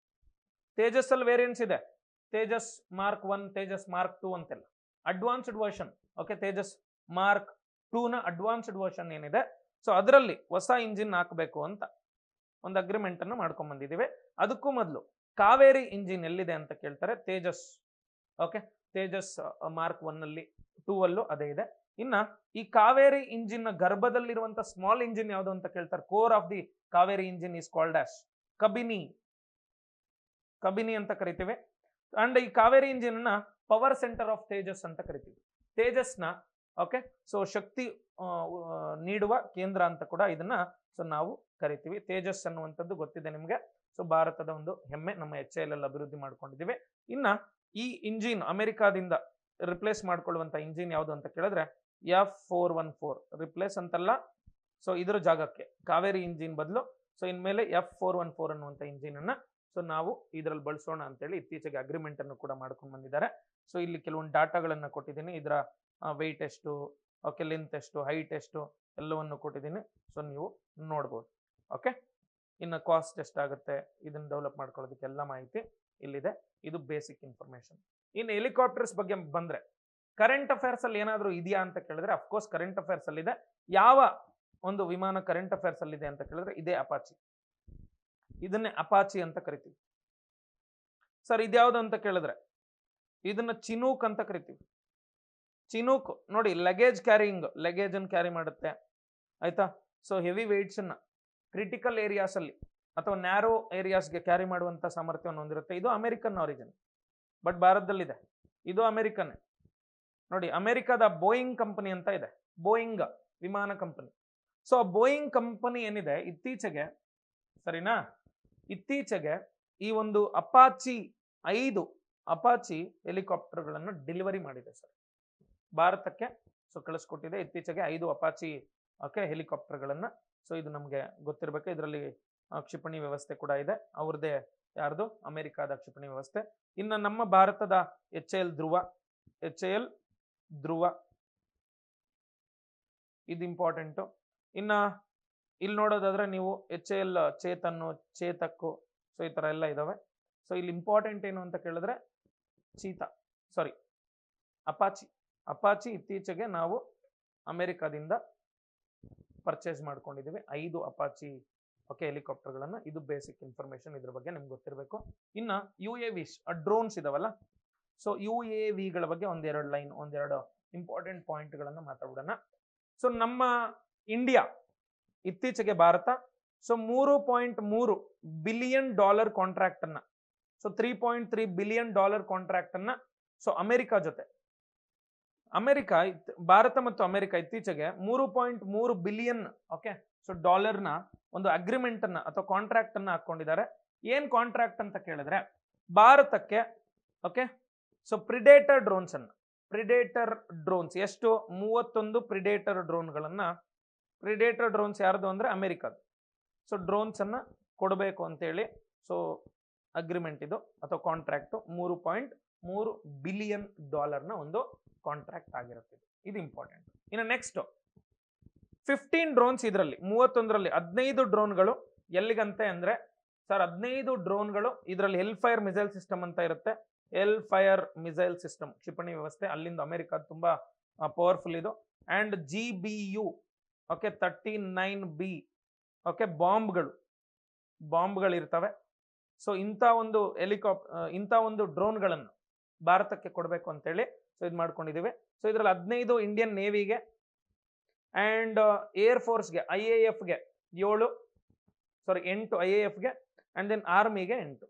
ತೇಜಸ್ ಅಲ್ಲಿ ವೇರಿಯಂಟ್ಸ್ ಇದೆ, ತೇಜಸ್ ಮಾರ್ಕ್ 1, ತೇಜಸ್ ಮಾರ್ಕ್ 2 ಅಂತೆಲ್ಲ advanced version. Okay, Tejas mark 2 ನ ಅಡ್ವಾನ್ಸ್ಡ್ ವರ್ಷನ್ ಏನಿದೆ, ಸೊ ಅದರಲ್ಲಿ ಹೊಸ ಇಂಜಿನ್ ಹಾಕಬೇಕು ಅಂತ ಒಂದು ಅಗ್ರಿಮೆಂಟ್ ಅನ್ನು ಮಾಡ್ಕೊಂಡ್ ಬಂದಿದ್ದೀವಿ. ಅದಕ್ಕೂ ಮೊದಲು ಕಾವೇರಿ ಇಂಜಿನ್ ಎಲ್ಲಿದೆ ಅಂತ ಕೇಳ್ತಾರೆ, ತೇಜಸ್ ಓಕೆ ತೇಜಸ್ ಮಾರ್ಕ್ 1 ಅಲ್ಲಿ 2 ಅಲ್ಲೂ ಅದೇ ಇದೆ. ಇನ್ನ ಈ ಕಾವೇರಿ ಇಂಜಿನ್ ಗರ್ಭದಲ್ಲಿರುವಂತ ಸ್ಮಾಲ್ ಇಂಜಿನ್ ಯಾವುದು ಅಂತ ಕೇಳ್ತಾರೆ. Core of the Kaveri engine is called as Kabini ಅಂತ ಕರಿತೀವಿ. ಅಂಡ್ ಈ ಕಾವೇರಿ ಇಂಜಿನ್ ಅನ್ನ ಪವರ್ ಸೆಂಟರ್ ಆಫ್ ತೇಜಸ್ ಅಂತ ಕರಿತೀವಿ. ತೇಜಸ್ನ ಓಕೆ ಸೊ ಶಕ್ತಿ ನೀಡುವ ಕೇಂದ್ರ ಅಂತ ಕೂಡ ಇದನ್ನ ಸೊ ನಾವು ಕರಿತೀವಿ. ತೇಜಸ್ ಅನ್ನುವಂಥದ್ದು ಗೊತ್ತಿದೆ ನಿಮ್ಗೆ. ಸೊ ಭಾರತದ ಒಂದು ಹೆಮ್ಮೆ, ನಮ್ಮ HAL ಅಲ್ಲಿ ಅಭಿವೃದ್ಧಿ ಮಾಡ್ಕೊಂಡಿದ್ದೀವಿ. ಇನ್ನ ಈ ಇಂಜಿನ್ ಅಮೆರಿಕಾದಿಂದ ರಿಪ್ಲೇಸ್ ಮಾಡ್ಕೊಳ್ಳುವಂತ ಇಂಜಿನ್ ಯಾವುದು ಅಂತ ಕೇಳಿದ್ರೆ F414 ರಿಪ್ಲೇಸ್ ಅಂತಲ್ಲ, ಸೊ ಇದರ ಜಾಗಕ್ಕೆ ಕಾವೇರಿ ಇಂಜಿನ್ ಬದಲು ಸೊ ಇನ್ಮೇಲೆ F414 ಅನ್ನುವಂಥ ಇಂಜಿನ್ ಅನ್ನ ಸೊ ನಾವು ಇದರಲ್ಲಿ ಬಳಸೋಣ ಅಂತೇಳಿ ಇತ್ತೀಚೆಗೆ ಅಗ್ರಿಮೆಂಟ್ ಅನ್ನು ಕೂಡ ಮಾಡ್ಕೊಂಡು ಬಂದಿದ್ದಾರೆ. ಸೊ ಇಲ್ಲಿ ಕೆಲವೊಂದು ಡಾಟಾಗಳನ್ನ ಕೊಟ್ಟಿದ್ದೀನಿ, ಇದರ ವೆಯ್ಟ್ ಎಷ್ಟು, ಓಕೆ ಲೆಂತ್ ಎಷ್ಟು, ಹೈಟ್ ಎಷ್ಟು ಎಲ್ಲವನ್ನು ಕೊಟ್ಟಿದ್ದೀನಿ. ಸೊ ನೀವು ನೋಡ್ಬೋದು. ಓಕೆ, ಇನ್ನು ಕಾಸ್ಟ್ ಎಷ್ಟಾಗುತ್ತೆ ಇದನ್ನ ಡೆವಲಪ್ ಮಾಡ್ಕೊಳ್ಳೋದಕ್ಕೆ ಎಲ್ಲ ಮಾಹಿತಿ ಇಲ್ಲಿದೆ. ಇದು ಬೇಸಿಕ್ ಇನ್ಫಾರ್ಮೇಶನ್. ಇನ್ನು ಹೆಲಿಕಾಪ್ಟರ್ಸ್ ಬಗ್ಗೆ ಬಂದ್ರೆ, ಕರೆಂಟ್ ಅಫೇರ್ಸ್ ಅಲ್ಲಿ ಏನಾದರೂ ಇದೆಯಾ ಅಂತ ಕೇಳಿದ್ರೆ ಅಫ್ಕೋರ್ಸ್ ಕರೆಂಟ್ ಅಫೇರ್ಸ್ ಅಲ್ಲಿ ಇದೆ. ಯಾವ ಒಂದು ವಿಮಾನ ಕರೆಂಟ್ ಅಫೇರ್ಸ್ ಅಲ್ಲಿ ಇದೆ ಅಂತ ಕೇಳಿದ್ರೆ ಇದೇ ಅಪಾಚಿ. ಇದನ್ನೇ ಅಪಾಚಿ ಅಂತ ಕರಿತೀವಿ. ಸರ್ ಇದ್ಯಾವುದು ಅಂತ ಕೇಳಿದ್ರೆ ಇದನ್ನ ಚಿನೂಕ್ ಅಂತ ಕರಿತೀವಿ. ಚಿನೂಕ್ ನೋಡಿ, ಲಗೇಜ್ ಅನ್ನು ಕ್ಯಾರಿ ಮಾಡುತ್ತೆ ಆಯ್ತಾ. ಸೊ ಹೆವಿ ವೆಯ್ಟ್ಸ್ ಅನ್ನ ಕ್ರಿಟಿಕಲ್ ಏರಿಯಾಸ್ ಅಲ್ಲಿ ಅಥವಾ ನ್ಯಾರೋ ಏರಿಯಾಸ್ಗೆ ಕ್ಯಾರಿ ಮಾಡುವಂತ ಸಾಮರ್ಥ್ಯವನ್ನು ಹೊಂದಿರುತ್ತೆ. ಇದು ಅಮೆರಿಕನ್ ಆರಿಜಿನ್ ಬಟ್ ಭಾರತದಲ್ಲಿದೆ. ಇದು ಅಮೆರಿಕನ್ ನೋಡಿ, ಅಮೆರಿಕದ ಬೋಯಿಂಗ್ ಕಂಪನಿ ಅಂತ ಇದೆ, ಬೋಯಿಂಗ್ ವಿಮಾನ ಕಂಪನಿ. ಸೊ ಬೋಯಿಂಗ್ ಕಂಪನಿ ಏನಿದೆ ಇತ್ತೀಚೆಗೆ, ಸರಿನಾ, ಇತ್ತೀಚೆಗೆ ಈ ಒಂದು ಅಪಾಚಿ 5 ಅಪಾಚಿ ಹೆಲಿಕಾಪ್ಟರ್ಗಳನ್ನು ಡೆಲಿವರಿ ಮಾಡಿದೆ ಸರ್ ಭಾರತಕ್ಕೆ. ಸೊ ಕಳಿಸ್ಕೊಟ್ಟಿದೆ ಇತ್ತೀಚೆಗೆ 5 ಅಪಾಚಿ ಓಕೆ ಹೆಲಿಕಾಪ್ಟರ್ಗಳನ್ನ. ಸೊ ಇದು ನಮಗೆ ಗೊತ್ತಿರಬೇಕು. ಇದರಲ್ಲಿ ಕ್ಷಿಪಣಿ ವ್ಯವಸ್ಥೆ ಕೂಡ ಇದೆ, ಅವ್ರದ್ದೇ, ಯಾರ್ದು, ಅಮೆರಿಕಾದ ಕ್ಷಿಪಣಿ ವ್ಯವಸ್ಥೆ. ಇನ್ನು ನಮ್ಮ ಭಾರತದ HAL ಧ್ರುವ ಇದು ಇಂಪಾರ್ಟೆಂಟು. ಇನ್ನ ಇಲ್ಲಿ ನೋಡೋದಾದ್ರೆ ನೀವು HAL ಚೇತಕ್ಕು ಸೊ ಈ ತರ ಎಲ್ಲ ಇದಾವೆ. ಸೊ ಇಲ್ಲಿ ಇಂಪಾರ್ಟೆಂಟ್ ಏನು ಅಂತ ಕೇಳಿದ್ರೆ ಅಪಾಚಿ ಇತ್ತೀಚೆಗೆ ನಾವು ಅಮೆರಿಕಾದಿಂದ ಪರ್ಚೇಸ್ ಮಾಡ್ಕೊಂಡಿದ್ದೀವಿ 5 ಅಪಾಚಿ ಓಕೆ ಹೆಲಿಕಾಪ್ಟರ್ಗಳನ್ನ. ಇದು ಬೇಸಿಕ್ ಇನ್ಫಾರ್ಮೇಶನ್, ಇದ್ರ ಬಗ್ಗೆ ನಿಮ್ಗೆ ಗೊತ್ತಿರಬೇಕು. ಇನ್ನ UAVs ಡ್ರೋನ್ಸ್ ಇದಾವಲ್ಲ, ಸೊ UAVಗಳ ಬಗ್ಗೆ ಒಂದೆರಡು ಇಂಪಾರ್ಟೆಂಟ್ ಪಾಯಿಂಟ್ಗಳನ್ನ ಮಾತಾಡೋಣ. ಸೊ ನಮ್ಮ ಇಂಡಿಯಾ ಇತ್ತೀಚೆಗೆ ಭಾರತ ಸೊ $3.3 ಬಿಲಿಯನ್ ಕಾಂಟ್ರಾಕ್ಟ್ ಅನ್ನ, ಸೊ $3.3 ಬಿಲಿಯನ್ ಕಾಂಟ್ರಾಕ್ಟ್ ಅನ್ನ ಸೊ ಅಮೆರಿಕ ಜೊತೆ, ಭಾರತ ಮತ್ತು ಅಮೆರಿಕ ಇತ್ತೀಚೆಗೆ $3.3 ಬಿಲಿಯನ್ ಓಕೆ ಸೊ ಡಾಲರ್ನ ಒಂದು ಅಗ್ರಿಮೆಂಟ್ ಅನ್ನ ಅಥವಾ ಕಾಂಟ್ರಾಕ್ಟ್ ಅನ್ನ ಹಾಕೊಂಡಿದ್ದಾರೆ. ಏನ್ ಕಾಂಟ್ರಾಕ್ಟ್ ಅಂತ ಕೇಳಿದ್ರೆ, ಭಾರತಕ್ಕೆ ಓಕೆ ಸೊ ಪ್ರಿಡೇಟರ್ ಡ್ರೋನ್ಸ್ ಅನ್ನು ಎಷ್ಟು 31 ಪ್ರಿಡೇಟರ್ ಡ್ರೋನ್ಗಳನ್ನ ಪ್ರಿಡೇಟರ್ ಡ್ರೋನ್ಸ್ ಯಾರ್ದು ಅಂದ್ರೆ ಅಮೆರಿಕದ್ದು. ಸೊ ಡ್ರೋನ್ಸ್ ಅನ್ನ ಕೊಡಬೇಕು ಅಂತೇಳಿ ಸೊ ಅಗ್ರಿಮೆಂಟ್ ಇದು ಅಥವಾ ಕಾಂಟ್ರಾಕ್ಟ್ $3.3 ಬಿಲಿಯನ್ ಒಂದು ಕಾಂಟ್ರಾಕ್ಟ್ ಆಗಿರುತ್ತೆ. ಇದು ಇಂಪಾರ್ಟೆಂಟ್. ಇನ್ನು ನೆಕ್ಸ್ಟ್ 15 ಡ್ರೋನ್ಸ್ ಇದರಲ್ಲಿ 31ರಲ್ಲಿ 15 ಡ್ರೋನ್ಗಳು ಎಲ್ಲಿಗಂತೆ ಅಂದ್ರೆ ಸರ್ 15 ಡ್ರೋನ್ಗಳು ಇದರಲ್ಲಿ ಹೆಲ್ ಫೈರ್ ಮಿಸೈಲ್ ಸಿಸ್ಟಮ್ ಅಂತ ಇರುತ್ತೆ. ಹೆಲ್ ಫೈರ್ ಮಿಸೈಲ್ ಸಿಸ್ಟಮ್ ಕ್ಷಿಪಣಿ ವ್ಯವಸ್ಥೆ ಅಲ್ಲಿಂದ ಅಮೆರಿಕ ತುಂಬಾ ಪವರ್ಫುಲ್ ಇದು. And GBU okay 39B okay ಬಾಂಬ್ಗಳು ಇರ್ತವೆ. ಸೊ ಇಂಥ ಒಂದು ಇಂಥ ಒಂದು ಡ್ರೋನ್ಗಳನ್ನು ಭಾರತಕ್ಕೆ ಕೊಡಬೇಕು ಅಂತೇಳಿ ಸೊ ಇದು ಮಾಡ್ಕೊಂಡಿದ್ದೀವಿ. ಸೊ ಇದರಲ್ಲಿ 15 ಇಂಡಿಯನ್ ನೇವಿಗೆ ಅಂಡ್ ಏರ್ ಫೋರ್ಸ್ಗೆ IAFಗೆ 8 IAFಗೆ ಅಂಡ್ ದೆನ್ ಆರ್ಮಿಗೆ 8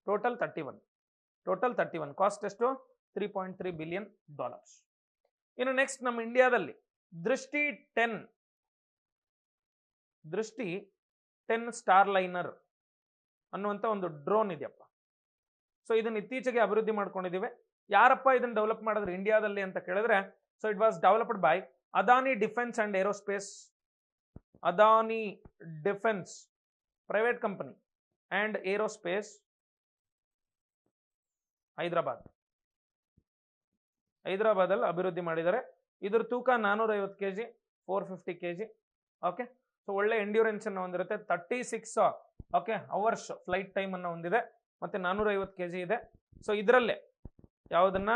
ಟೋಟಲ್ 31 ಕಾಸ್ಟ್ ಎಷ್ಟು $3.3 ಬಿಲಿಯನ್. ಇನ್ನು ನೆಕ್ಸ್ಟ್ ನಮ್ಮ ಇಂಡಿಯಾದಲ್ಲಿ ದೃಷ್ಟಿ 10 ಸ್ಟಾರ್ ಲೈನರ್ ಅನ್ನುವಂಥ ಒಂದು ಡ್ರೋನ್ ಇದೆಯಪ್ಪ. ಸೊ ಇದನ್ನ ಇತ್ತೀಚೆಗೆ ಅಭಿವೃದ್ಧಿ ಮಾಡ್ಕೊಂಡಿದ್ದೀವಿ. ಯಾರಪ್ಪ ಇದನ್ನ ಡೆವಲಪ್ ಮಾಡಿದ್ರು ಇಂಡಿಯಾದಲ್ಲಿ ಅಂತ ಕೇಳಿದ್ರೆ so it was developed by Adani defence and aerospace, Adani defence private company and aerospace ಹೈದರಾಬಾದಲ್ಲಿ ಅಭಿವೃದ್ಧಿ ಮಾಡಿದ್ದಾರೆ. ಇದ್ರ ತೂಕ 450 kg 450 kg ಓಕೆ. ಸೊ ಒಳ್ಳೆ ಎಂಡ್ಯೂರೆನ್ಸ್ ಅನ್ನು ಹೊಂದಿರುತ್ತೆ. 36 ಓಕೆ ಅವರ್ಸ್ ಫ್ಲೈಟ್ ಟೈಮ್ ಅನ್ನು ಹೊಂದಿದೆ ಮತ್ತೆ 450 kg ಇದೆ. ಸೊ ಇದರಲ್ಲೇ ಯಾವುದನ್ನ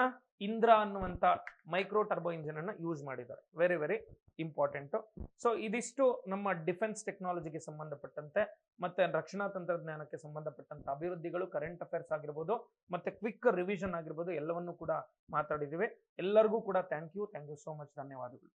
ಇಂದ್ರಾ ಅನ್ನುವಂಥ ಮೈಕ್ರೋ ಟರ್ಬೋ ಇಂಜಿನ್ ಅನ್ನ ಯೂಸ್ ಮಾಡಿದ್ದಾರೆ. Very very important. ಸೊ ಇದಿಷ್ಟು ನಮ್ಮ ಡಿಫೆನ್ಸ್ ಟೆಕ್ನಾಲಜಿಗೆ ಸಂಬಂಧಪಟ್ಟಂತೆ ಮತ್ತೆ ರಕ್ಷಣಾ ತಂತ್ರಜ್ಞಾನಕ್ಕೆ ಸಂಬಂಧಪಟ್ಟಂತ ಅಭಿವೃದ್ಧಿಗಳು, ಕರೆಂಟ್ ಅಫೇರ್ಸ್ ಆಗಿರ್ಬೋದು ಮತ್ತೆ ಕ್ವಿಕ್ ರಿವಿಷನ್ ಆಗಿರ್ಬೋದು ಎಲ್ಲವನ್ನೂ ಕೂಡ ಮಾತಾಡಿದ್ದೀವಿ. ಎಲ್ಲರಿಗೂ ಕೂಡ ಥ್ಯಾಂಕ್ ಯು ಸೋ ಮಚ್, ಧನ್ಯವಾದಗಳು.